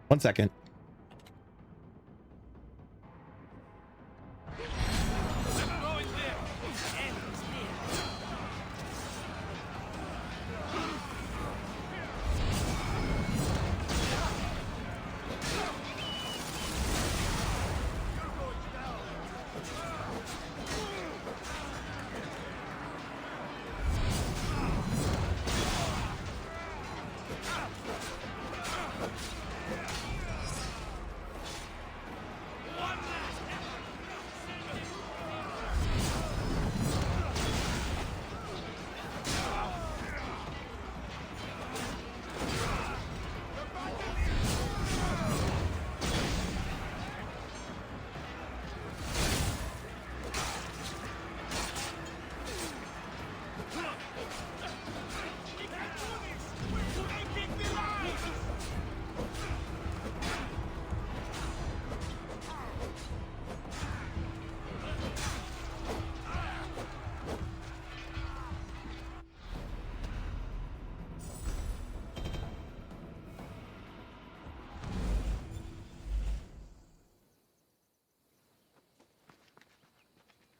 One second.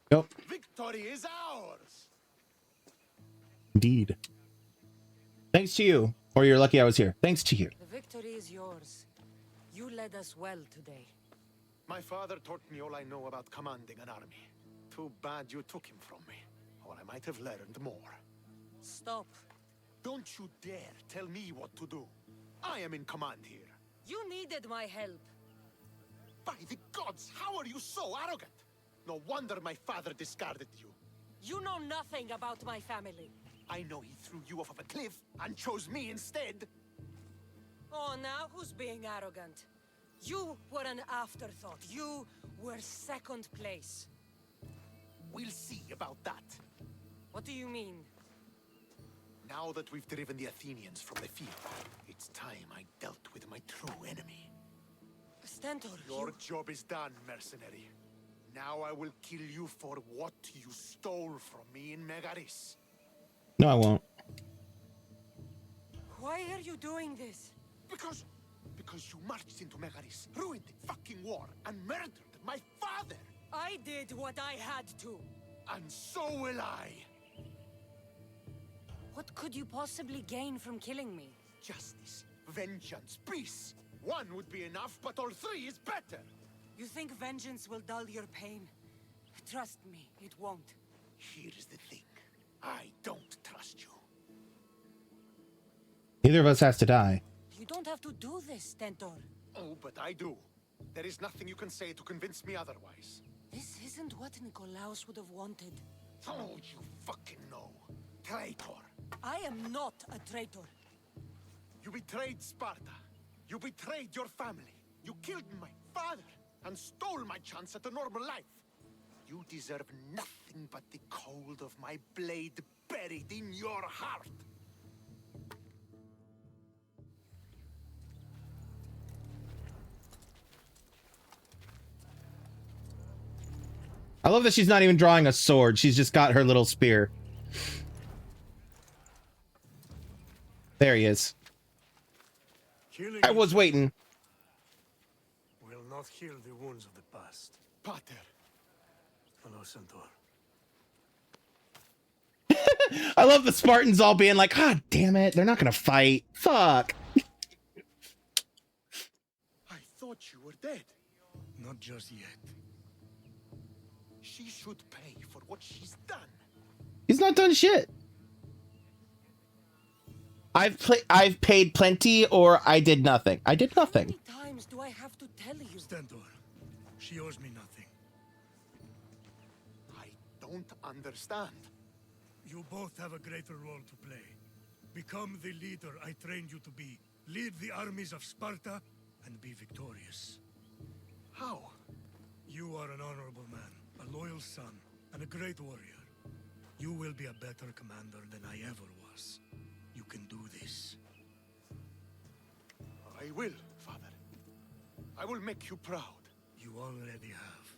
Yep. Victory is ours. Indeed. Thanks to you. Or you're lucky I was here. Thanks to you. The victory is yours. You led us well today. My father taught me all I know about commanding an army. Too bad you took him from me, or I might have learned more. Stop. Don't you dare tell me what to do. I am in command here. You needed my help. By the gods, how are you so arrogant? No wonder my father discarded you. You know nothing about my family. I know he threw you off of a cliff and chose me instead. Oh, now who's being arrogant? You were an afterthought. You were second place. We'll see about that. What do you mean? Now that we've driven the Athenians from the field, it's time I dealt with my true enemy. Stentor, Your job is done, mercenary. Now I will kill you for what you stole from me in Megaris. No, I won't. Why are you doing this? Because you marched into Megaris, ruined the fucking war, and murdered my father! I did what I had to. And so will I! What could you possibly gain from killing me? Justice, vengeance, peace. One would be enough, but all three is better! You think vengeance will dull your pain? Trust me, it won't. Here's the thing. I don't trust you. Neither of us has to die. You don't have to do this, Stentor. Oh, but I do. There is nothing you can say to convince me otherwise. This isn't what Nikolaos would have wanted. Oh, you fucking know. Traitor. I am not a traitor. You betrayed Sparta. You betrayed your family. You killed my father and stole my chance at a normal life. You deserve nothing but the cold of my blade buried in your heart. I love that she's not even drawing a sword. She's just got her little spear. There he is. Killing I was waiting. will not heal the wounds of the past. Pater. Hello, Centaur. I love the Spartans all being like, ah, damn it. They're not going to fight. Fuck. I thought you were dead. Not just yet. She should pay for what she's done. He's not done shit. I've paid plenty, or I did nothing. I did nothing. How many times do I have to tell you? Stentor, she owes me nothing. I don't understand. You both have a greater role to play. Become the leader I trained you to be. Lead the armies of Sparta and be victorious. How? You are an honorable man, a loyal son, and a great warrior. You will be a better commander than I ever was. You can do this. I will, Father. I will make you proud. You already have.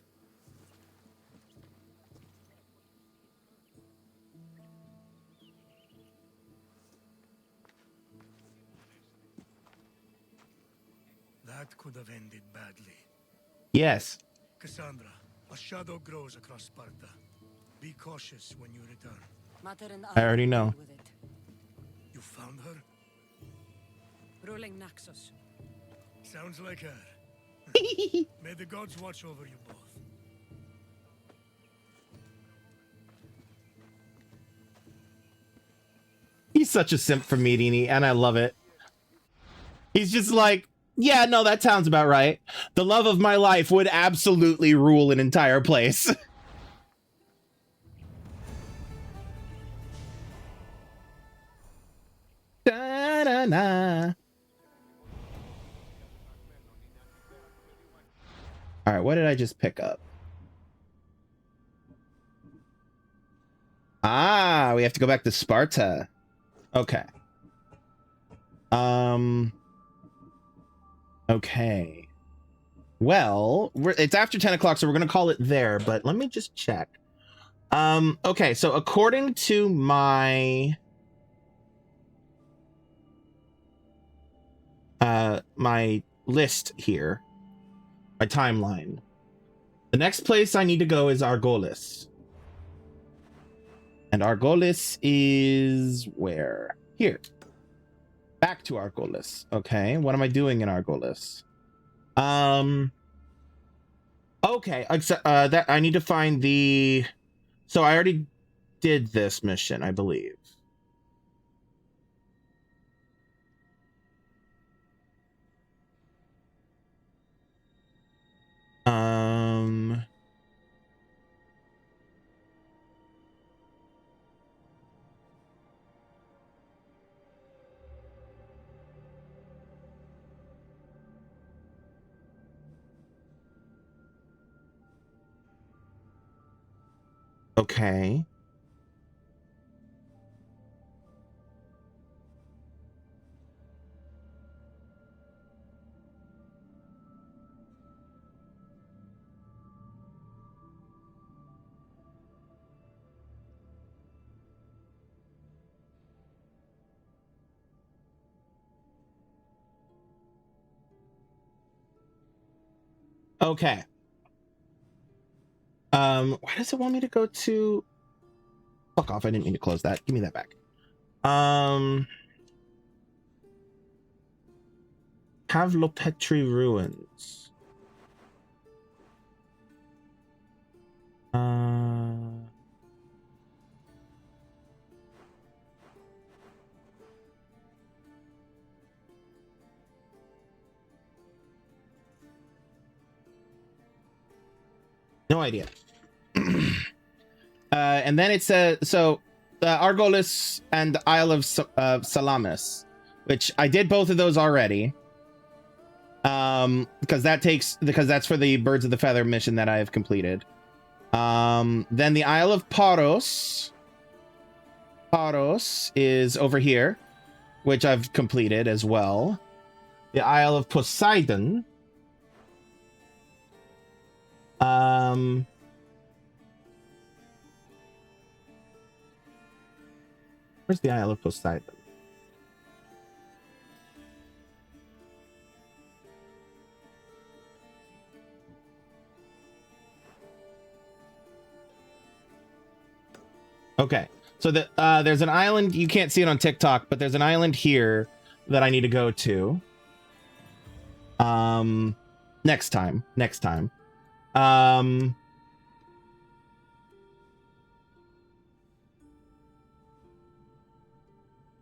That could have ended badly. Yes. Cassandra, a shadow grows across Sparta. Be cautious when you return. Mater and I already know. with it. You found her? Ruling Naxos. Sounds like her. May the gods watch over you both. He's such a simp for Medini, and I love it. He's just like, yeah, no, that sounds about right. The love of my life would absolutely rule an entire place. Da-da-da. All right, what did I just pick up? Ah, we have to go back to Sparta. Okay. Okay. Well, it's after 10 o'clock, so we're going to call it there, but let me just check. Okay, so according to my my list here, my timeline, the next place I need to go is Argolis. And Argolis is where? Here. Back to Argolis. Okay, what am I doing in Argolis? Okay, except that I need to find the. So I already did this mission, I believe. Okay. Okay. Why does it want me to go to? Fuck off! I didn't mean to close that. Give me that back. Kavlopetri ruins. No idea. And then it says so Argolis and Isle of Salamis, which I did both of those already. Because that's for the Birds of the Feather mission that I have completed. Then the Isle of Paros. Paros is over here, which I've completed as well. The Isle of Poseidon. Where's the Isle of Poseidon? Okay, so there's an island. You can't see it on TikTok, but there's an island here that I need to go to. Next time.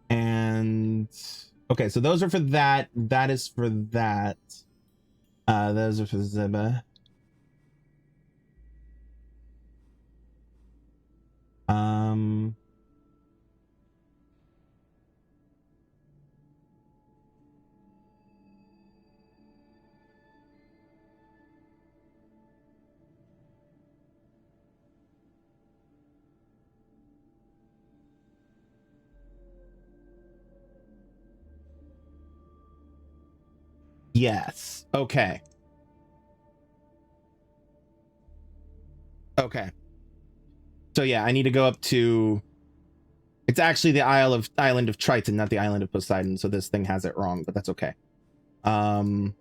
And okay, so those are for that. That is for that. Those are for Zeba. Yes. Okay. Okay. So yeah, I need to go up to. It's actually the island of Triton, not the island of Poseidon. So this thing has it wrong, but that's okay. Anyway,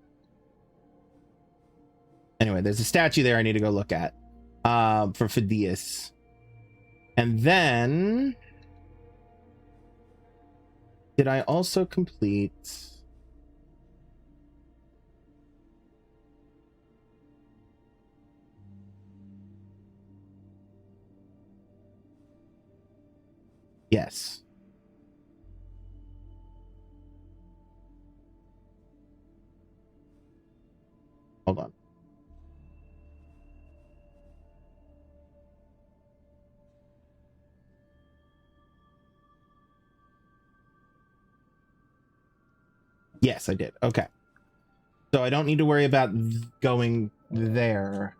there's a statue there I need to go look at. For Phidias. And then did I also complete? Yes. Hold on. Yes, I did. Okay. So I don't need to worry about going there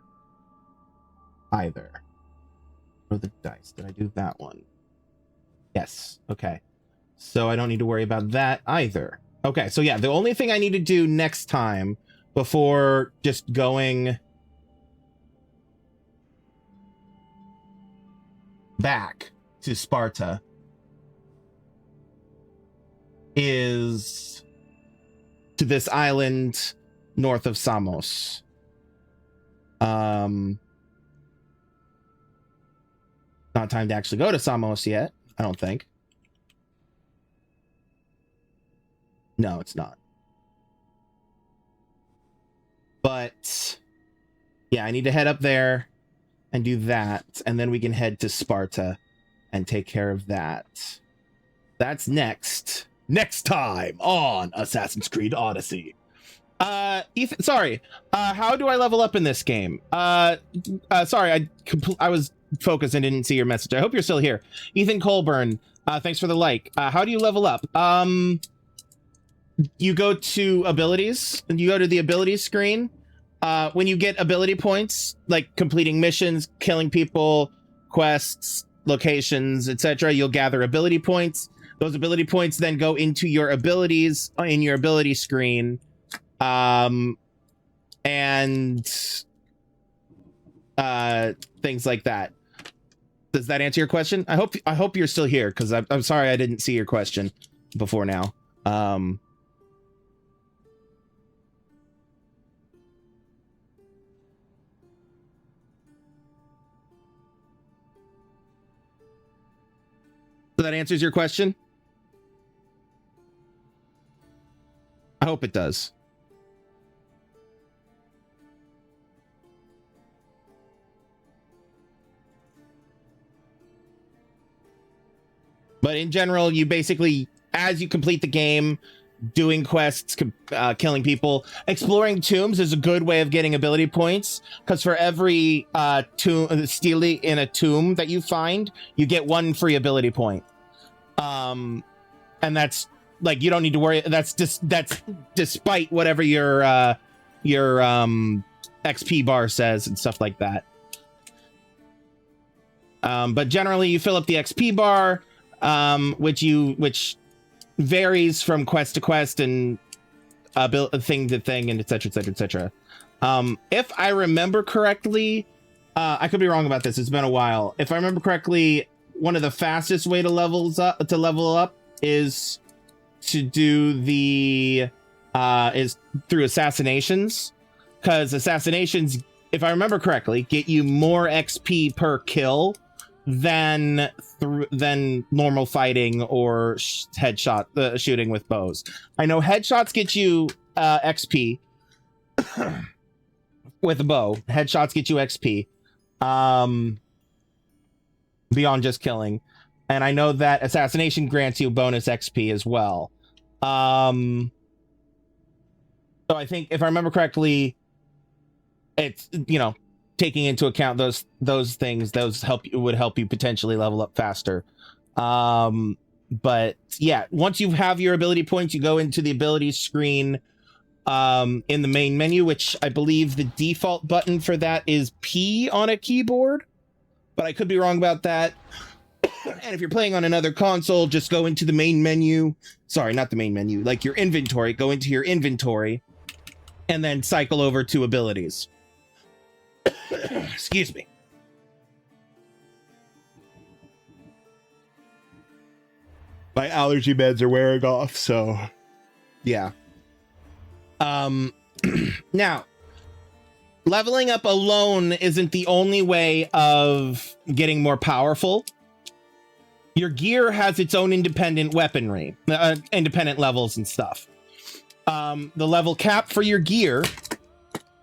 either. Throw the dice. Did I do that one? Yes. Okay. So I don't need to worry about that either. Okay. So yeah, the only thing I need to do next time before just going back to Sparta is to this island north of Samos. Not time to actually go to Samos yet, I don't think. No, it's not. But Yeah, I need to head up there and do that, and then we can head to Sparta and take care of that. That's next time on Assassin's Creed Odyssey. Ethan, sorry. How do I level up in this game? Sorry, I was focused and didn't see your message. I hope you're still here. Ethan Colburn, thanks for the like. How do you level up? You go to abilities, and you go to the abilities screen. When you get ability points, like completing missions, killing people, quests, locations, etc., you'll gather ability points. Those ability points then go into your abilities in your ability screen. And things like that. Does that answer your question? I hope you're still here, because I'm sorry I didn't see your question before now. So that answers your question? I hope it does. But in general, you basically, as you complete the game, doing quests, killing people, exploring tombs is a good way of getting ability points, because for every stele in a tomb that you find, you get 1 free ability point. And that's like, you don't need to worry. That's despite whatever your XP bar says and stuff like that. But generally, you fill up the XP bar, which varies from quest to quest and thing to thing, and etc, etc, etc. If I remember correctly, I could be wrong about this, it's been a while. If I remember correctly, one of the fastest way to level up is to do the is through assassinations, because assassinations, if I remember correctly, get you more XP per kill than normal fighting or headshot shooting with bows. I know headshots get you XP with a bow. Headshots get you XP beyond just killing, and I know that assassination grants you bonus XP as well. So I think, if I remember correctly, it's, you know, taking into account those things, would help you potentially level up faster. But yeah, once you have your ability points, you go into the abilities screen in the main menu, which I believe the default button for that is P on a keyboard, but I could be wrong about that. And if you're playing on another console, just go into the main menu. Sorry, not the main menu, like your inventory. Go into your inventory and then cycle over to abilities. Excuse me. My allergy meds are wearing off, so yeah. Now, leveling up alone isn't the only way of getting more powerful. Your gear has its own independent weaponry, independent levels and stuff. The level cap for your gear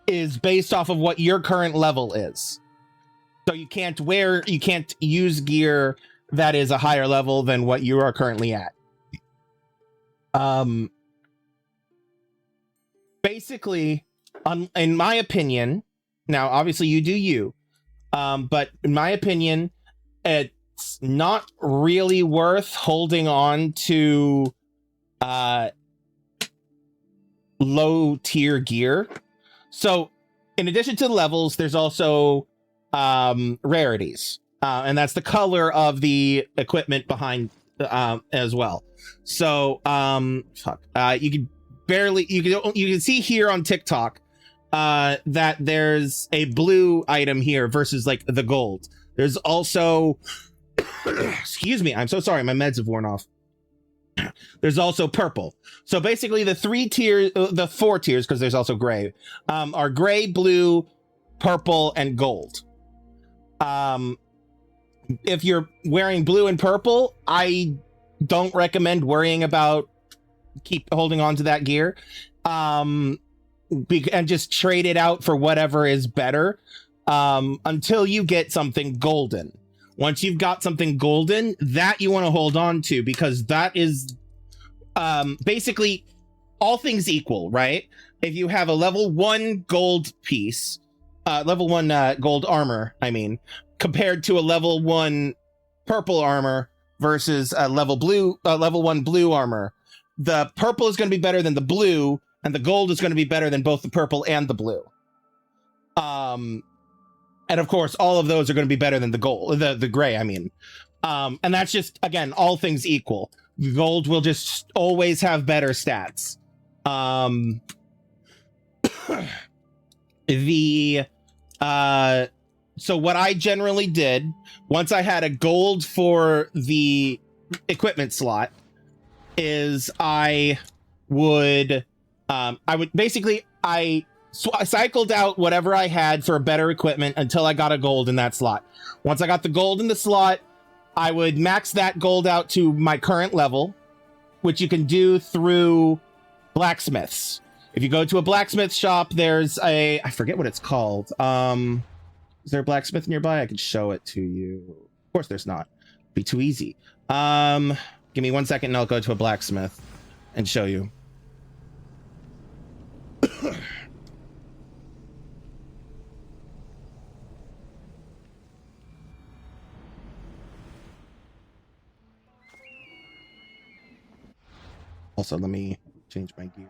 is based off of what your current level is. So you can't use gear that is a higher level than what you are currently at. Basically, in my opinion, now obviously you do you, but in my opinion, it's not really worth holding on to low tier gear. So in addition to the levels, there's also rarities, and that's the color of the equipment behind as well. So you can see here on TikTok that there's a blue item here versus like the gold. There's also excuse me, I'm so sorry, my meds have worn off. There's also purple. So basically the 4 tiers, because there's also gray, are gray, blue, purple, and gold. If you're wearing blue and purple, I don't recommend worrying about keep holding on to that gear. and just trade it out for whatever is better until you get something golden. Once you've got something golden, that you want to hold on to, because that is basically all things equal, right? If you have a level 1 gold piece, level 1 gold armor, I mean, compared to a level 1 purple armor versus a level 1 blue armor, the purple is going to be better than the blue, and the gold is going to be better than both the purple and the blue. And of course, all of those are going to be better than the gold, the gray, I mean. And that's just, again, all things equal. Gold will just always have better stats. So what I generally did, once I had a gold for the equipment slot, is I cycled out whatever I had for better equipment until I got a gold in that slot. Once I got the gold in the slot, I would max that gold out to my current level, which you can do through blacksmiths. If you go to a blacksmith shop, there's I forget what it's called. Is there a blacksmith nearby? I could show it to you. Of course there's not. It'd be too easy. Give me 1 second and I'll go to a blacksmith and show you. Also, let me change my gear.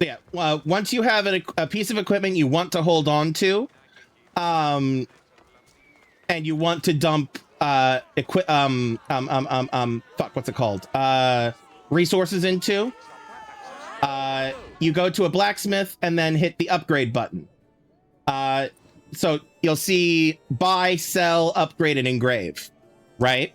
Yeah, once you have a piece of equipment you want to hold on to, and you want to dump fuck, what's it called? Resources into, you go to a blacksmith and then hit the upgrade button. So you'll see buy, sell, upgrade, and engrave, right?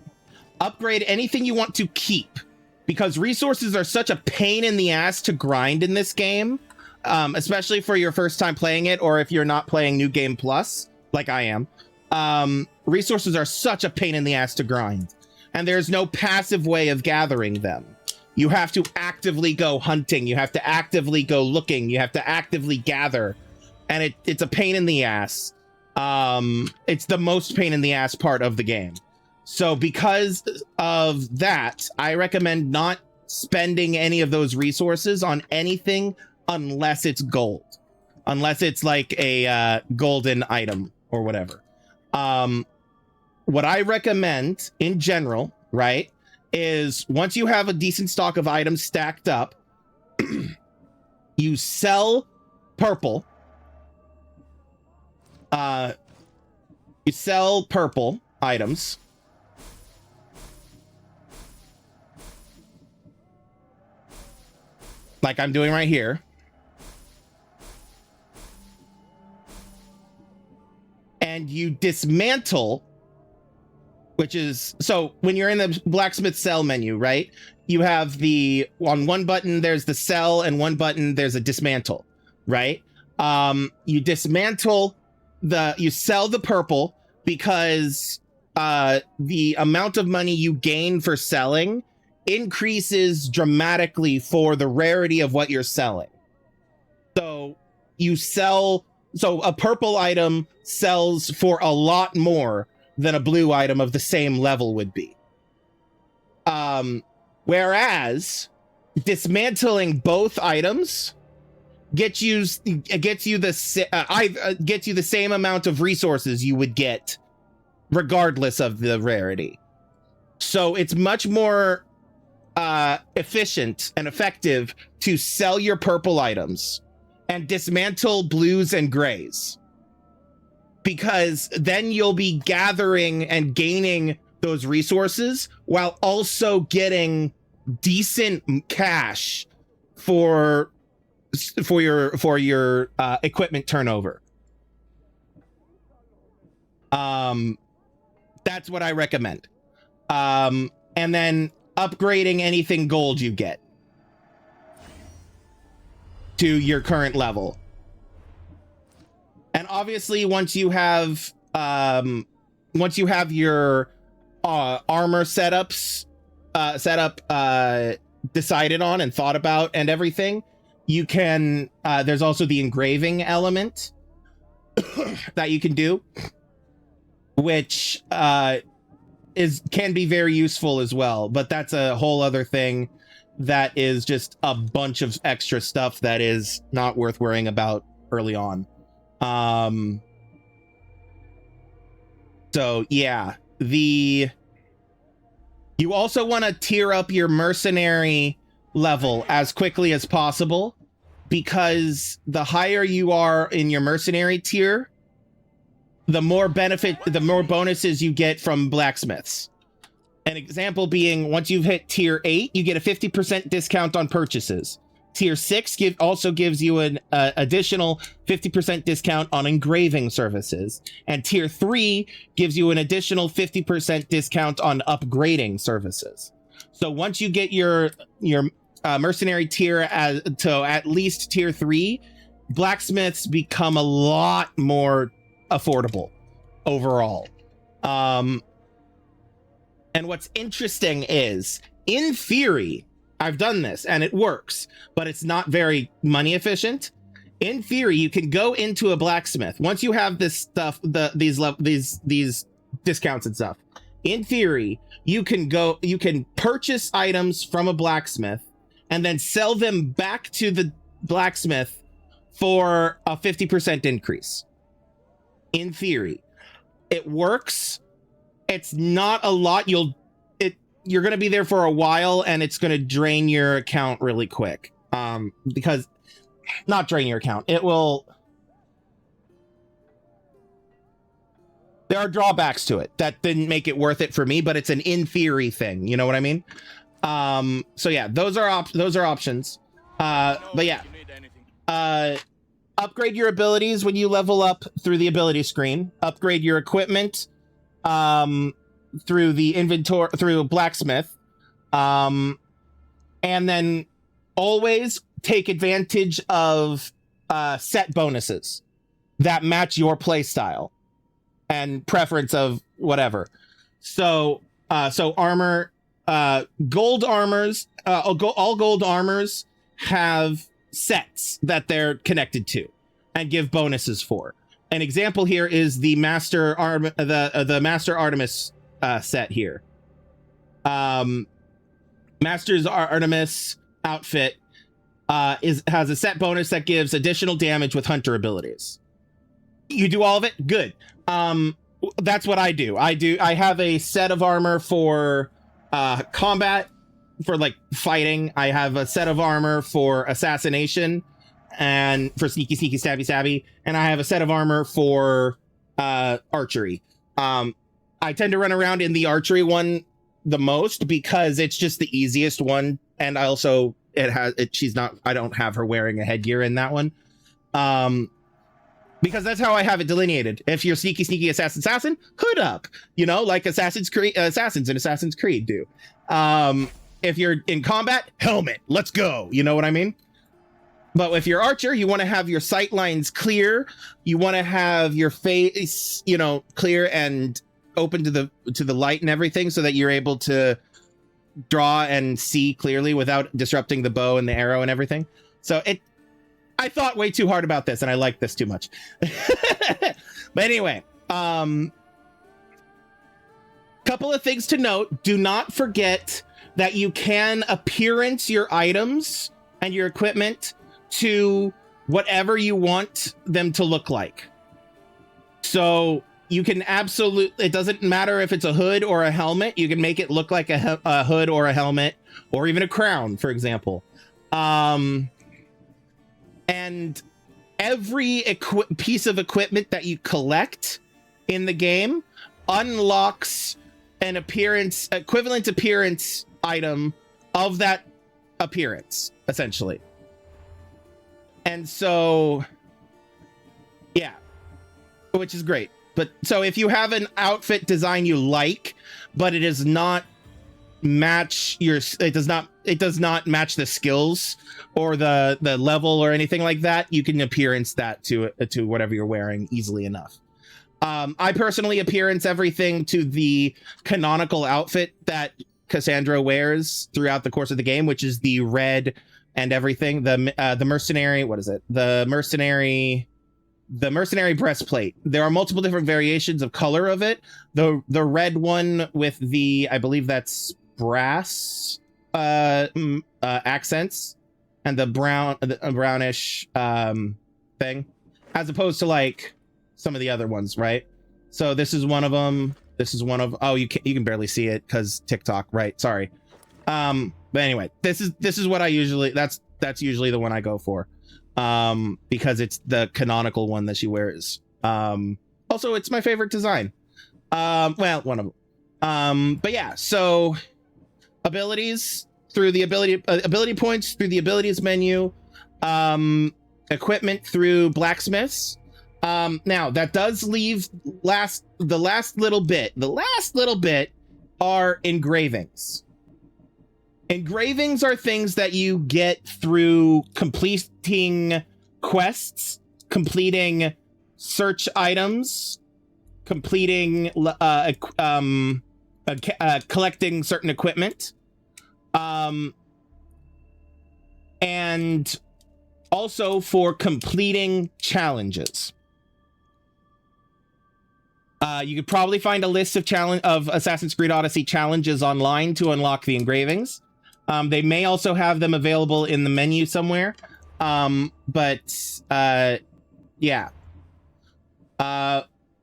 Upgrade anything you want to keep, because resources are such a pain in the ass to grind in this game, especially for your first time playing it, or if you're not playing New Game Plus, like I am. Resources are such a pain in the ass to grind, and there's no passive way of gathering them. You have to actively go hunting, you have to actively go looking, you have to actively gather, and it's a pain in the ass. It's the most pain in the ass part of the game. So because of that, I recommend not spending any of those resources on anything unless it's gold. Unless it's like a golden item or whatever. What I recommend in general, right, is once you have a decent stock of items stacked up, you sell purple. You sell purple items. Like I'm doing right here. And you dismantle, which is, so when you're in the blacksmith sell menu, right? You have on one button, there's the sell, and one button, there's a dismantle, right? You dismantle you sell the purple because the amount of money you gain for selling increases dramatically for the rarity of what you're selling. So a purple item sells for a lot more than a blue item of the same level would be. Whereas dismantling both items gets you the same amount of resources you would get regardless of the rarity. So it's much more efficient and effective to sell your purple items and dismantle blues and grays, because then you'll be gathering and gaining those resources while also getting decent cash for your equipment turnover. That's what I recommend. And then upgrading anything gold you get to your current level. And obviously once you have your armor setups decided on and thought about and everything, you can there's also the engraving element that you can do, which can be very useful as well, but that's a whole other thing that is just a bunch of extra stuff that is not worth worrying about early on. So yeah, you also want to tier up your mercenary level as quickly as possible, because the higher you are in your mercenary tier, the more bonuses you get from blacksmiths. An example being, once you've hit tier 8, you get a 50% discount on purchases. Tier 6 also gives you an additional 50% discount on engraving services. And tier 3 gives you an additional 50% discount on upgrading services. So once you get your mercenary tier to at least tier 3, blacksmiths become a lot more affordable overall. And what's interesting is, in theory, I've done this and it works, but it's not very money efficient. In theory, you can go into a blacksmith once you have this stuff, these discounts and stuff. In theory, you can purchase items from a blacksmith and then sell them back to the blacksmith for a 50% increase. In theory, it works. It's not a lot. You're going to be there for a while, and it's going to drain your account really quick. Because not drain your account. It will. There are drawbacks to it that didn't make it worth it for me, but it's an in theory thing. You know what I mean? So yeah, those are options. But yeah, upgrade your abilities when you level up through the ability screen. Upgrade your equipment through the inventory, through blacksmith. And then always take advantage of set bonuses that match your play style and preference of whatever. So armor, gold armors, all gold armors have sets that they're connected to and give bonuses for. An example here is the Master Artemis set here. Master's Artemis outfit has a set bonus that gives additional damage with hunter abilities. You do all of it? Good. That's what I do. I have a set of armor for combat, for like fighting. I have a set of armor for assassination and for sneaky, stabby, and I have a set of armor for archery. I tend to run around in the archery one the most because it's just the easiest one, and I also I don't have her wearing a headgear in that one. Because that's how I have it delineated. If you're sneaky assassin, hood up, like assassins in Assassin's Creed do. If you're in combat, helmet, let's go. You know what I mean? But if you're archer, you want to have your sight lines clear. You want to have your face, clear and open to the light and everything, so that you're able to draw and see clearly without disrupting the bow and the arrow and everything. So I thought way too hard about this, and I like this too much. But anyway, couple of things to note. Do not forget that you can appearance your items and your equipment to whatever you want them to look like. So you can it doesn't matter if it's a hood or a helmet. You can make it look like a hood or a helmet, or even a crown, for example. And every piece of equipment that you collect in the game unlocks an equivalent appearance item of that appearance, essentially. And so, yeah, which is great. But so if you have an outfit design you like, but it does not match it does not match the skills or the level or anything like that, you can appearance that to whatever you're wearing easily enough. I personally appearance everything to the canonical outfit that Cassandra wears throughout the course of the game, which is the red and everything. The mercenary, what is it? The mercenary breastplate. There are multiple different variations of color of it. The red one with the, I believe that's brass accents, and the brownish thing, as opposed to like some of the other ones, right? So this is one of them. This is one of, oh, you can barely see it because TikTok, right? Sorry. But anyway, this is what I usually, that's usually the one I go for, because it's the canonical one that she wears. Also, it's my favorite design. Well, one of them. But yeah, so abilities through the ability points through the abilities menu, equipment through blacksmiths. Now that does leave the last little bit are engravings. Engravings are things that you get through completing quests, completing search items, completing collecting certain equipment, and also for completing challenges. You could probably find a list of Assassin's Creed Odyssey challenges online to unlock the engravings. They may also have them available in the menu somewhere. Yeah.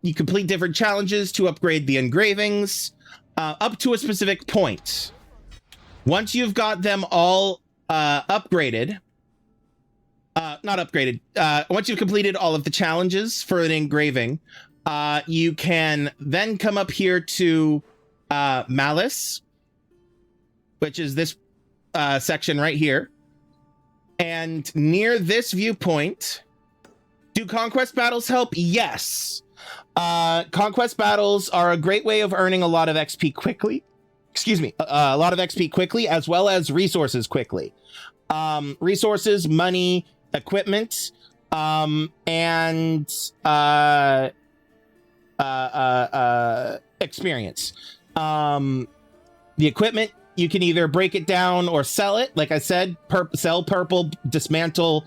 You complete different challenges to upgrade the engravings up to a specific point. Once you've got them all upgraded, once you've completed all of the challenges for an engraving, you can then come up here to Malice, which is this section right here. And near this viewpoint, do conquest battles help? Yes. Conquest battles are a great way of earning a lot of XP quickly. Excuse me, a lot of XP quickly, as well as resources quickly. Resources, money, equipment, and experience. The equipment, you can either break it down or sell it. Like I said, sell purple, dismantle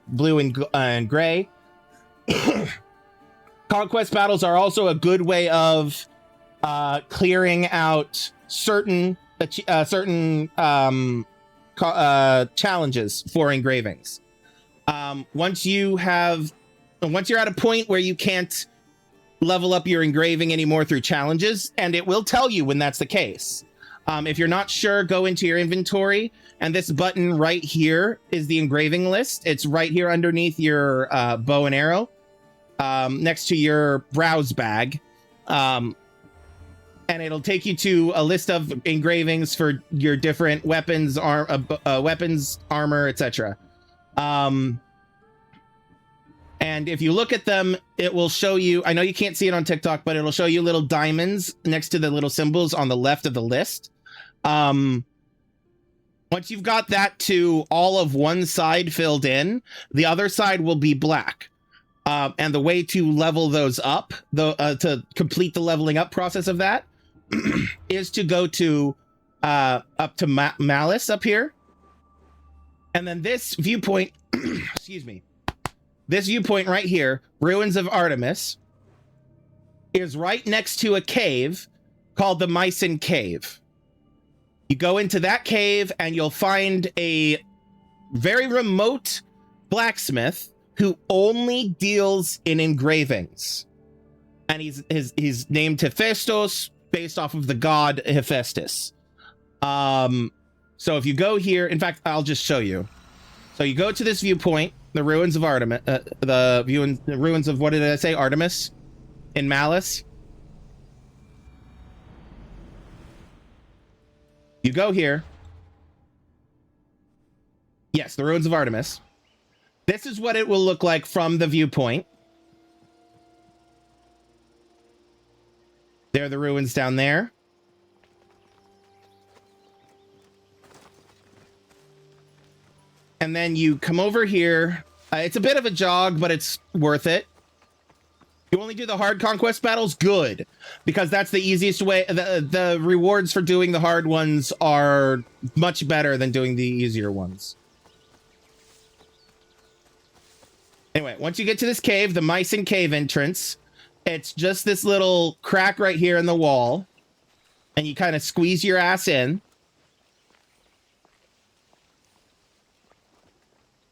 blue and gray. Conquest battles are also a good way of clearing out certain challenges for engravings. Once you're at a point where you can't level up your engraving anymore through challenges, and it will tell you when that's the case. If you're not sure, go into your inventory, and this button right here is the engraving list. It's right here underneath your bow and arrow, next to your browse bag. And it'll take you to a list of engravings for your different weapons, armor, etc. And if you look at them, it will show you, I know you can't see it on TikTok, but it'll show you little diamonds next to the little symbols on the left of the list. Once you've got that to all of one side filled in, the other side will be black. And the way to level those up, to complete the leveling up process of that, is to go to up to Malice up here. And then this viewpoint, excuse me, this viewpoint right here, Ruins of Artemis, is right next to a cave called the Mycen Cave. You go into that cave and you'll find a very remote blacksmith who only deals in engravings. And he's named Hephaestus, based off of the god Hephaestus. So if you go here, in fact, I'll just show you. So you go to this viewpoint, the Ruins of Artemis, the ruins of, what did I say, Artemis in Malice. You go here. Yes, the Ruins of Artemis. This is what it will look like from the viewpoint. There are the ruins down there. And then you come over here. It's a bit of a jog, but it's worth it. You only do the hard conquest battles? Good. Because that's the easiest way. The rewards for doing the hard ones are much better than doing the easier ones. Anyway, once you get to this cave, the Mycen cave entrance, it's just this little crack right here in the wall. And you kind of squeeze your ass in.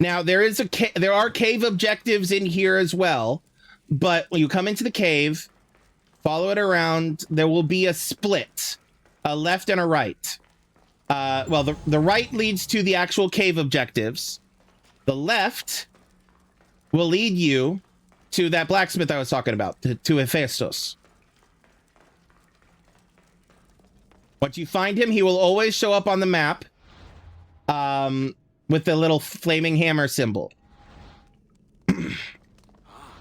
Now, there are cave objectives in here as well. But when you come into the cave, follow it around, there will be a split, a left and a right. Well, the right leads to the actual cave objectives. The left will lead you to that blacksmith I was talking about, to Hephaestus. Once you find him, he will always show up on the map with the little flaming hammer symbol.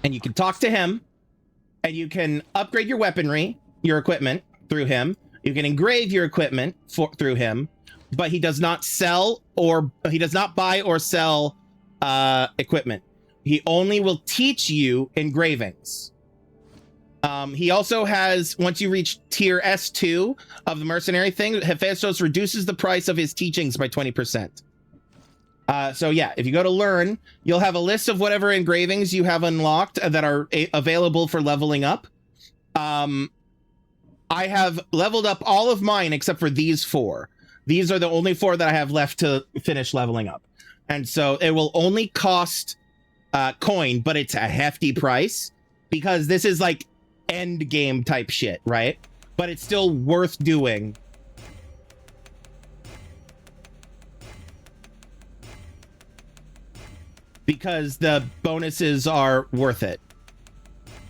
And you can talk to him, and you can upgrade your weaponry, your equipment, through him. You can engrave your equipment through him, but he does not buy or sell equipment. He only will teach you engravings. He also has, once you reach tier S2 of the mercenary thing, Hephaestus reduces the price of his teachings by 20%. So yeah, if you go to learn, you'll have a list of whatever engravings you have unlocked that are available for leveling up. I have leveled up all of mine except for these 4. These are the only 4 that I have left to finish leveling up. And so it will only cost coin, but it's a hefty price because this is like end game type shit, right? But it's still worth doing. Because the bonuses are worth it.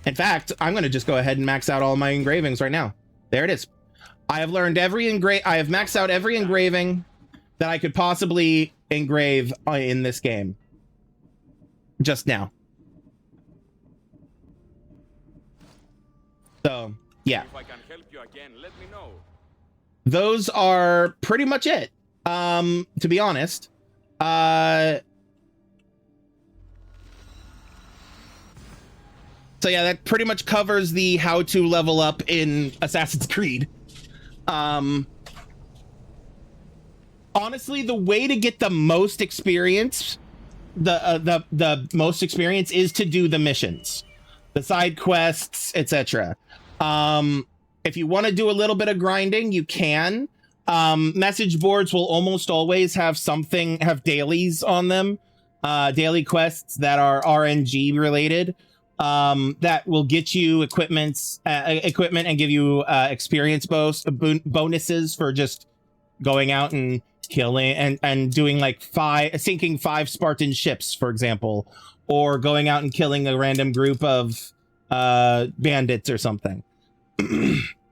In fact, I'm going to just go ahead and max out all my engravings right now. There it is. I have learned I have maxed out every engraving that I could possibly engrave in this game. Just now. So, yeah. If I can help you again, let me know. Those are pretty much it. To be honest. So yeah, that pretty much covers the how to level up in Assassin's Creed. Honestly, the way to get the most experience, the most experience is to do the missions, the side quests, etc. If you want to do a little bit of grinding, you can. Message boards will almost always have dailies on them, daily quests that are RNG related. That will get you equipment and give you experience bonuses for just going out and killing and doing like sinking 5 Spartan ships, for example, or going out and killing a random group of bandits or something.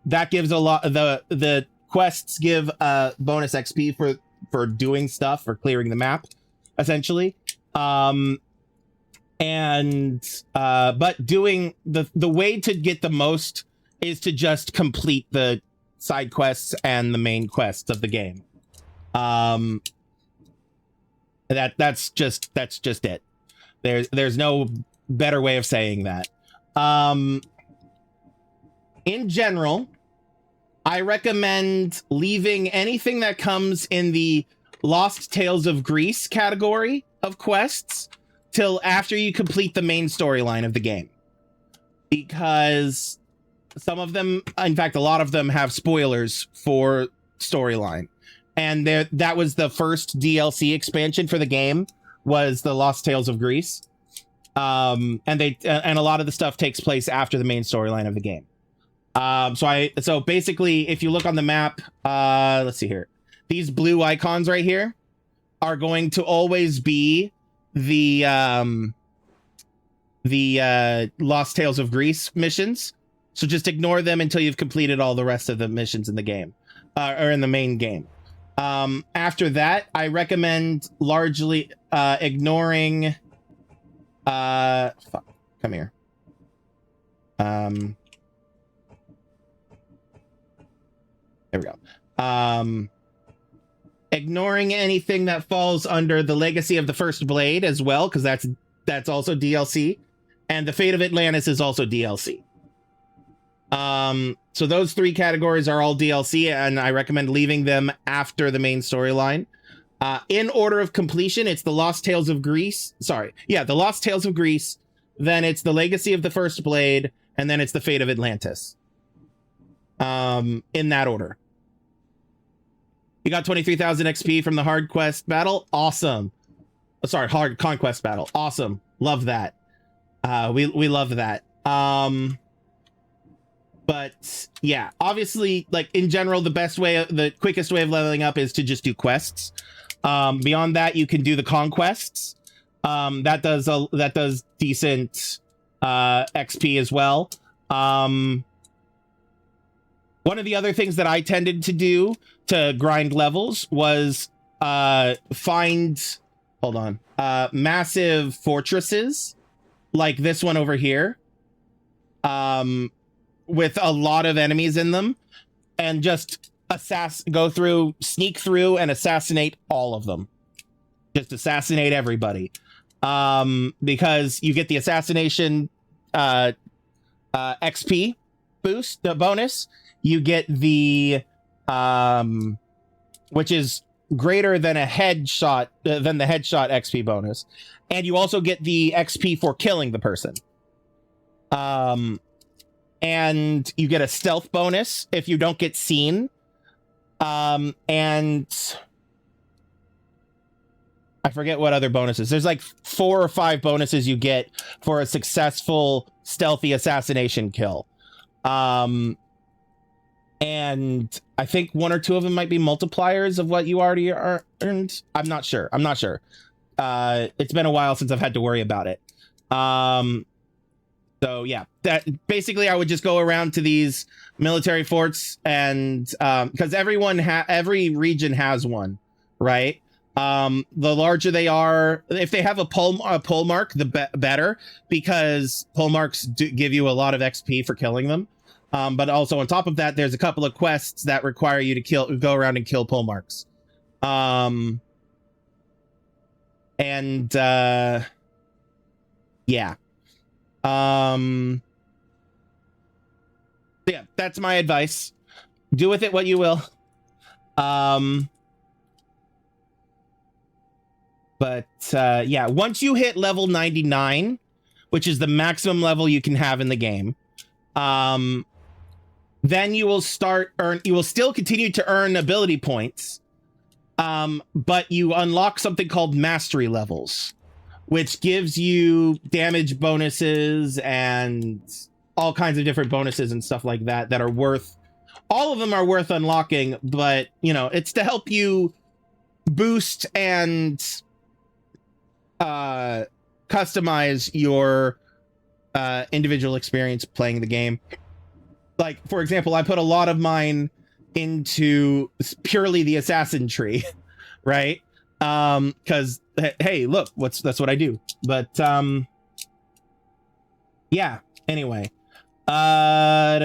That gives a lot. The quests give bonus XP for doing stuff, for clearing the map, essentially. But doing the way to get the most is to just complete the side quests and the main quests of the game. That's just it. There's no better way of saying that. In general, I recommend leaving anything that comes in the Lost Tales of Greece category of quests till after you complete the main storyline of the game. Because some of them, in fact, a lot of them have spoilers for storyline. And that was the first DLC expansion for the game, was the Lost Tales of Greece. And a lot of the stuff takes place after the main storyline of the game. So basically, if you look on the map, let's see here. These blue icons right here are going to always be the Lost Tales of Greece missions. So just ignore them until you've completed all the rest of the missions in the game, or in the main game. After that, I recommend largely ignoring. Fuck, come here. There we go. Ignoring anything that falls under the Legacy of the First Blade as well, because that's also DLC. and the Fate of Atlantis is also DLC. So those 3 categories are all DLC, and I recommend leaving them after the main storyline. In order of completion, it's the Lost Tales of Greece. Sorry. Yeah, the Lost Tales of Greece. Then it's the Legacy of the First Blade. And then it's the Fate of Atlantis. In that order. You got 23,000 XP from the Hard Quest battle. Awesome. Sorry, Hard Conquest battle. Awesome. Love that. We love that. But yeah, obviously, like in general, the quickest way of leveling up is to just do quests. Beyond that, you can do the conquests. That does decent XP as well. One of the other things that I tended to do to grind levels was find massive fortresses like this one over here, with a lot of enemies in them, and just sneak through and assassinate all of them. Just assassinate everybody. Because you get the assassination XP boost, the bonus. You get the which is greater than a headshot, than the headshot XP bonus, and you also get the XP for killing the person. And you get a stealth bonus if you don't get seen. And I forget what other bonuses. There's like 4 or 5 bonuses you get for a successful stealthy assassination kill. And I think 1 or 2 of them might be multipliers of what you already earned. I'm not sure. It's been a while since I've had to worry about it. So yeah, that basically I would just go around to these military forts, and because every region has one, right? The larger they are, if they have a pole mark, the better, because pole marks do give you a lot of XP for killing them. But also on top of that, there's a couple of quests that require you to go around and kill pole marks. Yeah. Yeah, that's my advice. Do with it what you will. Yeah, once you hit level 99, which is the maximum level you can have in the game, then you will still continue to earn ability points, but you unlock something called mastery levels, which gives you damage bonuses and all kinds of different bonuses and stuff like that that are all of them are worth unlocking, but you know, it's to help you boost and customize your individual experience playing the game. Like, for example, I put a lot of mine into purely the assassin tree, right? Because hey, look, that's what I do. But yeah, anyway. I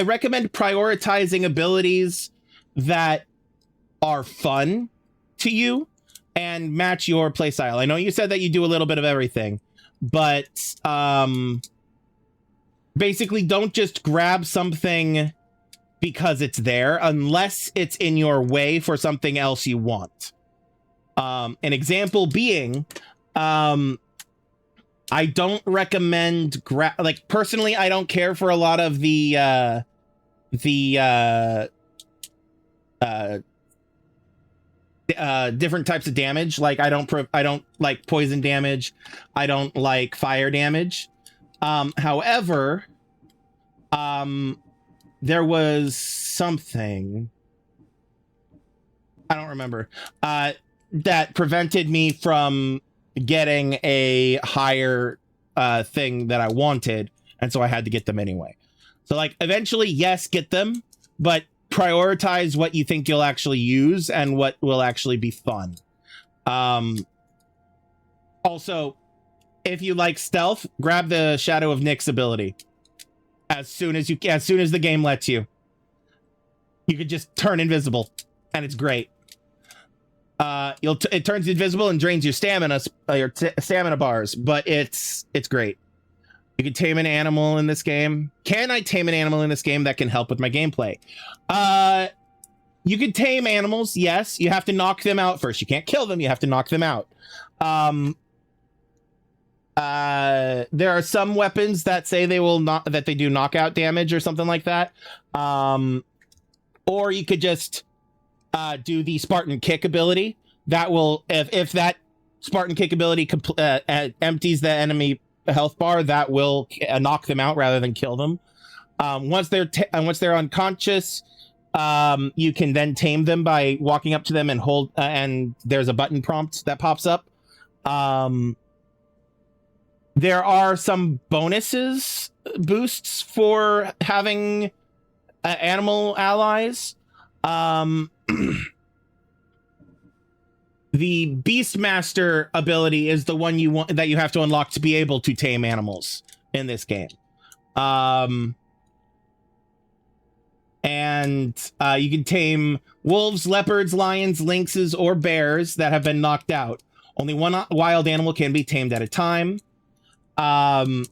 recommend prioritizing abilities that are fun to you and match your playstyle. I know you said that you do a little bit of everything, but basically don't just grab something because it's there unless it's in your way for something else you want. An example being, I don't recommend personally, I don't care for a lot of the different types of damage. Like I don't like poison damage. I don't like fire damage. However, there was something, I don't remember, that prevented me from getting a higher thing that I wanted, and so I had to get them anyway. So like eventually, yes, get them, but prioritize what you think you'll actually use and what will actually be fun. Also, if you like stealth, grab the Shadow of Nyx ability as soon as the game lets you. You could just turn invisible, and it's great. it turns invisible and drains your stamina, stamina bars, but it's great. You can tame an animal in this game. Can I tame an animal in this game that can help with my gameplay? You can tame animals, yes. You have to knock them out first. You can't kill them, you have to knock them out. There are some weapons that say they will not, that they do knockout damage or something like that. Or you could just do the Spartan kick ability. That will, if that Spartan kick ability empties the enemy health bar, that will knock them out rather than kill them. Once they're unconscious, you can then tame them by walking up to them and hold, and there's a button prompt that pops up. There are some boosts for having animal allies. The Beastmaster ability is the one that you have to unlock to be able to tame animals in this game. And you can tame wolves, leopards, lions, lynxes, or bears that have been knocked out. Only one wild animal can be tamed at a time. I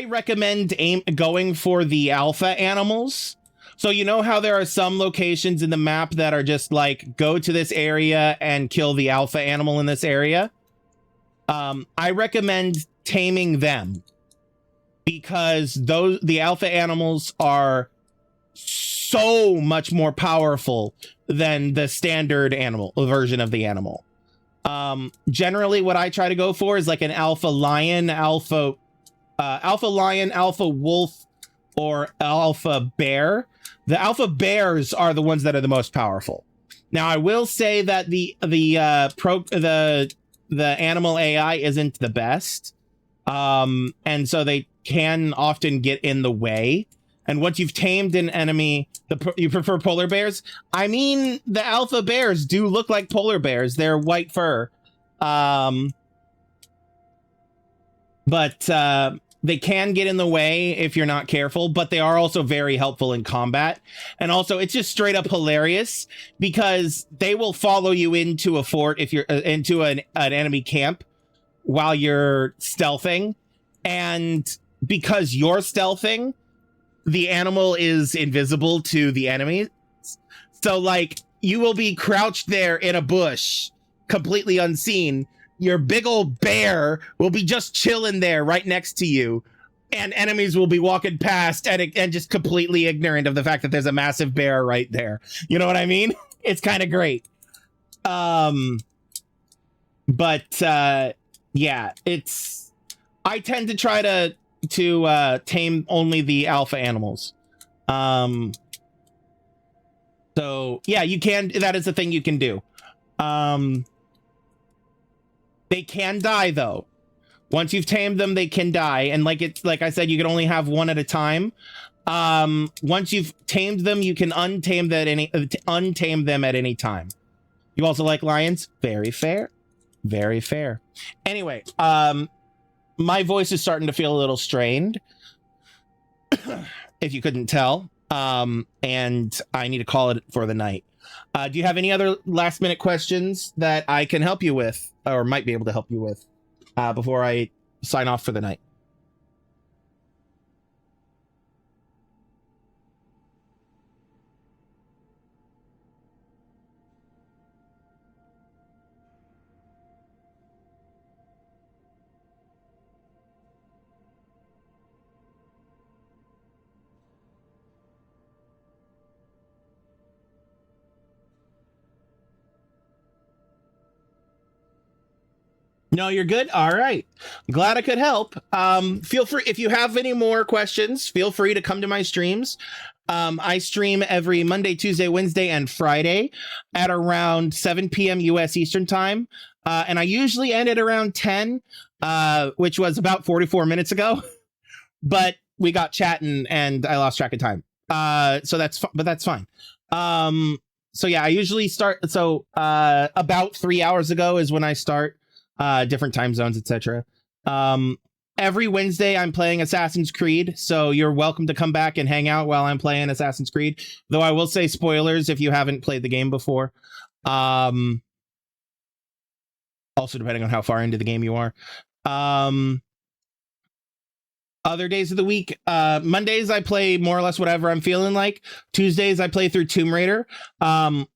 recommend going for the alpha animals. So you know how there are some locations in the map that are just like, go to this area and kill the alpha animal in this area? I recommend taming them, because the alpha animals are so much more powerful than the standard animal version of the animal. Generally what I try to go for is like an alpha lion, alpha wolf, or alpha bear. The alpha bears are the ones that are the most powerful. Now, I will say that the animal AI isn't the best. And so they can often get in the way. And once you've tamed an enemy, you prefer polar bears? I mean, the alpha bears do look like polar bears. They're white fur. But they can get in the way if you're not careful, but they are also very helpful in combat. And also, it's just straight up hilarious because they will follow you into a fort if you're into an enemy camp while you're stealthing. And because you're stealthing, the animal is invisible to the enemy. So, like, you will be crouched there in a bush, completely unseen. Your big old bear will be just chilling there right next to you, and enemies will be walking past and just completely ignorant of the fact that there's a massive bear right there. You know what I mean? It's kind of great. Yeah, I tend to try to tame only the alpha animals. So yeah, you can, that is the thing you can do. They can die though. Once you've tamed them, they can die. And like I said, you can only have one at a time. Once you've tamed them, you can untame them at any time. You also like lions? Very fair. Very fair. Anyway, my voice is starting to feel a little strained, if you couldn't tell. And I need to call it for the night. Do you have any other last minute questions that I can help you with, or might be able to help you with, before I sign off for the night? No, you're good. All right. Glad I could help. Feel free, if you have any more questions, feel free to come to my streams. I stream every Monday, Tuesday, Wednesday, and Friday at around 7 p.m. US Eastern time. And I usually end at around 10, which was about 44 minutes ago. But we got chatting and I lost track of time. So that's fine. So yeah, I usually start. So about 3 hours ago is when I start. Different time zones, etc. every Wednesday I'm playing Assassin's Creed, so you're welcome to come back and hang out while I'm playing Assassin's Creed. Though I will say spoilers if you haven't played the game before. Also depending on how far into the game you are. Other days of the week, Mondays I play more or less whatever I'm feeling like. Tuesdays I play through Tomb Raider.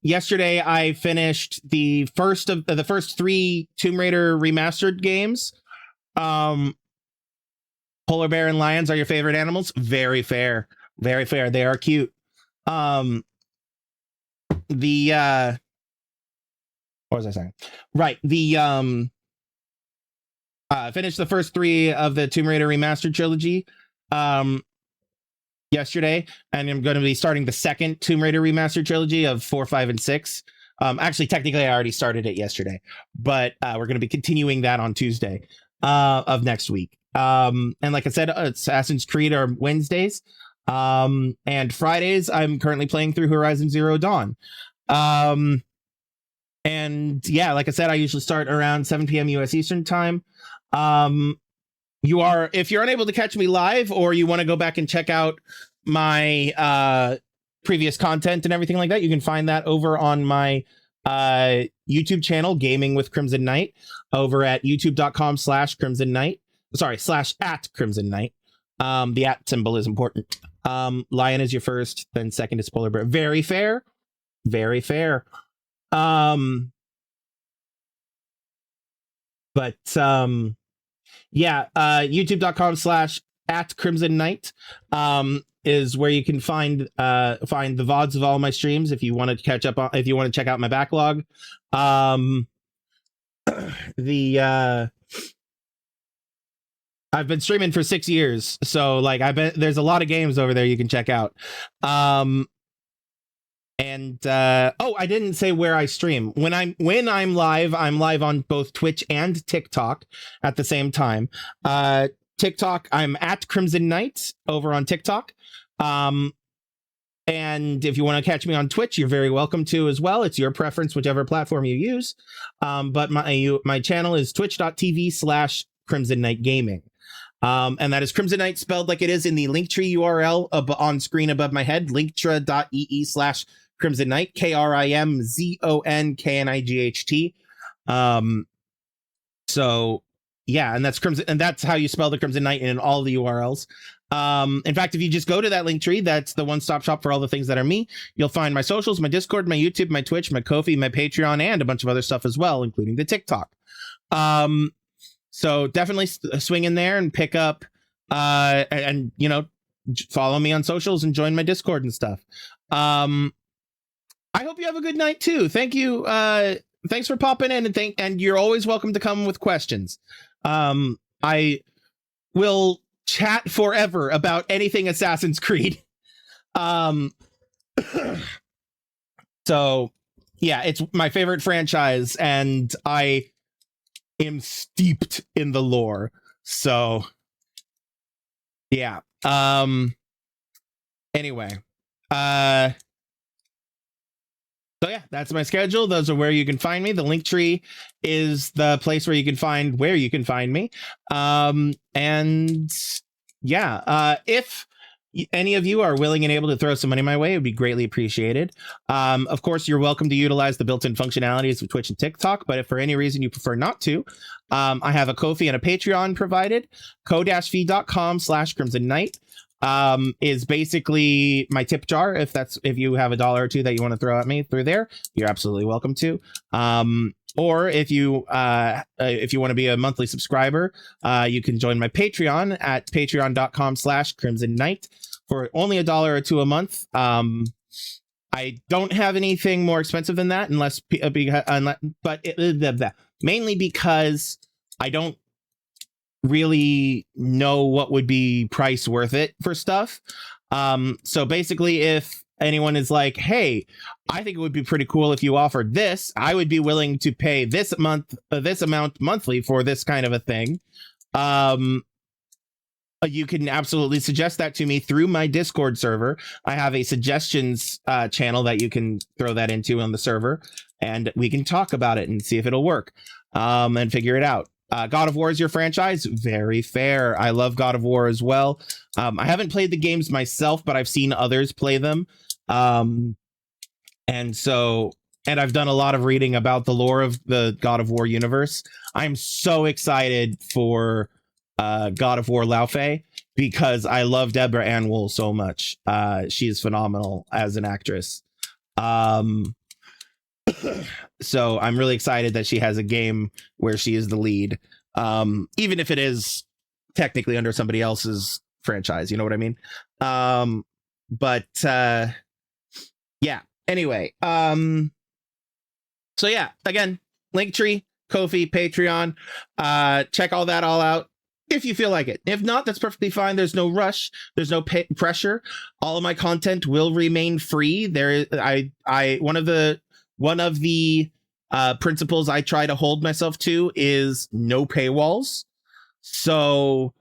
Yesterday I finished the first 3 Tomb Raider remastered games. Polar bear and lions are your favorite animals? Very fair. Very fair. They are cute. What was I saying? Right. Finished the first 3 of the Tomb Raider remastered trilogy yesterday, and I'm going to be starting the second Tomb Raider remastered trilogy of 4, 5, and 6. Actually, technically, I already started it yesterday, but we're going to be continuing that on Tuesday of next week. And like I said, Assassin's Creed are Wednesdays, and Fridays I'm currently playing through Horizon Zero Dawn. And yeah, like I said, I usually start around 7 p.m. US Eastern time. If you're unable to catch me live, or you want to go back and check out my previous content and everything like that, you can find that over on my YouTube channel, Gaming with Krimzonknight, over at youtube.com/Krimzonknight. Sorry, /@Krimzonknight. The @ symbol is important. Lion is your first, then second is polar bear. Very fair. Very fair. youtube.com/@Krimzonknight is where you can find the VODs of all my streams if you want to catch up on, if you want to check out my backlog. I've been streaming for 6 years, so like there's a lot of games over there you can check out. I didn't say where I stream. When I'm live, I'm live on both Twitch and TikTok at the same time. TikTok, I'm at Krimzonknight over on TikTok. And if you want to catch me on Twitch, you're very welcome to as well. It's your preference, whichever platform you use. But my channel is twitch.tv/KrimzonknightGaming. And that is Krimzonknight spelled like it is in the Linktree URL on screen above my head, linktr.ee/Krimzonknight, KrimZonknight. So yeah, and that's Crimson, and that's how you spell the Krimzonknight in all the URLs. In fact, if you just go to that link tree, that's the one-stop shop for all the things that are me. You'll find my socials, my Discord, my YouTube, my Twitch, my Ko-fi, my Patreon, and a bunch of other stuff as well, including the TikTok. So definitely swing in there and pick up, and follow me on socials and join my Discord and stuff. I hope you have a good night too. Thank you. Thanks for popping in, and you're always welcome to come with questions. I will chat forever about anything Assassin's Creed. So yeah, it's my favorite franchise, and I am steeped in the lore. So yeah. Anyway. So yeah, that's my schedule. Those are where you can find me. The Linktree is the place where you can find where you can find me. And yeah, if any of you are willing and able to throw some money my way, it would be greatly appreciated. Of course, you're welcome to utilize the built-in functionalities of Twitch and TikTok, but if for any reason you prefer not to, I have a Ko-fi and a Patreon provided. ko-fi.com/Krimzonknight is basically my tip jar. If you have $1 or $2 that you want to throw at me through there, you're absolutely welcome to. Or if you want to be a monthly subscriber, you can join my Patreon at patreon.com/Krimzonknight for only $1 or $2 a month. I don't have anything more expensive than that, mainly because I don't really know what would be price worth it for stuff. So basically, if anyone is like, hey, I think it would be pretty cool if you offered this, I would be willing to pay this amount monthly for this kind of a thing. You can absolutely suggest that to me through my Discord server. I have a suggestions channel that you can throw that into on the server, and we can talk about it and see if it'll work, and figure it out. God of War is your franchise? Very fair. I love God of War as well. I haven't played the games myself, but I've seen others play them. And I've done a lot of reading about the lore of the God of War universe. I'm so excited for God of War Laufey because I love Deborah Ann Wool so much. She is phenomenal as an actress. So I'm really excited that she has a game where she is the lead, even if it is technically under somebody else's franchise. You know what I mean? Yeah. Anyway, so yeah, again, Linktree, Ko-fi, Patreon. Check all that all out if you feel like it. If not, that's perfectly fine. There's no rush. There's no pressure. All of my content will remain free. One of the principles I try to hold myself to is no paywalls. So,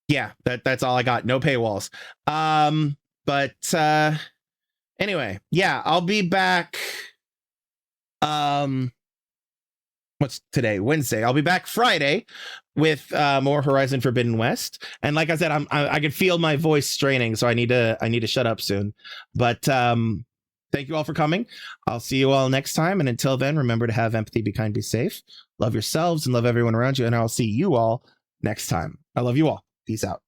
yeah, that's all I got. No paywalls. Anyway, yeah, I'll be back. What's today? Wednesday. I'll be back Friday with more Horizon Forbidden West. And like I said, I can feel my voice straining, so I need to shut up soon. But thank you all for coming. I'll see you all next time. And until then, remember to have empathy, be kind, be safe. Love yourselves and love everyone around you. And I'll see you all next time. I love you all. Peace out.